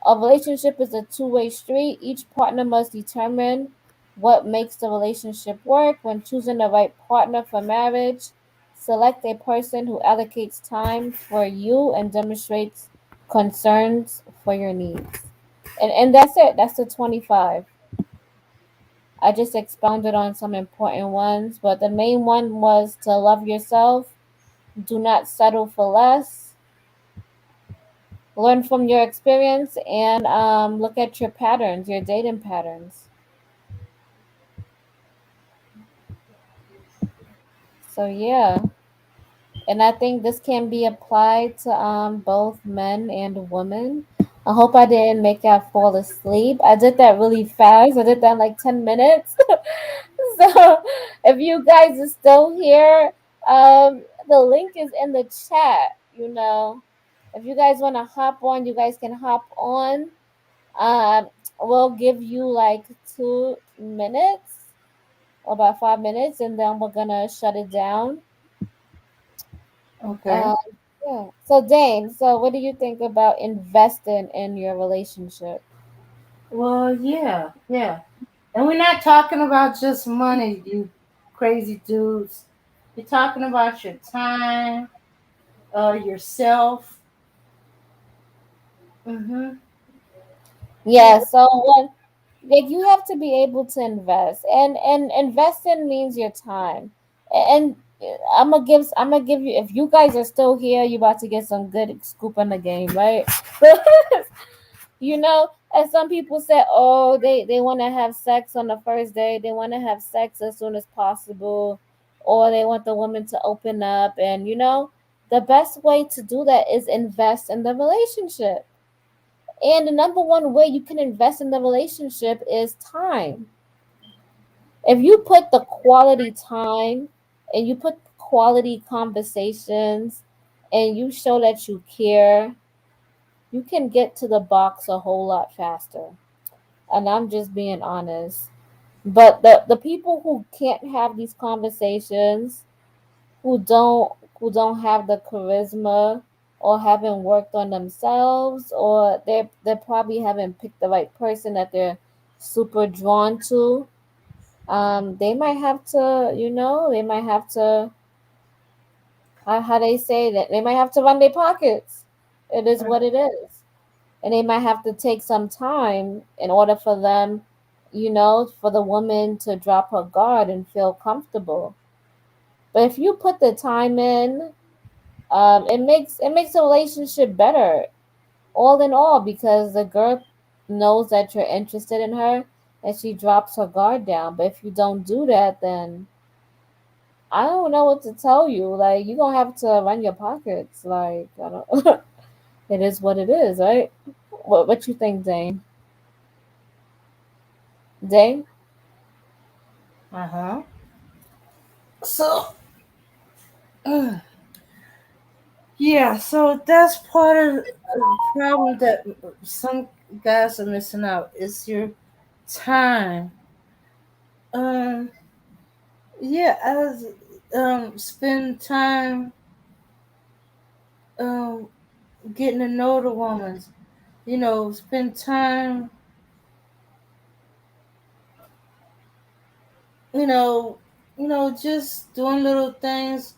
A relationship is a two-way street. Each partner must determine what makes the relationship work. When choosing the right partner for marriage, select a person who allocates time for you and demonstrates concerns for your needs. And that's it. That's the 25. I just expounded on some important ones, but the main one was to love yourself, do not settle for less, learn from your experience, and look at your patterns, your dating patterns. So yeah, and I think this can be applied to both men and women. I hope I didn't make y'all fall asleep. I did that really fast. I did that in like 10 minutes. So if you guys are still here, the link is in the chat. If you guys want to hop on, you guys can hop on. Um, we'll give you like 2 minutes, about 5 minutes, and then we're gonna shut it down. Okay. Um, yeah. So Dane, so what do you think about investing in your relationship? Well, yeah, yeah. And we're not talking about just money, you crazy dudes. You're talking about your time, yourself. Mhm. Yeah. So what? Like you have to be able to invest, and investing means your time. And I'm gonna give you, if you guys are still here, you about to get some good scoop on the game, right? As some people say, oh, they want to have sex on the first day, they want to have sex as soon as possible, or they want the woman to open up, and the best way to do that is invest in the relationship. And the number one way you can invest in the relationship is time. If you put the quality time and you put quality conversations and you show that you care, you can get to the box a whole lot faster. And I'm just being honest. But the people who can't have these conversations, who don't have the charisma, or haven't worked on themselves, or they probably haven't picked the right person that they're super drawn to, they might have to, how they say that, they might have to run their pockets. It is what it is. And they might have to take some time in order for them, for the woman to drop her guard and feel comfortable. But if you put the time in, it makes a relationship better, all in all, because the girl knows that you're interested in her and she drops her guard down. But if you don't do that, then I don't know what to tell you. Like, you're gonna have to run your pockets. Like, I don't. It is what it is, right? What you think, Dane? Dane? Uh huh. So, yeah, so that's part of the problem that some guys are missing out is your time. Um, yeah, as spend time um getting to know the woman. Spend time. You know, just doing little things,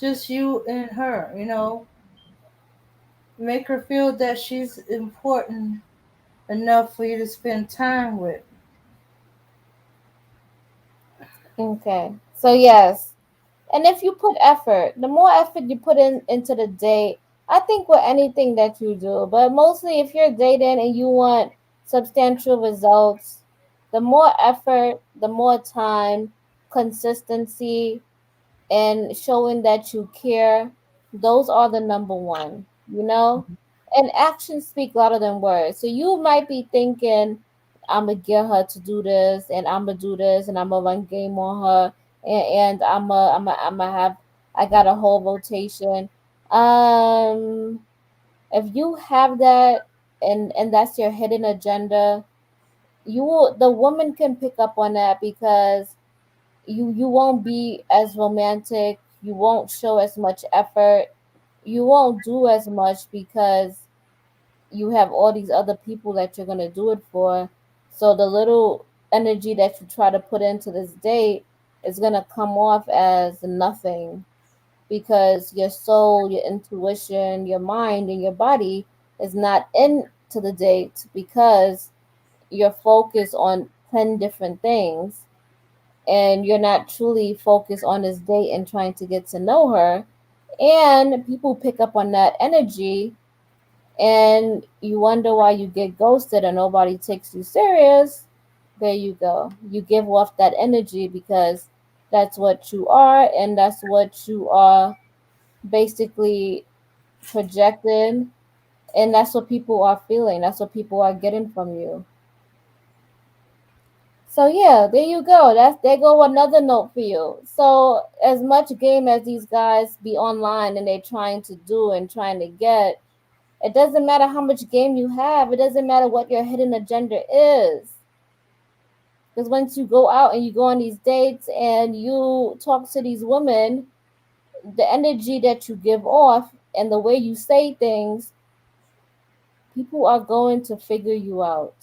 just you and her. Make her feel that she's important enough for you to spend time with. Okay. So yes. And if you put effort, the more effort you put into the date, I think with anything that you do, but mostly if you're dating and you want substantial results, the more effort, the more time, consistency, and showing that you care, those are the number one, you know? And actions speak louder than words. So you might be thinking, I'm gonna get her to do this, and I'm gonna do this, and I'm gonna run game on her, and I'm gonna have, I got a whole rotation. Um, if you have that, and that's your hidden agenda, the woman can pick up on that, because you won't be as romantic, you won't show as much effort, you won't do as much, because you have all these other people that you're going to do it for. So the little energy that you try to put into this date is going to come off as nothing, because your soul, your intuition, your mind, and your body is not into the date, because you're focused on 10 different things, and you're not truly focused on this date and trying to get to know her. And people pick up on that energy, and you wonder why you get ghosted and nobody takes you serious. There you go. You give off that energy, because that's what you are, and that's what you are basically projecting And that's what people are feeling. That's what people are getting from you. So yeah, there you go. There go another note for you. So as much game as these guys be online and they trying to do and trying to get, it doesn't matter how much game you have. It doesn't matter what your hidden agenda is. Because once you go out and you go on these dates and you talk to these women, the energy that you give off and the way you say things, people are going to figure you out.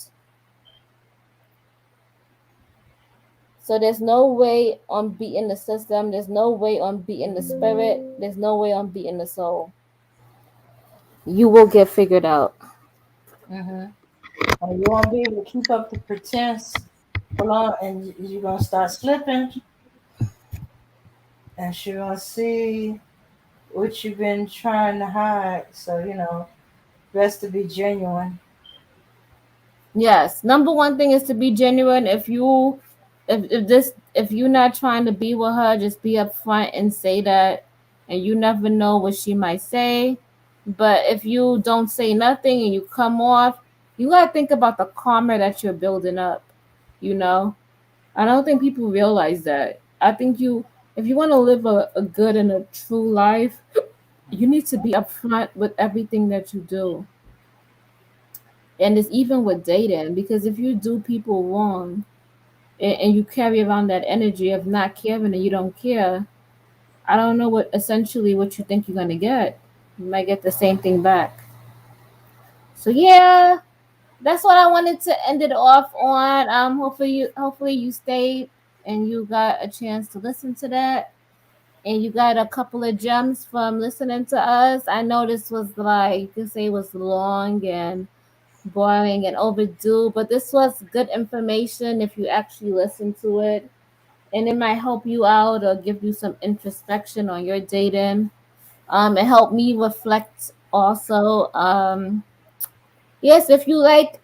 So there's no way on beating the system. There's no way on beating the spirit. There's no way on beating the soul. You will get figured out. Mm-hmm. And you won't be able to keep up the pretense for long, and you're gonna start slipping, and she's gonna see what you've been trying to hide. So best to be genuine. Yes. Number one thing is to be genuine. If you're not trying to be with her, just be upfront and say that. And you never know what she might say. But if you don't say nothing and you come off, you gotta think about the karma that you're building up. You know? I don't think people realize that. I think if you want to live a good and a true life, you need to be upfront with everything that you do. And it's even with dating, because if you do people wrong and you carry around that energy of not caring and you don't care, I don't know what you think you're gonna get. You might get the same thing back. So yeah, that's what I wanted to end it off on. Hopefully you stayed and you got a chance to listen to that. And you got a couple of gems from listening to us. I know this was like you can say it was long and boring and overdue, but this was good information if you actually listen to it. And it might help you out or give you some introspection on your dating. It helped me reflect also. Yes, if you like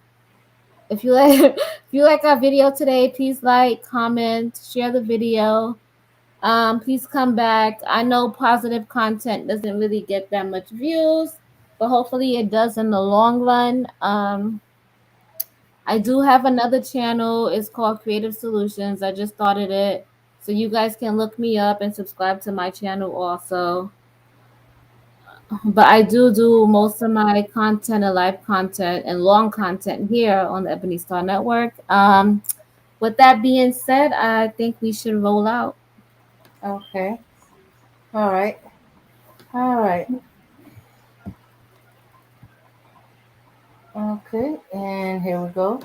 our video today, please like, comment, share the video. Please come back. I know positive content doesn't really get that much views, but hopefully it does in the long run. I do have another channel. It's called Creative Solutions. I just started it. So you guys can look me up and subscribe to my channel also. But I do most of my content and live content and long content here on the Ebony Star Network. With that being said, I think we should roll out. Okay. All right. All right. Okay. And here we go.